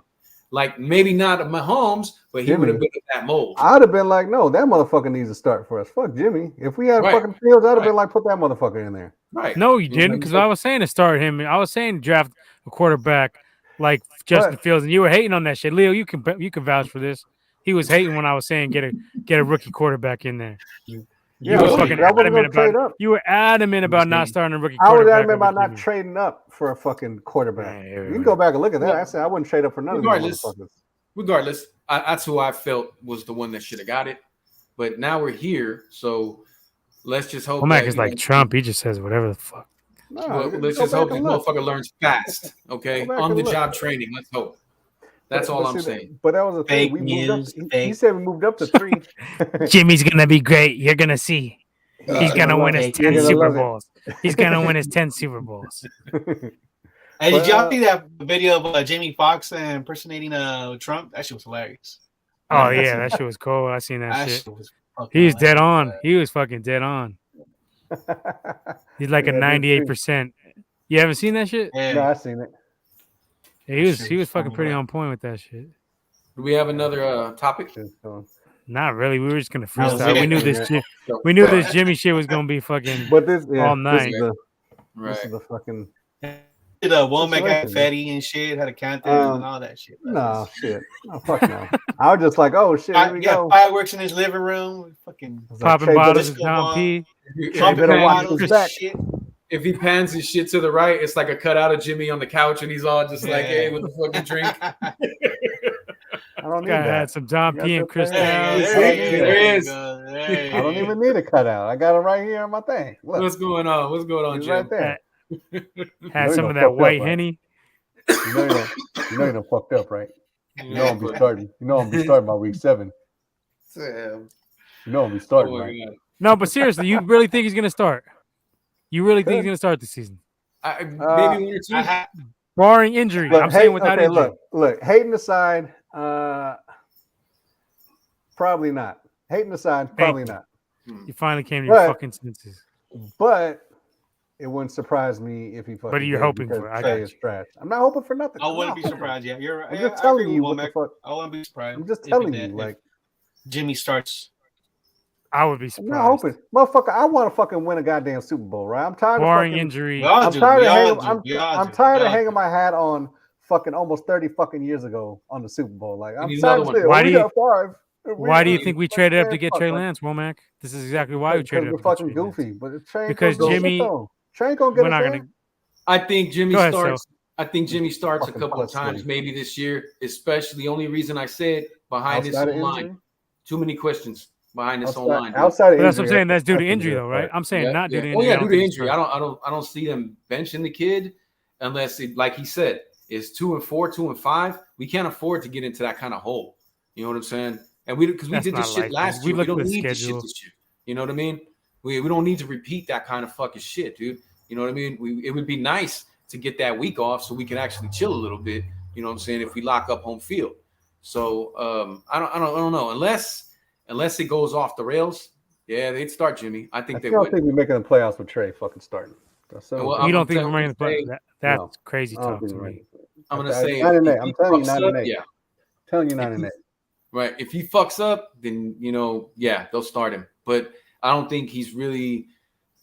like maybe not Mahomes, but he would have been in that mold. I'd have been like, no, that motherfucker needs to start for us. Fuck Jimmy. If we had fucking Fields, I'd have been like, put that motherfucker in there. Right. No, you didn't, because I was saying to start him. I was saying draft a quarterback like Justin Fields, and you were hating on that shit. Leo, you can vouch for this. He was hating when I was saying get a rookie quarterback in there. You were adamant about not starting a rookie quarterback. I was adamant about not trading up for a fucking quarterback. You can go back and look at that. I said I wouldn't trade up for none of these motherfuckers. Regardless, that's who I felt was the one that should have got it. But now we're here, so let's just hope. Womack is like Trump. He just says whatever the fuck. Let's just hope this motherfucker learns fast. Okay, on the job training. Let's hope. That's all I'm saying. But that was the thing. We moved up. He said we moved up to 3. Jimmy's gonna be great. You're gonna see. He's gonna win his 10 Super Bowls. He's gonna win his 10 Super Bowls. Hey, did y'all see that video of Jamie Foxx impersonating Trump? That shit was hilarious. Oh yeah, that shit was cold. I seen that shit. was He's fucking dead on. hilarious. He was fucking dead on. He's like a Yeah, that's true. 98%. You haven't seen that shit? Yeah, No, I seen it. Yeah, That he was shit he was was fucking funny, pretty bro. on point with that shit. Do we have another topic? Shit's going. Not really. We were just gonna That was freestyle. it. We knew this Jimmy shit was gonna be fucking But this, yeah, all this night. is the Right. this is the fucking Did Womack had situation, fatty and shit, had a countdown and all that shit. no shit. No, fuck no. I was just like, oh shit, here we go. Fireworks in his living room. Fucking I was like, Popping Trey bottles better- of Don P. Trey better watch his back. Shit. If he pans his shit to the right, it's like a cutout of Jimmy on the couch, and he's all just like, Yeah. "Hey, with a fucking drink." I don't need Guy that. had some Don You got P your and Chris thing? Down. There is. I don't even need a cutout. I got it right here on my thing. Look, What's going on? What's going on, he's Jim? right there. Had You some know of you that done white fucked up, right? Henny. You know you done fucked up, right? You know I'm be starting. You know I'm be starting by week 7. Damn. You know I'm be Oh starting, my right? God. No, but seriously, you really think he's gonna start? You really think he's Could. gonna start the season? Maybe 1 or 2. Barring injury. Look, I'm saying without injury. Look. Hating aside, probably not. Hating aside, probably you. not. You finally came to your But- fucking senses. But it wouldn't surprise me if he fucking. But you're did, hoping because for it. I Trey got is you. trash. I'm not hoping for nothing. I I'm wouldn't not be hoping. surprised. Yeah, you're right. I'm Yeah, just I telling agree you with what the Womack. fuck. I wouldn't be surprised. I'm just if he telling you, did. like. Jimmy starts. I would be I'm surprised. not hoping, motherfucker. I want to fucking win a goddamn Super Bowl, right? I'm tired Barring of fucking. injury. We all I'm do. tired We of all hanging. do. I'm tired of hanging my hat on fucking almost 30 fucking years ago on the Super Bowl. Like I'm need tired another of one. saying, Why we do you- got 5. Why do you think we Like, traded up man, to get fuck, Trey like, Lance, Womack? This is exactly why we because traded we're up to get fucking Trey Lance. goofy. But Trey ain't Because gonna do Jimmy- shit, though. Trey ain't gonna We're get not us gonna. there. I think Jimmy Go ahead, starts. I think Jimmy starts a Fucking couple of plus times, 20. maybe this year. Especially the only reason I said behind this Outside of whole line. injury, Too many questions behind this whole line. dude. outside of But that's what I'm injury, saying. That's due to think injury, he'll though, right? start. I'm saying Yeah, not due to yeah. injury. Oh yeah, I don't due to think he injury. starts. I don't see them benching the kid unless it, like he said, is 2-4, 2-5. We can't afford to get into that kind of hole. You know what I'm saying? And because we That's did this not shit likely. last We year. We looked at don't the need this shit schedule. this year. You know what I mean? We don't need to repeat that kind of fucking shit, dude. You know what I mean? It would be nice to get that week off so we can actually chill a little bit. You know what I'm saying? If we lock up home field. So I don't know. Unless it goes off the rails, yeah, they'd start Jimmy. I think I they still would. think we're making the playoffs with Trey fucking starting. So Well, You I'm don't think telling we're making the play? say- That's No, crazy I don't talk think to we're me. making it. I'm gonna say 9 and 8. if I'm he telling you, fucks 9 and up, 8. yeah. Telling you 9 and 8. Right. If he fucks up, then yeah, they'll start him. But I don't think he's really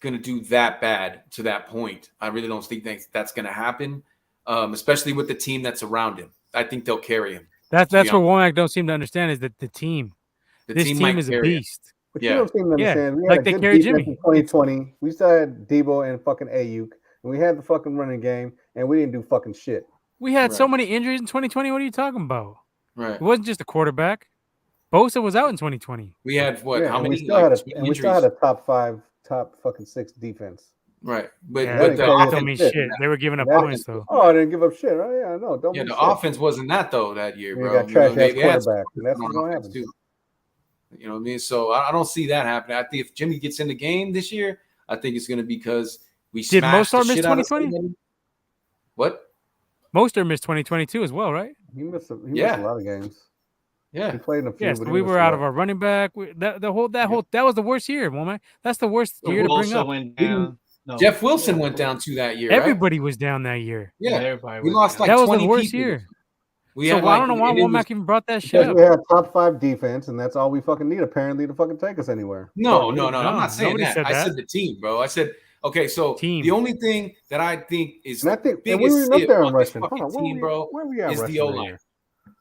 gonna do that bad to that point. I really don't think that's gonna happen. Especially with the team that's around him. I think they'll carry him. That's what Womack don't seem to understand is that the team. This team might is a carry him. beast. But Yeah. you don't seem to Yeah, understand. We had like a they good carry defense Jimmy. in 2020. We still had Debo and fucking Ayuk, and we had the fucking running game, and we didn't do fucking shit. We had so Right. many injuries in 2020. What are you talking about? Right. It wasn't just a quarterback. Bosa was out in 2020. We had what? Yeah, How and many? we still had injuries? we still had a top 5, top fucking 6 defense. Right. But Yeah, that but didn't the carry us don't offense, mean shit. shit. They were giving up That- points though. Oh, I didn't give up shit. Oh yeah, no, don't. yeah, be the shit. offense wasn't that though that year, We bro. got trash ass they had some quarterback, and that's what's on gonna offense, happen. too. You know what I mean? So I don't see that happening. I think if Jimmy gets in the game this year, I think it's going to be because we Did smashed the Mostert miss shit out of 2020? somebody. What? Mostert missed 2022 as well, right? He missed a Yeah. lot of games. Yeah. He played in a few. Yes, but he we missed were a out lot. of our running back. That was the worst year, Womack. That's the worst year to bring Also up. went down. No, Jeff Wilson yeah. went down too that year, right? Everybody was down that year. Yeah. Everybody We went lost down. like That was 20 the worst people. year. We So had I don't know why and it was- Womack even brought that shit Because up. we had top 5 defense, and that's all we fucking need apparently to fucking take us anywhere. No. I'm No, not saying nobody that. said I that. said the team, bro. I said, okay, so Team. the only thing that I think is And I the think, and biggest we were up sip there in on this rushing. fucking Hold on, team, bro, where we at is the rushing right O-line. here?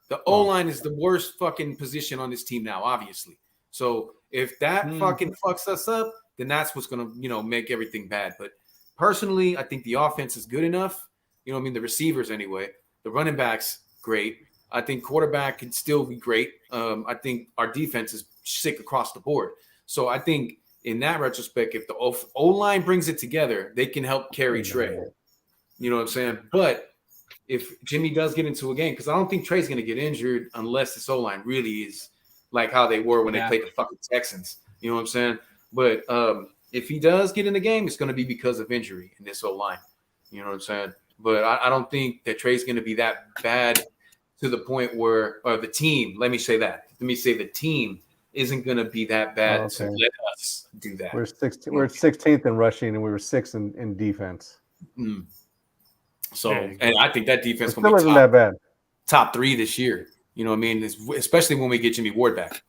The O-line is the worst fucking position on this team now, obviously. So if that fucking fucks us up, then that's what's gonna, make everything bad. But personally, I think the offense is good enough. The receivers anyway. The running backs, great. I think quarterback can still be great. I think our defense is sick across the board. So I think in that retrospect, if the O-line brings it together, they can help carry Trey. You know what I'm saying? But if Jimmy does get into a game, because I don't think Trey's going to get injured unless this O-line really is like how they were when they played the fucking Texans. You know what I'm saying? But if he does get in the game, it's going to be because of injury in this O-line. You know what I'm saying? But I don't think that Trey's going to be that bad to the point where, or the team, let me say the team isn't going to be that bad to let us do that. We're 16th in rushing, and we were 6th in defense. So, and I think that defense still isn't that bad. Top 3 this year. You know what I mean? Especially when we get Jimmy Ward back.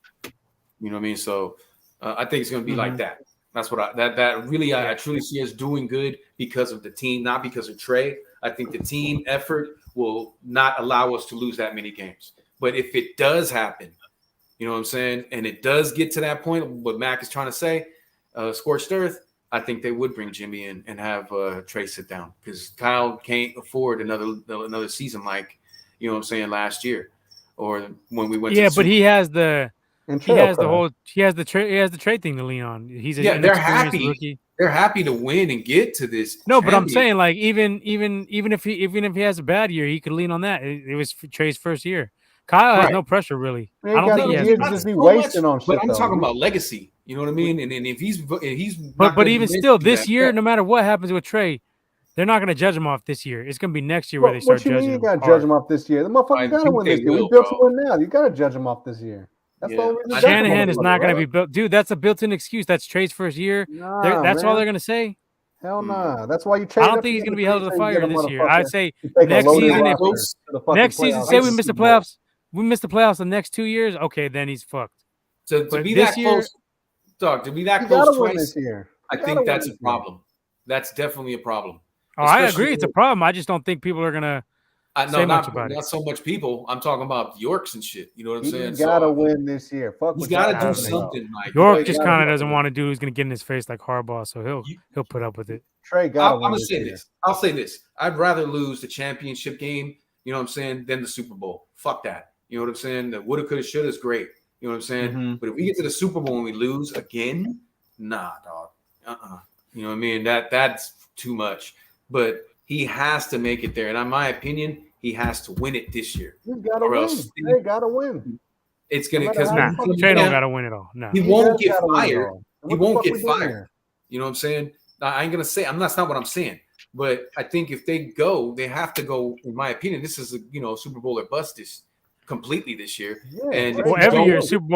You know what I mean? So I think it's going to be like that. That's what I truly see us doing good because of the team, not because of Trey. I think the team effort will not allow us to lose that many games. But if it does happen, you know what I'm saying, and it does get to that point, what Mac is trying to say, scorched earth, I think they would bring Jimmy in and have Trey sit down because Kyle can't afford another season like, you know what I'm saying, last year or when we went. Yeah, but he has the trade thing to lean on. He's they're happy. Rookie. They're happy to win and get to this. No, but I'm saying like even if he has a bad year, he could lean on that. It was Trey's first year. Kyle has no pressure really. I don't think he has. Just be wasting on shit. But I'm talking about legacy. You know what I mean? And if he's but even still, this year, no matter what happens with Trey, they're not going to judge him off this year. It's going to be next year where they start judging him. What you mean you got to judge him off this year? The motherfucker got to win this year. We built to win now. You got to judge him off this year. That's the only reason. Shanahan is not going to be built. Dude, that's a built-in excuse. That's Trey's first year. That's all they're going to say. Hell nah. That's why you. I don't think he's going to be held to the fire this year. I'd say next season, say we miss the playoffs. We missed the playoffs the next 2 years. Okay, then he's fucked. So to be that close, dog, to be that close twice this year. I think that's a problem. That's definitely a problem. Oh, I agree. It's a problem. I just don't think people are gonna say much about it. Not so much people. I'm talking about Yorks and shit. You know what I'm saying? He's got to win this year. He's got to do something. Like York just kind of doesn't want to do. He's gonna get in his face like Harbaugh, so he'll put up with it. Trey got to win. I'm gonna say this. I'll say this. I'd rather lose the championship game. You know what I'm saying? Than the Super Bowl. Fuck that. You know what I'm saying? The woulda, coulda, shoulda is great. You know what I'm saying? But if we get to the Super Bowl and we lose again, nah, dog. You know what I mean? That's too much. But he has to make it there. And in my opinion, he has to win it this year. He's got to win. Trey got to win. It's going to – because Trey don't got to win it all. No. He won't get fired. He won't get fired. You know what I'm saying? I ain't going to say – that's not what I'm saying. But I think if they go, they have to go, in my opinion, this is a Super Bowl or bust completely this year. Yeah, and every year is Super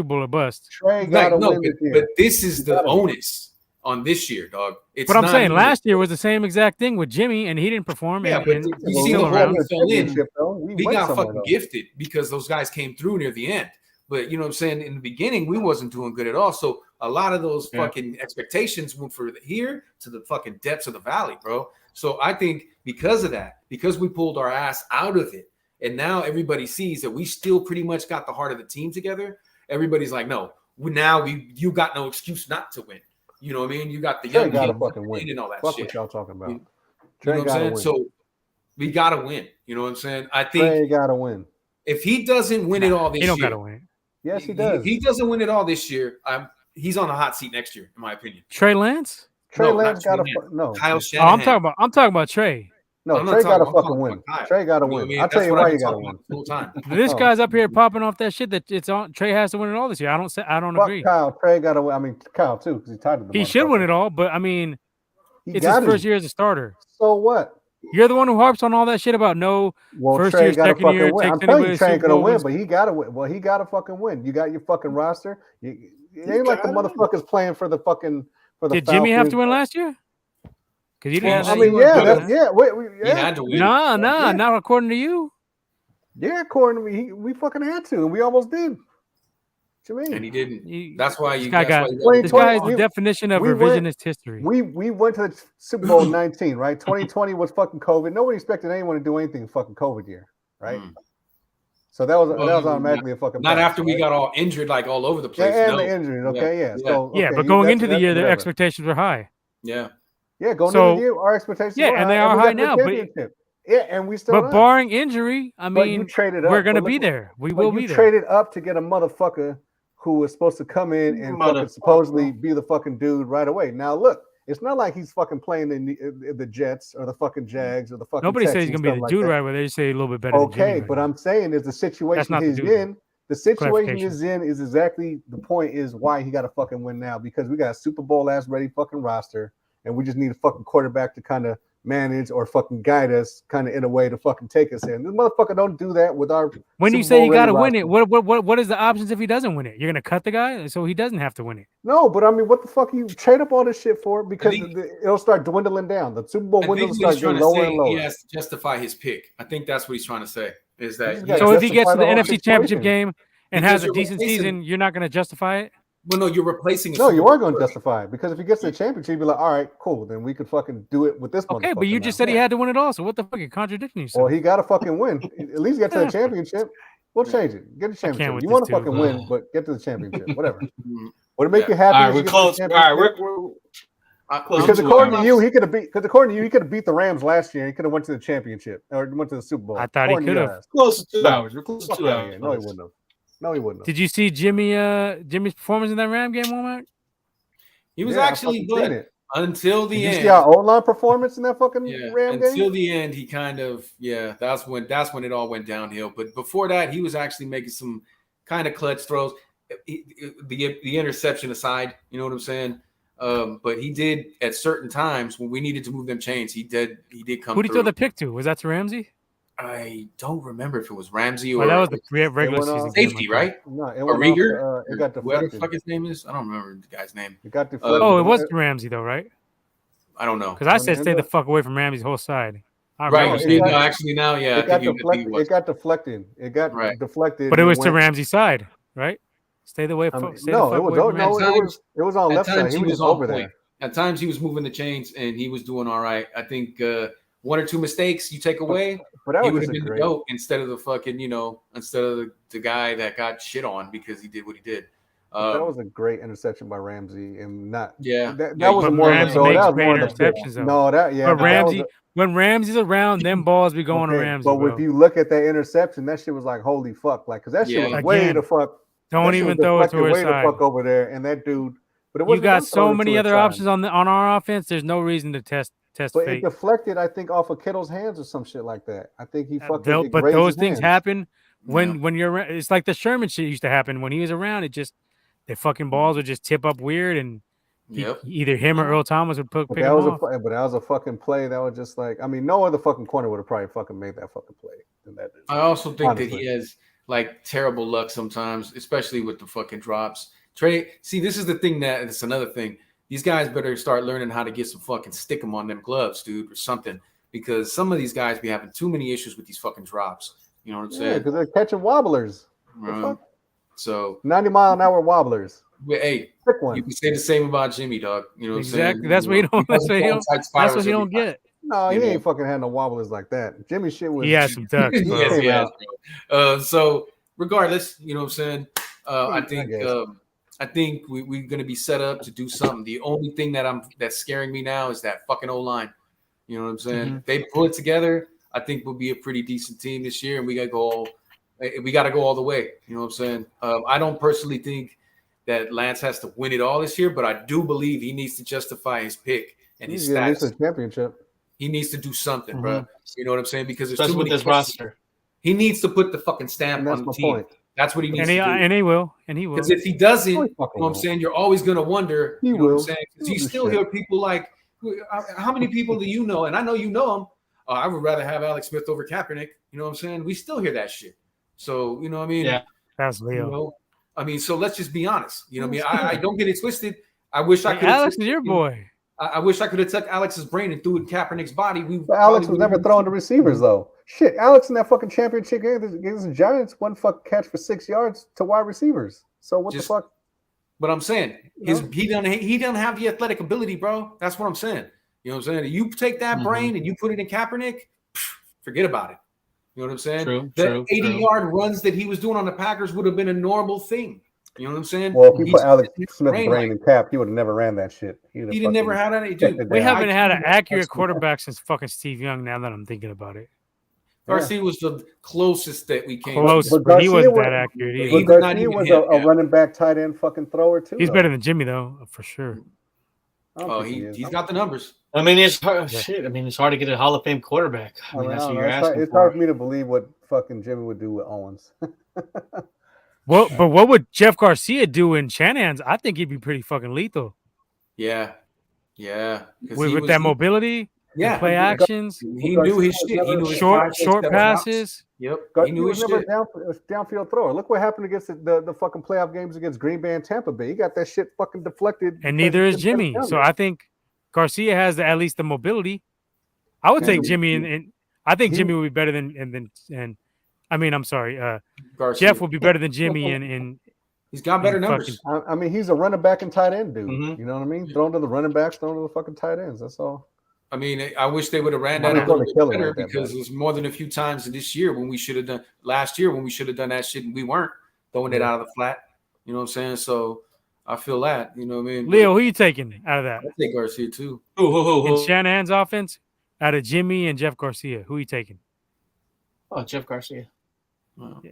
Bowl or bust. Trey got to win but this is the onus on this year, dog. But I'm saying last year was the same exact thing with Jimmy, and he didn't perform. Yeah, but you see the whole we got fucking gifted because those guys came through near the end. But you know what I'm saying? In the beginning, we wasn't doing good at all. So a lot of those fucking expectations went from here to the fucking depths of the valley, bro. So I think because of that, because we pulled our ass out of it, and now everybody sees that we still pretty much got the heart of the team together. Everybody's like, no, you got no excuse not to win. You know what I mean? You got the young got to fucking win and all that shit. What y'all talking about? You know what I'm saying? Win. So we got to win. You know what I'm saying? I think Trey got to win. If he doesn't win it all this year, he don't got to win. Yes, he does. If he doesn't win it all this year, he's on the hot seat next year, in my opinion. Trey Lance? Trey Lance got to no. Kyle Shanahan. I'm talking about Trey. No, Trey got to fucking win. Trey got to win. I'll tell you why you got to win. This guy's up here popping off that shit that it's on. Trey has to win it all this year. I don't agree. Kyle, Trey got to win. I mean, Kyle too, because he's tied to the. He should win it all, but I mean, it's his first year as a starter. So what? You're the one who harps on all that shit about first Trey year, second year. I'm telling you, Trey ain't gonna win, but he got to win. Well, he got to fucking win. You got your fucking roster. It ain't like the motherfuckers playing for the fucking Did Jimmy have to win last year? Because he didn't. I mean, he had to win. Nah, not according to you. Yeah, according to me, we fucking had to, and we almost did. What you mean? And he didn't. That's why this guy is the definition of revisionist history. We went to the Super Bowl 19, right? 2020 was fucking COVID. Nobody expected anyone to do anything fucking COVID year, right? So that was automatically a fucking. Not after we got all injured, like all over the place. Yeah, and the injuries. Okay, yeah. So but going into the year, their expectations were high. Yeah. Yeah, going into the year, our expectations. Yeah, and they are high now. But and we still. But barring injury, I mean, we're gonna be there. We will be there. You traded up to get a motherfucker who was supposed to come in and fucking supposedly be the fucking dude right away. Now look, it's not like he's fucking playing in the Jets or the fucking Jags or the fucking. Nobody Texans, says he's gonna be the dude right away. They just say a little bit better. Okay, but I'm saying is the situation he's in. The situation he's in is exactly the point. Is why he got to fucking win now because we got a Super Bowl ass ready fucking roster. And we just need a fucking quarterback to kind of manage or fucking guide us kind of in a way to fucking take us in. This motherfucker don't do that with our. When you Super say Bowl you got to ready win roster. it, what is the options if he doesn't win it? You're gonna cut the guy so he doesn't have to win it. No, but I mean, what the fuck you trade up all this shit for? Because think- it'll start dwindling down. The Super Bowl I window think will what he's start trying getting to lower say, and lower. he has to justify his pick. I think that's what he's trying to say. Is that He's gotta So if he gets justify to the the whole NFC Championship situation. game and Because has a you're decent replacing- season, you're not gonna justify it. well, no, you're replacing. A No, Super you Bowl are going to first. justify it because if he gets to the championship, you'd be like, all right, cool, then we could fucking do it with this Okay, motherfucker. but you just said he had to win it all. So what the fuck? You're contradicting yourself. Well, he got to fucking win. At least get to the championship. We'll change it. Get the championship. with You this want to dude. fucking win, but get to the championship. Whatever. Mhm. Would it make Yeah. you happy? All right, if we're you get to the close. All right, championship? Close Because to according to it. you, he could have beat. Because according to you, he could have beat the Rams last year. He could have went to the championship or went to the Super Bowl. I thought he According to could your have. ass. Close to 2 No. hours. We're close to Fuck 2 outta hours. here. No, he wouldn't have. No, he wouldn't have. Did you see Jimmy's performance in that Ram game, Walmart? He was Yeah, I actually fucking seen good it. until the Did you end. see our O-line performance in that fucking Yeah, Ram until game? the end, he kind of that's when it all went downhill. But before that, he was actually making some kind of clutch throws. The interception aside, you know what I'm saying. But he did at certain times when we needed to move them chains. He did come. Who did he throw through. the pick to? Was that to Ramsey? I don't remember if it was Ramsey or Well, that was the regular went season off- game, safety, I think. right? No, it Or went off, Rieger? it got Whatever the deflected. fuck his name is. I don't remember the guy's name. It got deflected. Oh, it was to Ramsey though, right? I don't know. Because I When said it stay the ended- fuck away from Ramsey's whole side. I Right. remember it saying got- that. No, actually now, yeah, It got I think deflected. it was. It got deflected. It got Right. deflected. But it and was to went- Ramsey's side, right? Stay the way. I mean, Stay no, the fuck it was away from no, Ramsey. it was on At left side. times He he was was just on over point. there. At times he was moving the chains and he was doing all right. I think one or two mistakes you take away, But that he was would just have a been great. the GOAT instead of the fucking, instead of the guy that got shit on because he did what he did. That was a great interception by Ramsey, and not Yeah. that Yeah, was but more of a Ramsey throw. makes That was great more of a interceptions, though. No, that yeah. But but that was Ramsey, when Ramsey's around, them balls be going to okay, Ramsey. But bro. if you look at that interception, that shit was like holy fuck, like because that shit Yeah. was way Again, the fuck. Don't that shit even was throw it to deflected his way the side. fuck over there, and that dude. But it You wasn't got him so throwing it many to his other side. options on our offense. There's no reason to test But fate. it deflected, I think, off of Kittle's hands or some shit like that. I think he fucking. it But grazed those his things hands. happen when you're around. It's like the Sherman shit used to happen when he was around. It just the fucking balls would just tip up weird, and Yep. either him or Earl Thomas would pick But him that was off. but that was a fucking play. That was just like, I mean, no other fucking corner would have probably fucking made that fucking play than that dude. I also think that Honestly. he has like terrible luck sometimes, especially with the fucking drops. Trey, see, this is the thing it's another thing. These guys better start learning how to get some fucking stick 'em on them gloves, dude, or something. Because some of these guys be having too many issues with these fucking drops. You know what I'm Yeah, saying? because they're catching wobblers. The fuck? So, 90-mile-an-hour wobblers. hey, Pick one. you can say the same about Jimmy, dog. You know what I'm saying? Exactly. That's what you don't. That's what you don't. That's what you don't get. No, he You know. ain't fucking had no wobblers like that. Jimmy shit was. He has some ducks, bro. Yes, came yes, out. bro. So, regardless, you know what I'm saying? I guess. I think we're going to be set up to do something. The only thing that's scaring me now is that fucking O-line. You know what I'm saying? Mhm. If they pull it together, I think we'll be a pretty decent team this year, and we got to go all the way. You know what I'm saying? I don't personally think that Lance has to win it all this year, but I do believe he needs to justify his pick and his At least stats. a championship. He needs to do something, bro. You know what I'm saying? Because there's Especially too with many this questions. roster. He needs to put the fucking stamp And that's on my the team. point. That's what he needs And to do. he will. And he will. Because if he doesn't, Oh, you he know fucking what I'm will. saying, you're always going to wonder, He you know what I'm will. saying? Because He'll you do still shit. hear people like, how many people do you know? And I know you know them. I would rather have Alex Smith over Kaepernick. You know what I'm saying? We still hear that shit. So, you know what I mean? Yeah. That's You Leo. know, I mean, so let's just be honest. You know what I mean? I don't get it twisted. I wish I Hey, could. Alex is your boy. I wish I could have took Alex's brain and threw it in Kaepernick's body. But Alex was never throwing the receivers though. Shit, Alex in that fucking championship game against the Giants, one fucking catch for 6 yards to wide receivers. So what Just- the fuck? But I'm saying You know? he doesn't have the athletic ability, bro. That's what I'm saying. You know what I'm saying? You take that Mhm. brain and you put it in Kaepernick, forget about it. You know what I'm saying? True, The true, 80-yard runs that he was doing on the Packers would have been a normal thing. You know what I'm saying? Well, if you He's put Alex just Smith's brain brain like- in cap, he would have never ran that shit. He didn't never had any. Dude, We Yeah. haven't had an accurate That's- quarterback since fucking Steve Young. Now that I'm thinking about it, Garcia was the closest that we came. close, But but he Garcia wasn't was- that accurate But either. But Even not Garcia even was him, a yeah. running back, tight end, fucking thrower too. He's though. better than Jimmy though, for sure. I don't Oh, think he is. he's got the numbers. I mean, it's hard. Yeah. Shit. I mean, it's hard to get a Hall of Fame quarterback. I mean, that's what you're asking It's for. hard for me to believe what fucking Jimmy would do with Owens. Well, but what would Jeff Garcia do in Shanahan's? I think he'd be pretty fucking lethal Yeah. 'Cause with he was- that mobility. Yeah, play actions, he knew his shit. He knew his short 5-6 passes. Yep, Garcia he knew his was never shit. downfield thrower. Look what happened against the fucking playoff games against Green Bay and Tampa Bay. He got that shit fucking deflected. And neither is Jimmy. So I think Garcia has at least the mobility. I would take Jimmy, and I think Jimmy would be better than I mean, I'm sorry, Garcia. Jeff will be better than Jimmy in he's got better numbers. I mean, he's a running back and tight end dude. Mhm. You know what I mean? Throwing to the running backs, throwing to the fucking tight ends. That's all. I mean, I wish they would have ran that a little bit better because it was more than a few times this year when we should have done last year when we should have done that shit and we weren't throwing it out of the flat. You know what I'm saying? So I feel that. You know what I mean? Leo, who are you taking out of that? I take Garcia too. In Shanahan's offense, out of Jimmy and Jeff Garcia, who are you taking? Oh, Jeff Garcia. Wow. Yeah.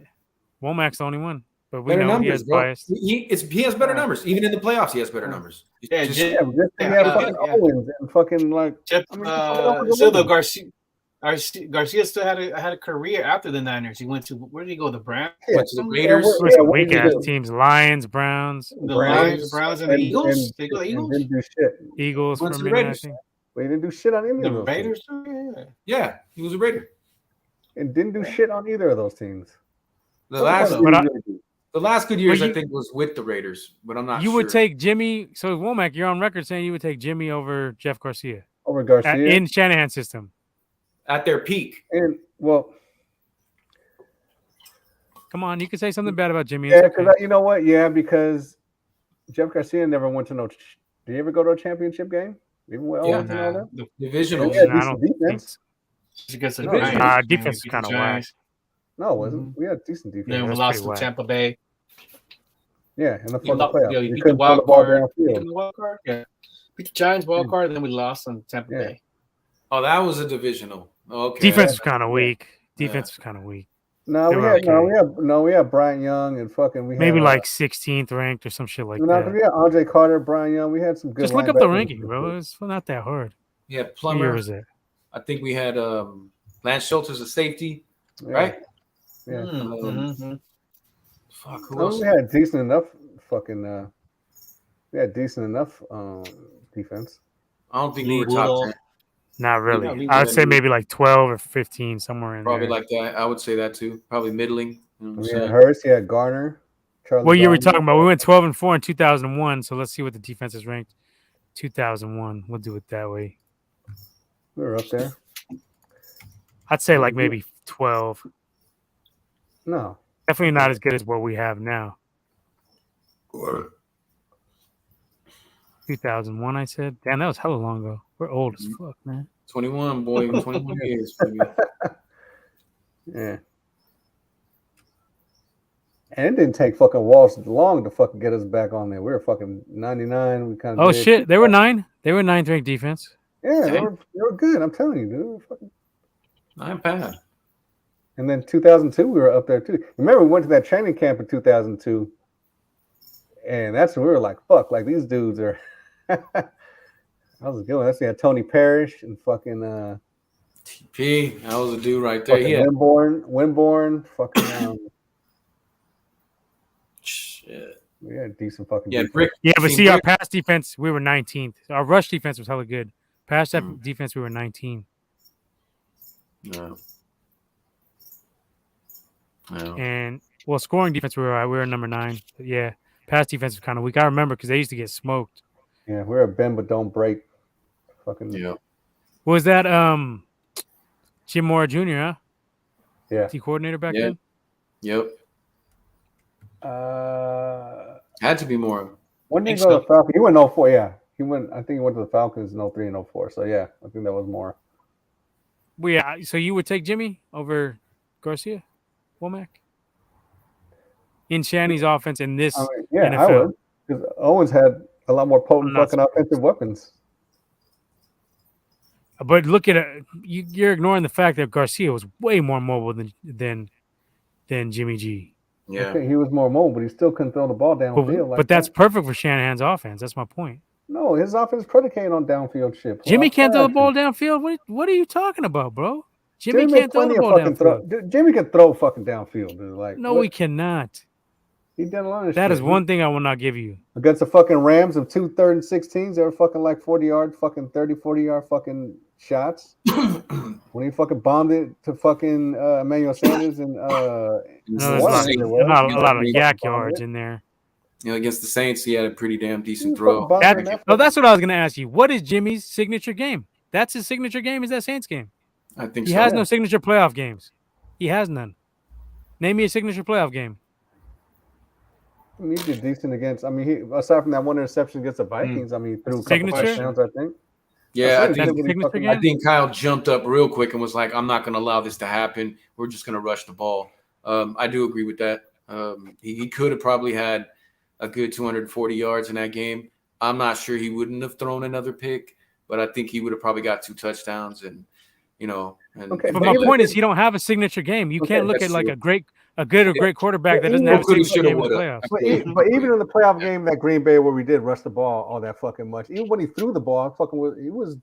Womack's the only one. But we Better know numbers, he has bro. bias. He has better numbers. Even in the playoffs, he has better numbers. Yeah, He had fucking Owens and fucking like Jeff. Still though, Garcia still had a career after the Niners. He went to where did he go? The Browns. Went to the Raiders. Weak ass teams: Lions, Browns, Browns, and the Eagles. They go Eagles. Didn't do shit. Eagles Went for to a the minute, I Raiders. think. But he didn't do shit on any The of those Raiders. teams. Yeah, he was a Raider. And didn't do shit on either of those teams. The last good years, I think, was with the Raiders, but I'm not sure. You would take Jimmy. So Womack, you're on record saying you would take Jimmy over Jeff Garcia. Over Garcia in Shanahan's system at their peak. And well, come on, you can say something bad about Jimmy. Yeah, because you know what? Yeah, because Jeff Garcia never went to no. Did he ever go to a championship game? Even with Owens and all that? Divisional. Yeah, decent defense. Defense is kind of whack. No, it wasn't. We had decent defense. Then we lost to Tampa Bay. Yeah, in the playoffs. Yeah, you beat the wild card. Yeah, beat the Giants wild card, then we lost on Tampa Bay. Oh, that was a divisional. Okay. Defense was kind of weak. Defense was kind of weak. No, we had Brian Young and fucking maybe like 16th ranked or some shit like that. We had Andre Carter, Brian Young. We had some good. Just look up the ranking, bro. It's not that hard. Yeah, Plummer. What year was it? I think we had Lance Schultz as a safety, right? Yeah. Fuck. Who else? We had decent enough fucking. We had decent enough defense. I don't think we were top 10. Not really. I would say maybe like 12 or 15, somewhere in probably there. Like that. I would say that too. Probably middling. You know we had Hurst, he had Garner. What year are we talking about? We went 12-4 in 2001. So let's see what the defense is ranked. 2001. We'll do it that way. We were up there. I'd say like maybe 12. No. Definitely not as good as what we have now. 2001, I said. Damn, that was hella long ago. We're old as fuck, man. 21, boy. 21 years. Yeah. And it didn't take fucking Walsh long to fucking get us back on there. We were fucking 99. We kind of. Oh shit, they were 9. They were 9th ranked defense. Yeah, they were good. I'm telling you, dude. Fucking... Not bad. And then 2002, we were up there too. Remember, we went to that training camp in 2002, and that's when we were like, "Fuck!" Like these dudes are. That was a good one. That's Tony Parrish and fucking TP. That was a dude right there. Yeah. Winborn. Fucking. Shit. We had decent fucking. Yeah, defense. But see, our pass defense, we were 19th. Our rush defense was hella good. Pass defense, we were 19. No. And scoring defense, we were number 9. But yeah, pass defense was kind of weak. I remember because they used to get smoked. Yeah, we're a bend but don't break. Fucking. Yeah. Was that Jim Mora Jr., huh? Yeah. T coordinator back then? Yep. Had to be more. When did he go to the Falcons? He went 04, yeah. I think he went to the Falcons in 03 and 04. So yeah, I think that was more. Well, yeah, so you would take Jimmy over Garcia? Womack? In Shanny's offense in this NFL. I would. Because Owens had a lot more potent fucking offensive weapons. But look at it. You're ignoring the fact that Garcia was way more mobile than Jimmy G. Yeah. Okay, he was more mobile, but he still couldn't throw the ball downfield. But that's perfect for Shanahan's offense. That's my point. No, his offense is predicated on downfield shit. Jimmy can't throw the ball downfield. What are you talking about, bro? Jimmy can't throw the ball downfield. Jimmy can throw fucking downfield, dude. Like, no, he cannot. He done a lot of That shit. is one thing I will not give you. Against the fucking Rams of 2 3rd and 16s, they were fucking like 40-yard, fucking 30, 40-yard fucking shots. When he fucking bombed it to fucking Emmanuel Sanders and No, there's Warren, not a lot of yak bombed yards it. in there. You know, against the Saints, he had a pretty damn He decent was throw. fucking bombing that fucking- That's what I was going to ask you. What is Jimmy's signature game? That's his signature game. Is that Saints game? I think He so. has no signature playoff games. He has none. Name me a signature playoff game. I mean, he did decent against. I mean, he aside from that one interception against the Vikings, I mean, he threw a couple Signature? touchdowns, I think. Yeah, I That's think, what he signature fucking- game? I think Kyle jumped up real quick and was like, I'm not going to allow this to happen. We're just going to rush the ball. I do agree with that. He could have probably had a good 240 yards in that game. I'm not sure he wouldn't have thrown another pick, but I think he would have probably got 2 touchdowns and, you know. And Okay, But my point is, he don't have a signature game. You can't look that's at like true. a good or great quarterback that doesn't Yeah, have a coulda, signature shoulda, game in the woulda. playoffs. But even in the playoff game that Green Bay where we did rush the ball all that fucking much, even when he threw the ball, he was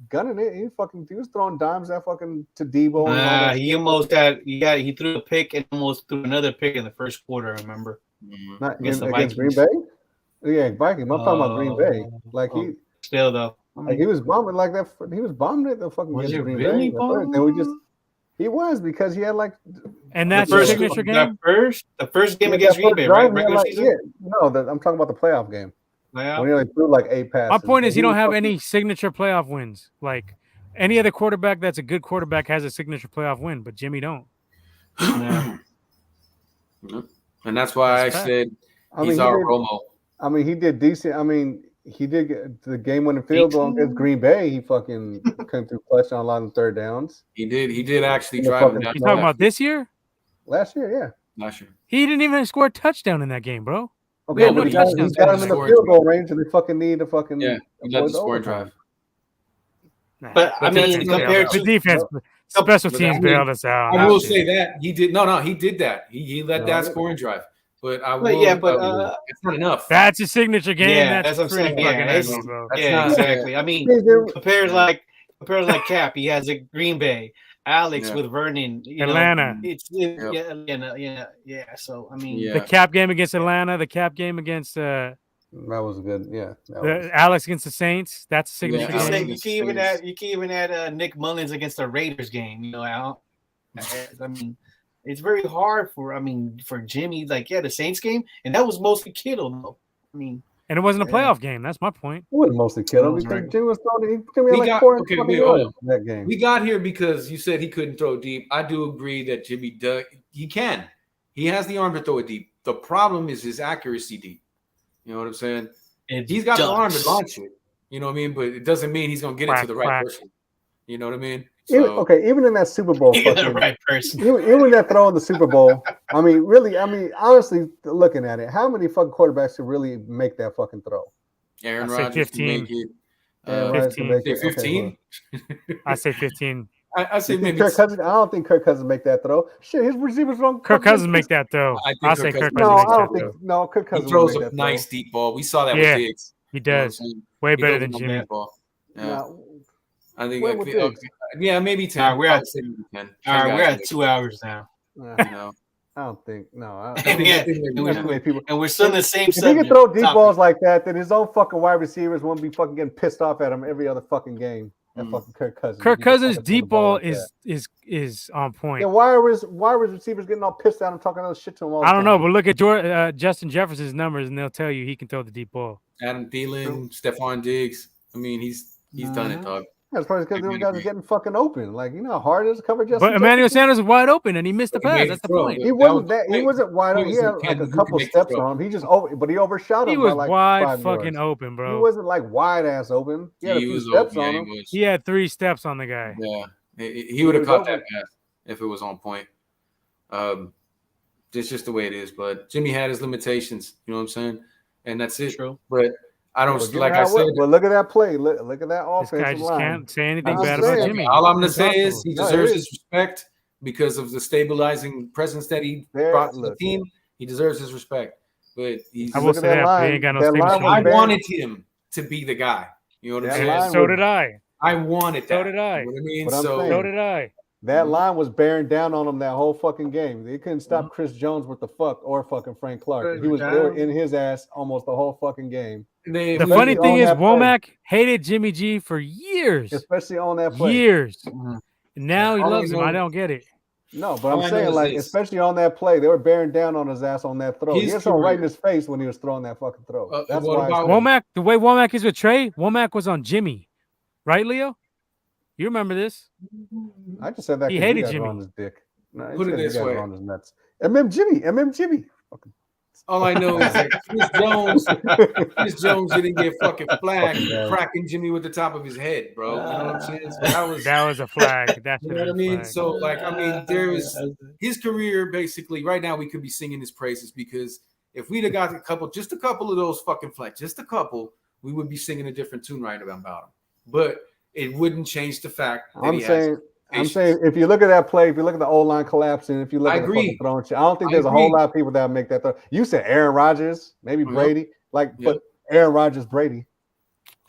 gunning it. He was throwing dimes that fucking to Debo. And all that He shit. almost he threw a pick and almost threw another pick in the first quarter. I remember. Not against the against Green Vikings. Bay. Yeah, Vikings. I'm talking about Green Bay. Like he. Still though, Like he was bombing like that. He was bombing it the fucking Was against it Green really Bay. He was because he had like And that's the your first signature game? the first game yeah, against that Green first Bay, drive, right? he had Regular like, season. yeah, no, I'm talking about the playoff game Yeah. when he only threw like 8 passes. My point is, But you don't was have fucking- any signature playoff wins. Like any other quarterback that's a good quarterback has a signature playoff win, but Jimmy don't. Yeah. And that's why That's I fact. said I mean, he's he our did, Romo. I mean, he did decent. I mean, he did get the game-winning field goal against Green Bay. He fucking came through clutch on a lot of 3rd downs He did actually Yeah, drive him fucking- down. You talking about this year? last year. Yeah. Last year. He didn't even score a touchdown in that game, bro. Okay, Yeah, but no he got touchdowns. him in the Scoring field goal drive. range, and they fucking need to fucking Yeah, he led avoid the scoring overtime. drive. But I mean, That's compared The to defense, special but teams I mean, bailed us out. I That will shit. say that he did. No, he did that. He led No, that yeah. scoring drive. But I But will. yeah, but, it's not enough. That's his signature game. Yeah, that's that's what I'm pretty saying. fucking Yeah, heavy, it's- bro. That's yeah, not- exactly. I mean, compared like Cap, he has a Green Bay, Alex Yeah. with Vernon, Atlanta. Yeah. So I mean, Yeah. The cap game against Atlanta, the cap game against That was good. Yeah. That was, the Alex against the Saints. That's a signature Yeah, you can, game. say, you can even add Nick Mullins against the Raiders game. Al. I mean, it's very hard for Jimmy. Like, yeah, the Saints game, and that was mostly Kittle. Though. I mean, And it wasn't a Yeah. playoff game. That's my point. It wouldn't mostly kill him That was because right. Jimmy was throwing. Jimmy We had like got- 4 okay, fucking wait, hold yards in that game. We got here because you said he couldn't throw deep. I do agree that Jimmy does. He can. He has the arm to throw it deep. The problem is his accuracy deep. You know what I'm saying? He's got the arm to launch it. You know what I mean? But it doesn't mean he's gonna get it to the right Quack. person. You know what I mean? Even in that Super Bowl, You're the fucking, right person. even that throw in the Super Bowl. I mean, really. I mean, honestly, looking at it, how many fucking quarterbacks could really make that fucking throw? Aaron I say Rodgers 15. can make it. Aaron Rodgers can 15. make Say it. Okay, 15. I say 15. I say You think maybe. Kirk Cousins. I don't think Kirk Cousins make that throw. Shit, his receivers wrong. Kirk Cousins make that throw. I think I Kirk say Kirk Cousins- No, Cousins I makes that don't throw. think. No, Kirk He Cousins throws would a make that nice throw. deep ball. We saw that Yeah. with Diggs. He You know what I'm does. saying? Way He better throws than a Jimmy. deep ball. Yeah. No, I think. When with Diggs? Yeah, maybe 10. All right, we're I at- would say maybe 10. All right, 10 we're guys at make 2 hours now, no, it, you know. I don't think. No, I and, don't yeah, think and, that's too many people. we're still in the same If he subject. can throw deep topic. balls like that, then his own fucking wide receivers won't be fucking getting pissed off at him every other fucking game. That fucking Kirk Cousins. Kirk He can Cousins' fucking throw the deep ball like that. is on point. Yeah, why are his receivers getting all pissed at him, talking all this shit to him all the I don't know, time? but look at Justin Jefferson's numbers, and they'll tell you he can throw the deep ball. Adam Thielen, Stephon Diggs. I mean, he's done it, dog. That's probably because those guys are agree. getting fucking open. Like, you know how hard it is to cover Justin But Emmanuel Jefferson? Sanders is wide open, and he missed the He made pass. the That's the throw, point. but He that wasn't was- he wasn't wide he open. He was had the like kid a who couple could make the steps throw. on him. He just but he overshot him. He was by like wide 5 fucking yards. open, He bro. wasn't like wide ass open. He had a He few was steps open. on Yeah, him. he was. He had 3 steps on the guy. Yeah, he would have was caught that open. pass if it was on point. It's just the way it is. But Jimmy had his limitations. You know what I'm saying? And that's it. True. But I don't But like I said. but look at that play. Look at that This guy offensive just line. can't say anything I'm bad saying, about Jimmy. All I'm gonna He's say is untouchable. he No, it deserves is. his respect because of the stabilizing presence that he There, brought to the look. team. He deserves his respect. But he's. I will Look say at that that, but line. he ain't got no That signature line was I game. bad. wanted him to be the guy. You know what I'm That saying? line So was- did I. I wanted that. So did I. You know what I mean? But I'm So saying- So did I. That line was bearing down on him that whole fucking game. They couldn't stop Chris Jones with the fuck or fucking Frank Clark. They were in his ass almost the whole fucking game. The funny thing is, Womack hated Jimmy G for years, especially on that play. Years. And now he loves him. I don't get it. No, but I'm saying, like, especially on that play, they were bearing down on his ass on that throw. He had something right in his face when he was throwing that fucking throw. That's why Womack, the way Womack is with Trey, Womack was on Jimmy, right, Leo? You remember this? I just said that he hated Jimmy. On his dick. No, put it this way: on his nuts. MM Jimmy. All I know is that Chris Jones didn't get fucking flagged cracking Jimmy with the top of his head, bro. You know what I'm saying? So that was a flag. That's you know what I mean. So, like, I mean, there is his career basically right now. We could be singing his praises because if we'd have got just a couple of those fucking flags, just a couple, we would be singing a different tune right about him. But it wouldn't change the fact that I'm saying if you look at that play, if you look at the O-line collapsing, if you look at the fucking throwing shit, I don't think there's a whole lot of people that make that throw. You said Aaron Rodgers, maybe Brady, but Aaron Rodgers, Brady.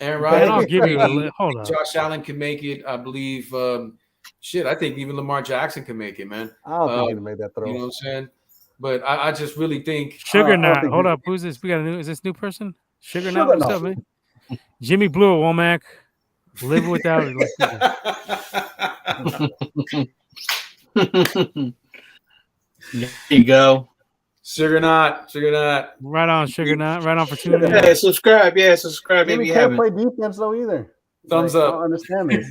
Aaron Rodgers, I'll give you hold on. Josh Allen can make it, I believe. I think even Lamar Jackson can make it, man. I don't think he made that throw. You know what I'm saying? But I just really think Sugar Knot. Hold up, who's this? We got is this new person? Sugar Knot. What's up, man? Jimmy Blue, Womack. Live without it. There you go. Sugar Knot. Right on, Sugar Knot. Right on for tuning in. Yeah, subscribe. Jimmy can't play defense though either. Thumbs up. I don't understand this.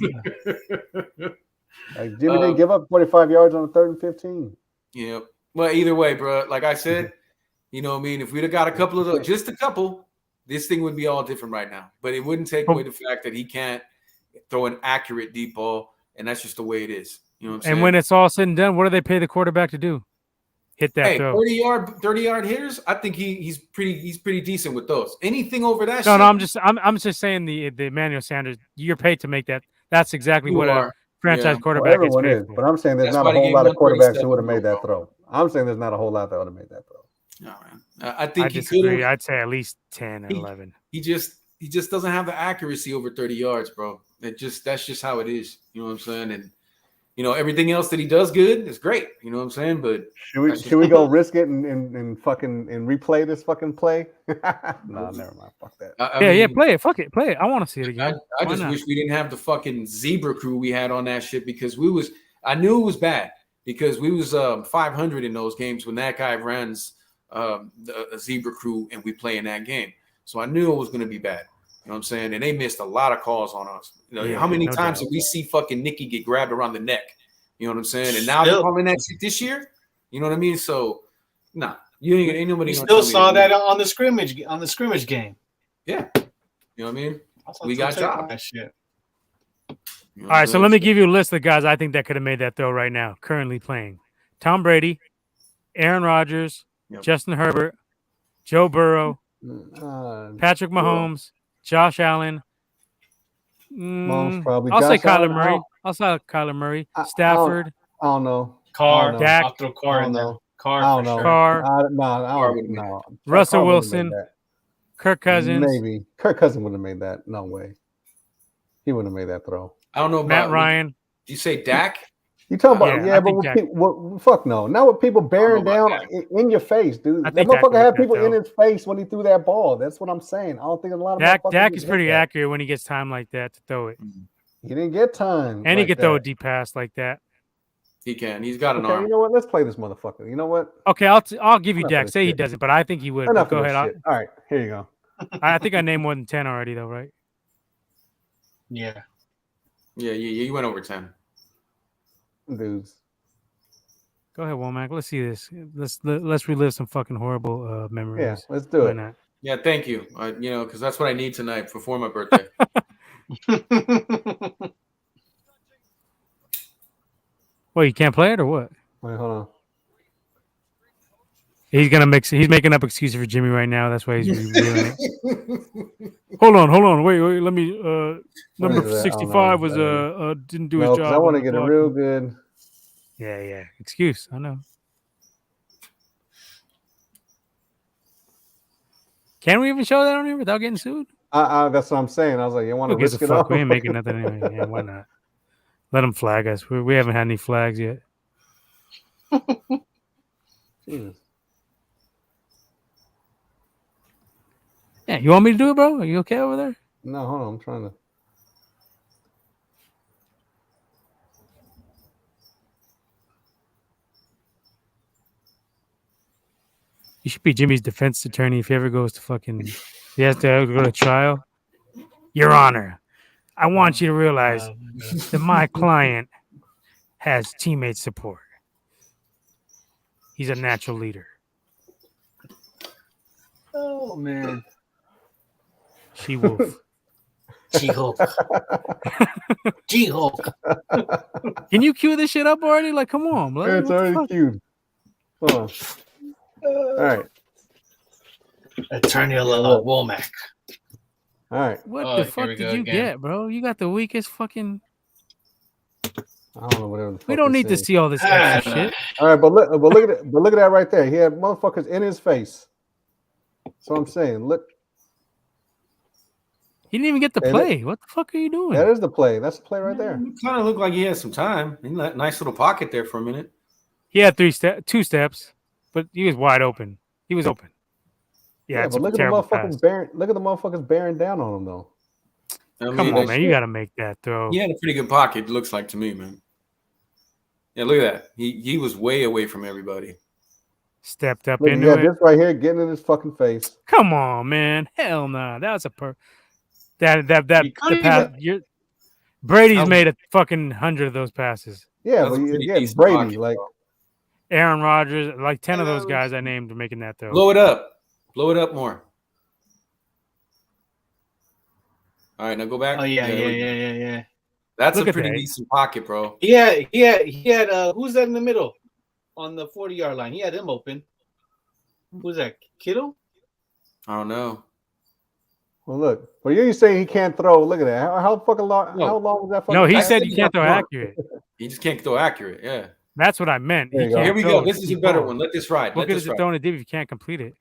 Like Jimmy didn't give up 45 yards on a 3rd and 15. Yeah. Well, either way, bro. Like I said, you know what I mean? If we'd have got a couple of those, just a couple, this thing would be all different right now. But it wouldn't take away the fact that he can't throw an accurate deep ball, and that's just the way it is. You know what I'm saying? And when it's all said and done, what do they pay the quarterback to do? Hit that throw. 30-yard hitters. I think he's pretty decent with those. Anything over that. No, I'm just saying the Emmanuel Sanders. You're paid to make that. That's exactly what a franchise quarterback is paid for. But I'm saying there's not a whole lot of quarterbacks who would have made that throw. I'm saying there's not a whole lot that would have made that throw. All right. I think I disagree. I'd say at least 10 or 11. He just doesn't have the accuracy over 30 yards, bro. That's just how it is. You know what I'm saying? And you know, everything else that he does good is great. You know what I'm saying? But should we go risk it and fucking replay this fucking play? No, never mind. Fuck that. Yeah, play it. Fuck it, play it. I want to see it again. I just wish we didn't have the fucking zebra crew we had on that shit because I knew it was bad because we was 500 in those games when that guy runs a zebra crew and we play in that game. So I knew it was going to be bad. You know what I'm saying? And they missed a lot of calls on us. You know, how many times did we see fucking Nikki get grabbed around the neck? You know what I'm saying? And now they're calling that shit this year. You know what I mean? So, ain't nobody. We still saw that on the scrimmage game. Yeah, you know what I mean. We got job. That shit. All right, so let me give you a list of guys I think that could have made that throw right now. Currently playing: Tom Brady, Aaron Rodgers, Justin Herbert, Joe Burrow, Patrick Mahomes. Josh Allen. Probably. I'll say Kyler Murray. I'll say Kyler Murray. Stafford. I don't know. Carr. Dak. I'll throw Carr in there. Carr. I don't know. Carr. No. Russell Wilson. Kirk Cousins. Maybe. Kirk Cousins would have made that. No way. He wouldn't have made that throw. I don't know. Matt Ryan. Did you say Dak? You talking about but fuck no. Not with people bearing down in your face, dude. That motherfucker had people in his face when he threw that ball. That's what I'm saying. I don't think a lot of Dak is pretty accurate when he gets time like that to throw it. He didn't get time, and he could throw a deep pass like that. He can. He's got an arm. You know what? Let's play this motherfucker. You know what? Okay, I'll give you Dak. Say he doesn't, but I think he would. Go ahead. All right, here you go. I think I named more than 10 already, though, right? Yeah. You went over 10. Dudes. Go ahead, Womack. Let's see this. Let's relive some fucking horrible memories. Yeah, let's do it. Not? Yeah, thank you. Because that's what I need tonight before my birthday. Well, you can't play it or what? Wait, hold on. He's making up excuses for Jimmy right now. That's why he's revealing it. Hold on. Wait. Let me. Number 65 was didn't do his job. I want to get it real good. Yeah. Excuse. I know. Can we even show that on here without getting sued? That's what I'm saying. I was like, you want to risk it up? We ain't making nothing anyway. Yeah, why not? Let them flag us. We haven't had any flags yet. Jesus. Yeah, you want me to do it, bro? Are you okay over there? No, hold on. I'm trying to. You should be Jimmy's defense attorney if he ever goes to fucking. He has to go to trial. Your Honor, I want you to realize that my client has teammate support. He's a natural leader. Oh man, She-Wolf. She-Hulk. She-Hulk. Can you cue this shit up already? Like, come on, bro. It's already queued. Hold on. All right. Attorney Womack. All right. What the fuck did you get, bro? You got the weakest fucking. I don't know whatever the fuck We don't need to see all this extra shit. All right, but look at it. But look at that right there. He had motherfuckers in his face. So I'm saying, look. He didn't even get to play. What the fuck are you doing? That is the play. That's the play right there. It kind of looked like he had some time. He had a nice little pocket there for a minute. He had 2 steps, but he was wide open. He was open. Yeah, but look at the motherfuckers bearing. Look at the motherfuckers bearing down on him though. Come on, man. You got to make that throw. He had a pretty good pocket. It looks like to me, man. Yeah, look at that. He was way away from everybody. Stepped up Look, into it. This right here getting in his fucking face. Come on, man. Hell no. Nah. That was a Brady's made a fucking 100 of those passes. Yeah, but again, Brady, pocket, like Aaron Rodgers, like 10 of those guys I named are making that though. Blow it up. Blow it up more. All right, now go back. Oh yeah. That's a pretty decent pocket, bro. He had who's that in the middle on the 40-yard line? He had him open. Who's that? Kittle? I don't know. Well, look. Well, you saying he can't throw? Look at that. How fucking long? How long was that? Fucking no, he said you can't throw accurate. He just can't throw accurate. Yeah. That's what I meant. Here we go. This is a better one. Let this ride. What good is it throwing it deep if you can't complete it?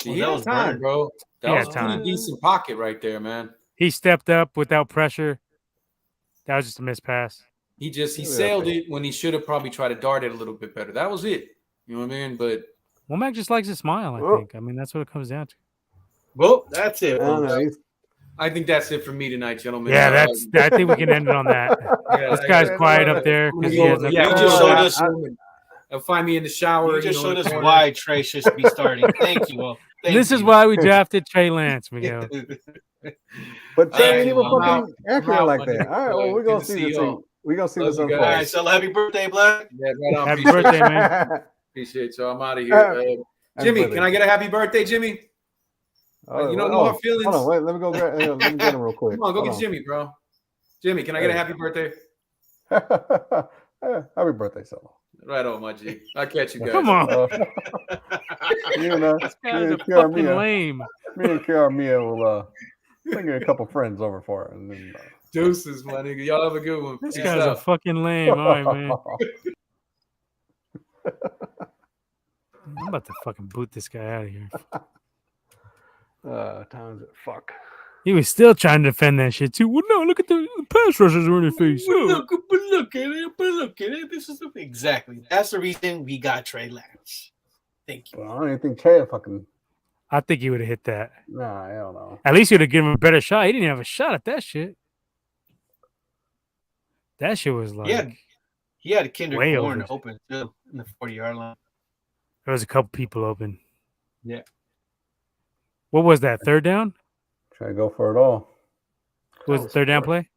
He had time, bro. That was a pretty decent pocket right there, man. He stepped up without pressure. That was just a missed pass. He sailed it when he should have probably tried to dart it a little bit better. That was it. You know what I mean? But Womack just likes to smile, I think. I mean, that's what it comes down to. Well, that's it. I think that's it for me tonight, gentlemen. Yeah, I think we can end it on that. This guy's quiet up there because he has you just showed us. Find me in the shower. You just showed us why Trey should be starting. Thank you. Well, this is why we drafted Trey Lance, Miguel. But Trey ain't even fucking accurate like that. All right, well, we're gonna see this. We're gonna see this unfold. All right, so happy birthday, Black. Yeah, right on. Happy birthday, man. Appreciate you. I'm out of here. Jimmy, can I get a happy birthday, Jimmy? You don't know our feelings. Hold on, wait. Let me go get him real quick. Come on, go get Jimmy, bro. Jimmy, can I get a happy birthday? Happy birthday, Solo. Right on, my G. I'll catch you guys. Come on. You know, this guy's a fucking lame. Me and Mia will bring a couple friends over for it. And then, deuces, my nigga. Y'all have a good one. This guy's a fucking lame. All right, man. I'm about to fucking boot this guy out of here. Times it. Fuck. He was still trying to defend that shit too. Well, no, look at the pass rushers are in his face. Look at it. This is exactly. That's the reason we got Trey Lance. Thank you. Well, I don't even think Trey fucking. I think he would have hit that. Nah, I don't know. At least he would have given him a better shot. He didn't have a shot at that shit. That shit was like. He had a Kendrick Bourne open too in the 40-yard line. There was a couple people open. Yeah. What was that? Third down? Try to go for it all. Was it third down play?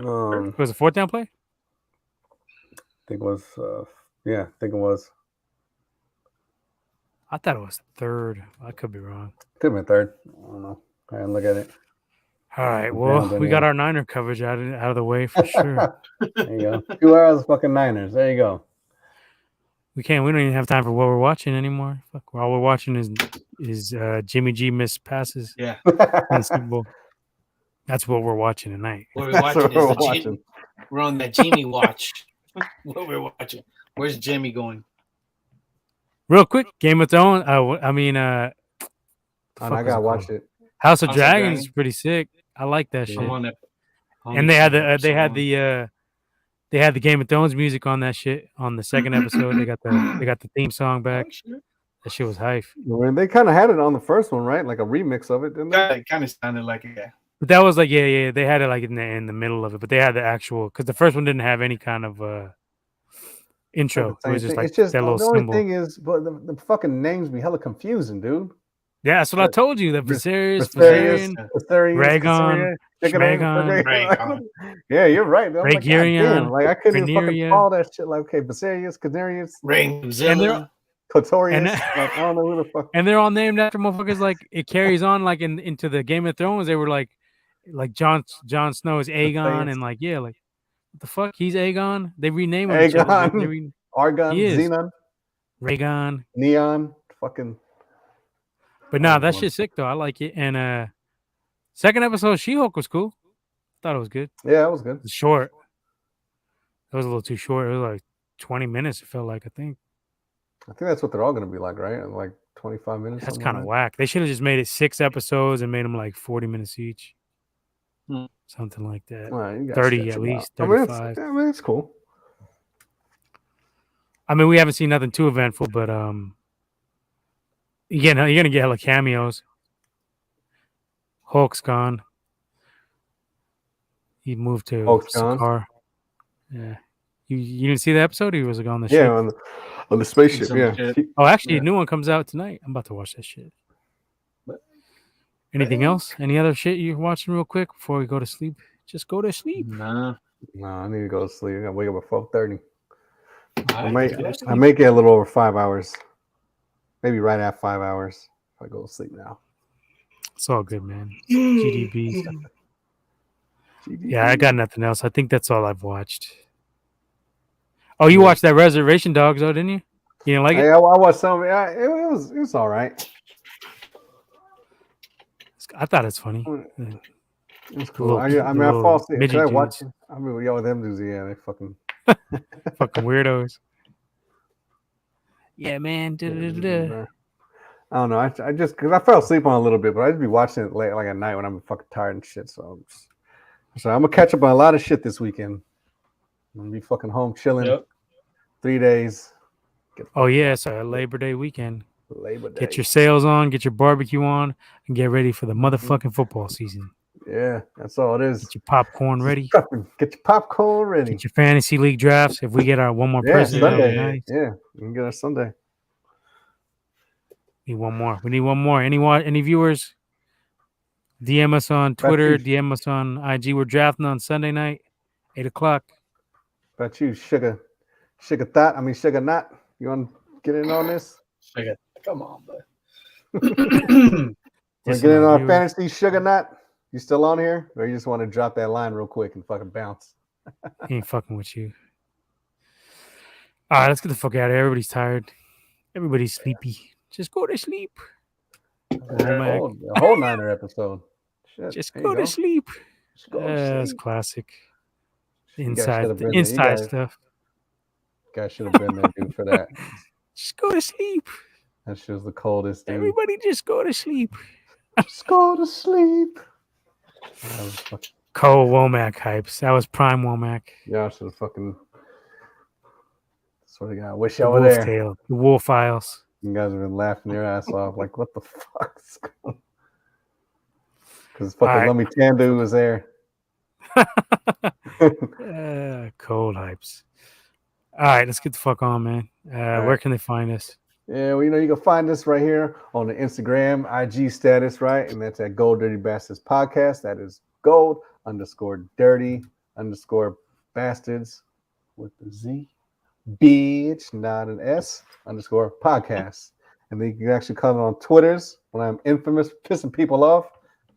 Was it fourth down play? I think it was. Yeah, I think it was. I thought it was third. I could be wrong. Could have been third. I don't know. I didn't look at it. All right. Well, we got our Niner coverage out of the way for sure. There you go. 2 hours of fucking Niners. There you go. We don't even have time for what we're watching anymore. Fuck, all we're watching is Jimmy G missed passes. Yeah. That's what we're watching tonight. What we're watching we're on that Jimmy watch. What we're watching. Where's Jimmy going? Real quick, Game of Thrones. I gotta watch it. House of Dragons is pretty sick. I like that shit. I'm on that. And they had the Game of Thrones music on that shit on the second episode. They got the theme song back. That shit was hype. They kind of had it on the first one, right? Like a remix of it, didn't they? Kind of sounded like it. Yeah. But that was like they had it like in the middle of it. But they had the actual because the first one didn't have any kind of intro. It was just like that little the only symbol. thing is, but the fucking names be hella confusing, dude. Yeah, that's what I told you. The Viserys, Rhaegon. Yeah, you're right. I'm like, damn, like I couldn't even fucking call that shit. Like, okay, Viserys, Rhaegon, Cotorius. Like, I don't know who the fuck. And they're all named after motherfuckers. Like it carries on, like into the Game of Thrones. They were like Jon Snow is Aegon, and like what the fuck? He's Aegon. They rename him. Aegon, Argon, Xenon, Rhaegon, Neon, fucking. But nah, that shit's sick though. I like it. And second episode, She-Hulk was cool. Thought it was good. Yeah, it was good. It was short. It was a little too short. It was like 20 minutes. It felt like I think that's what they're all gonna be like, right? Like 25 minutes. That's kind of whack. They should have just made it 6 episodes and made them like 40 minutes each. Something like that. 30 at least. 35. I mean, it's cool. I mean, we haven't seen nothing too eventful, but you're gonna get hella cameos. Hulk's gone. He moved to Sakaar. Yeah. You didn't see the episode? He was on the ship. Yeah, on the spaceship. Yeah. Oh, actually, a new one comes out tonight. I'm about to watch that shit. Anything else? Any other shit you're watching real quick before we go to sleep? Just go to sleep. No, I need to go to sleep. I gotta wake up at 12:30. I may get a little over 5 hours. Maybe right at 5 hours if I go to sleep now. It's all good, man. GDB. Yeah, I got nothing else. I think that's all I've watched. Oh, you watched that Reservation Dogs, though, didn't you? You didn't like it? Yeah, I watched some. Yeah, it was all right. I thought it's funny. It's cool. I fall asleep. I watch it. I mean, them dudes, yeah, they fucking fucking weirdos. Yeah, man. I don't know. I just because I fell asleep on a little bit, but I just be watching it late, like at night when I'm fucking tired and shit. So I'm gonna catch up on a lot of shit this weekend. I'm gonna be fucking home chilling. Yep. 3 days. Oh yeah, it's a Labor Day weekend. Labor Day. Get your sails on, get your barbecue on, and get ready for the motherfucking football season. Yeah, that's all it is. Get your popcorn ready. Get your popcorn ready. Get your fantasy league drafts. If we get our one more person, Sunday. Nice. Yeah, we can get our Sunday. Need one more. We need one more. Any viewers? DM us on Twitter. DM us on IG. We're drafting on Sunday night, 8:00. About you, sugar not. You want to get in on this? Sugar, come on, bud. Want to get in on our fantasy, sugar nut? You still on here, or you just want to drop that line real quick and fucking bounce? Ain't fucking with you. All right, let's get the fuck out of here. Everybody's tired. Everybody's sleepy. Just go to sleep. A whole Niner episode. Shit, just go to sleep. That's classic. Inside stuff. Guy should have been there, dude, for that. Just go to sleep. That shit was the coldest, dude. Everybody just go to sleep. Just go to sleep. Cole Womack hypes. That was prime Womack. Yeah, should have fucking. Sort of guy. I wish I were there. Tail. The Wolf Files. You guys have been laughing your ass off. Like, what the fuck? Because fucking Lummy Tandu was there. Cold hypes. All right, let's get the fuck on, man. Where can they find us? Yeah, well, you can find us right here on the Instagram, IG status, right? And that's at Gold Dirty Bastards Podcast. That is gold_dirty_bastards with the Z. Bitch, not an S, _podcast. And then you can actually come on Twitters when I'm infamous for pissing people off,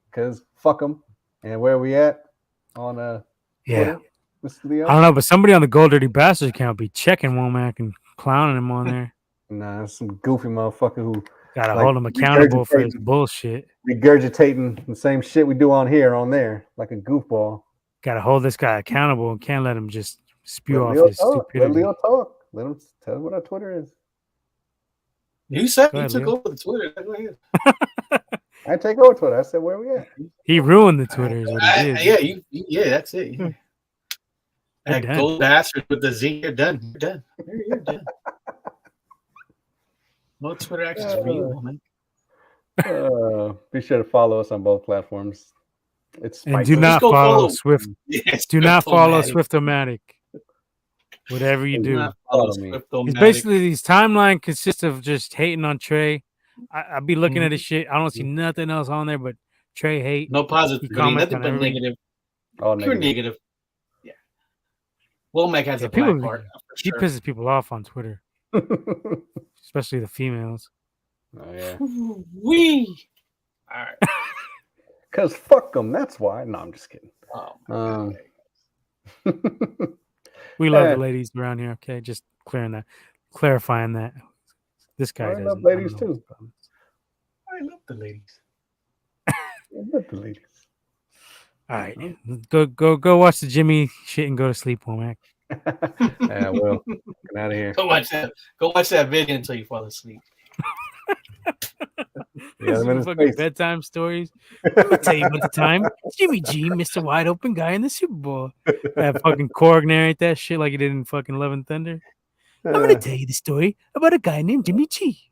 because fuck them. And where are we at on Twitter? I don't know, but somebody on the Gold Dirty Bastards account be checking Womack and clowning him on there. Nah, some goofy motherfucker who gotta hold him accountable for his bullshit. Regurgitating the same shit we do on here, on there, like a goofball. Gotta hold this guy accountable and can't let him just spew off his stupidity. Let Leo talk. Let him tell him what our Twitter is. You said you took over the Twitter. I take over Twitter. I said, where we at? He ruined the Twitter, is what he did. Yeah, that's it. Yeah. You're That done. gold bastard with the Z. You're done. You're done. You're done. No Twitter access for you, man. Be sure to follow us on both platforms. It's And do spicy. not go follow follow. Swift. Yes, Do not follow Swiftomatic. Swiftomatic. Whatever you Do do. Not follow Follow me. It's Swiftomatic. basically these timeline consists of just hating on Trey. I be looking at his shit. I don't see Mhm. nothing else on there but Trey hate. No He positivity, comments nothing on but everything. negative. All Pure negative. negative. Yeah. Womack has Yeah, a black people- heart. For He sure. pisses people off on Twitter, especially the females. Oh yeah. Wee. All right. Cause fuck them. That's why. No, I'm just kidding. Oh my God. We love Yeah. the ladies around here. Okay, just clarifying that. This guy I doesn't. love I don't ladies know too. what's the problem. I love the ladies. I love the ladies. All right, go watch the Jimmy shit and go to sleep, Womack. Yeah, well, get out of here. Go watch that. Go watch that video until you fall asleep. Yeah, I'm in his Fucking face. bedtime stories. Let me tell you about the time Jimmy G missed a wide open guy in the Super Bowl. That fucking Korg narrate that shit like he did in fucking Love and Thunder. I'm gonna tell you the story about a guy named Jimmy G.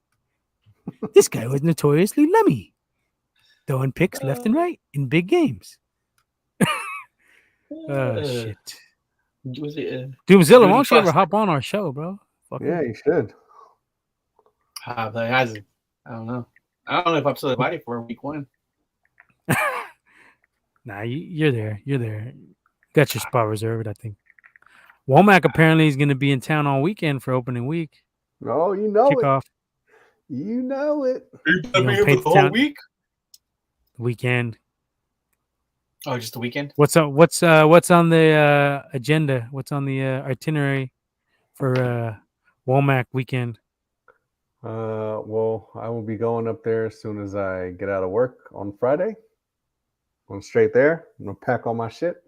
This guy was notoriously lummy, throwing picks left and right in big games. Oh shit. Was it? Doomzilla, why Rudy don't you ever Foster. hop on our show, bro? Fucking- Yeah, you should. But hasn't. I don't know. I don't know if I'm still invited for week one. Nah, you're there. You're there. Got your spot reserved, I think. Womack apparently is going to be in town all weekend for opening week Oh, you know kickoff it. You know it. You gonna be here for the whole week? weekend. Oh, just the weekend? What's on the agenda? What's on the itinerary for Womack weekend? Well, I will be going up there as soon as I get out of work on Friday. I'm straight there. I'm gonna pack all my shit.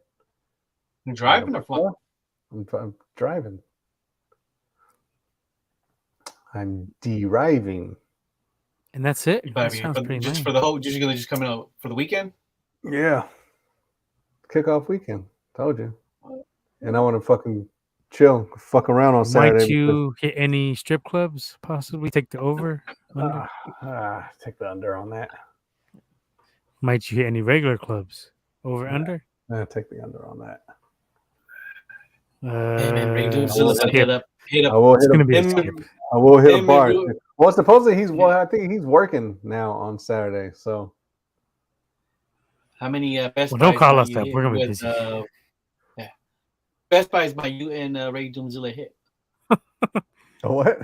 You driving or flying? I'm driving. I'm deriving. And that's it. You That driving sounds pretty just nice. for the whole. Just gonna just come out for the weekend? Yeah. Kickoff weekend. Told you. And I want to fucking chill, fuck around on Saturday. Might you hit any strip clubs? Possibly take the over. Under? Take the under on that. Might you hit any regular clubs? Over under? Take the under on that. Hey man, Ray Doomzilla's skip. hit up. I will It's hit gonna a, be a him- skip. I will hit a him bar. and Well, supposedly I think he's working now on Saturday. So How many Best Well, don't Buys call by us you up. hit We're gonna be with, busy. yeah. Best Buys by you and Ray Doomzilla hit. what?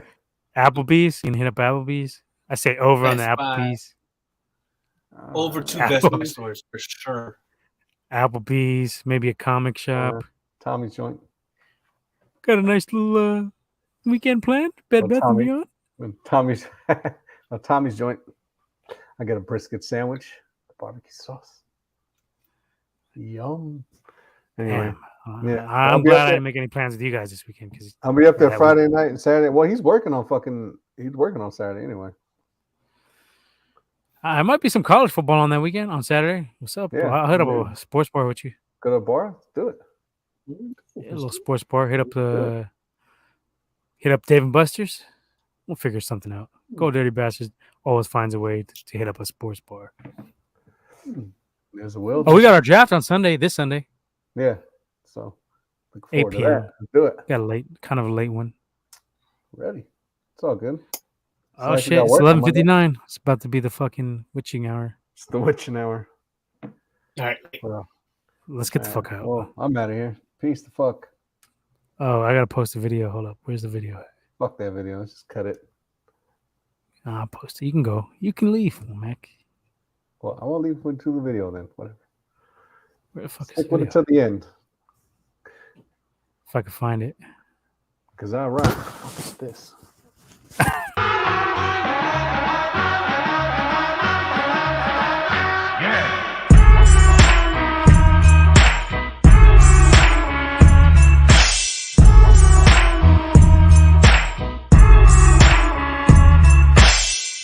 Applebee's. You can hit up Applebee's. I say over on the Best Buy. Applebee's. Over two Applebee's. Best Buy stores for sure. Applebee's. Maybe a comic shop. Tommy's joint. Got a nice little weekend planned. Bed Oh, Bath and Tommy. Beyond. When Tommy's Tommy's joint. I get a brisket sandwich, barbecue sauce. Yum. Anyway, Damn. yeah. I'm glad I didn't make any plans with you guys this weekend because I'll be up there that Friday night and Saturday. Well, he's working on Saturday anyway. I might be some college football on that weekend on Saturday. What's up? Yeah, I'll hit up yeah. a sports bar with you. Go to a bar, let's do it. Yeah, a little sports bar. Hit up Dave and Buster's. We'll figure something out. Go Dirty Bastards always finds a way to hit up a sports bar. There's a will. Oh, we got our draft on Sunday. This Sunday, Yeah. So look 8 forward to p.m. that. Let's do it. got a late one. Ready. It's all good. Oh like we shit! got It's work on Monday. 11:59. It's about to be the fucking witching hour. It's the witching hour. All right. Well, Let's get the fuck out. Well, I'm out of here. Peace the fuck. Oh, I gotta post a video. Hold up. Where's the video? Fuck that video. Let's just cut it. I'll post it. You can go. You can leave, Mac. Well, I won't leave to the video then. Whatever. Where the fuck is Stick the with it video? to the end. If I can find it. Because I run. What's this?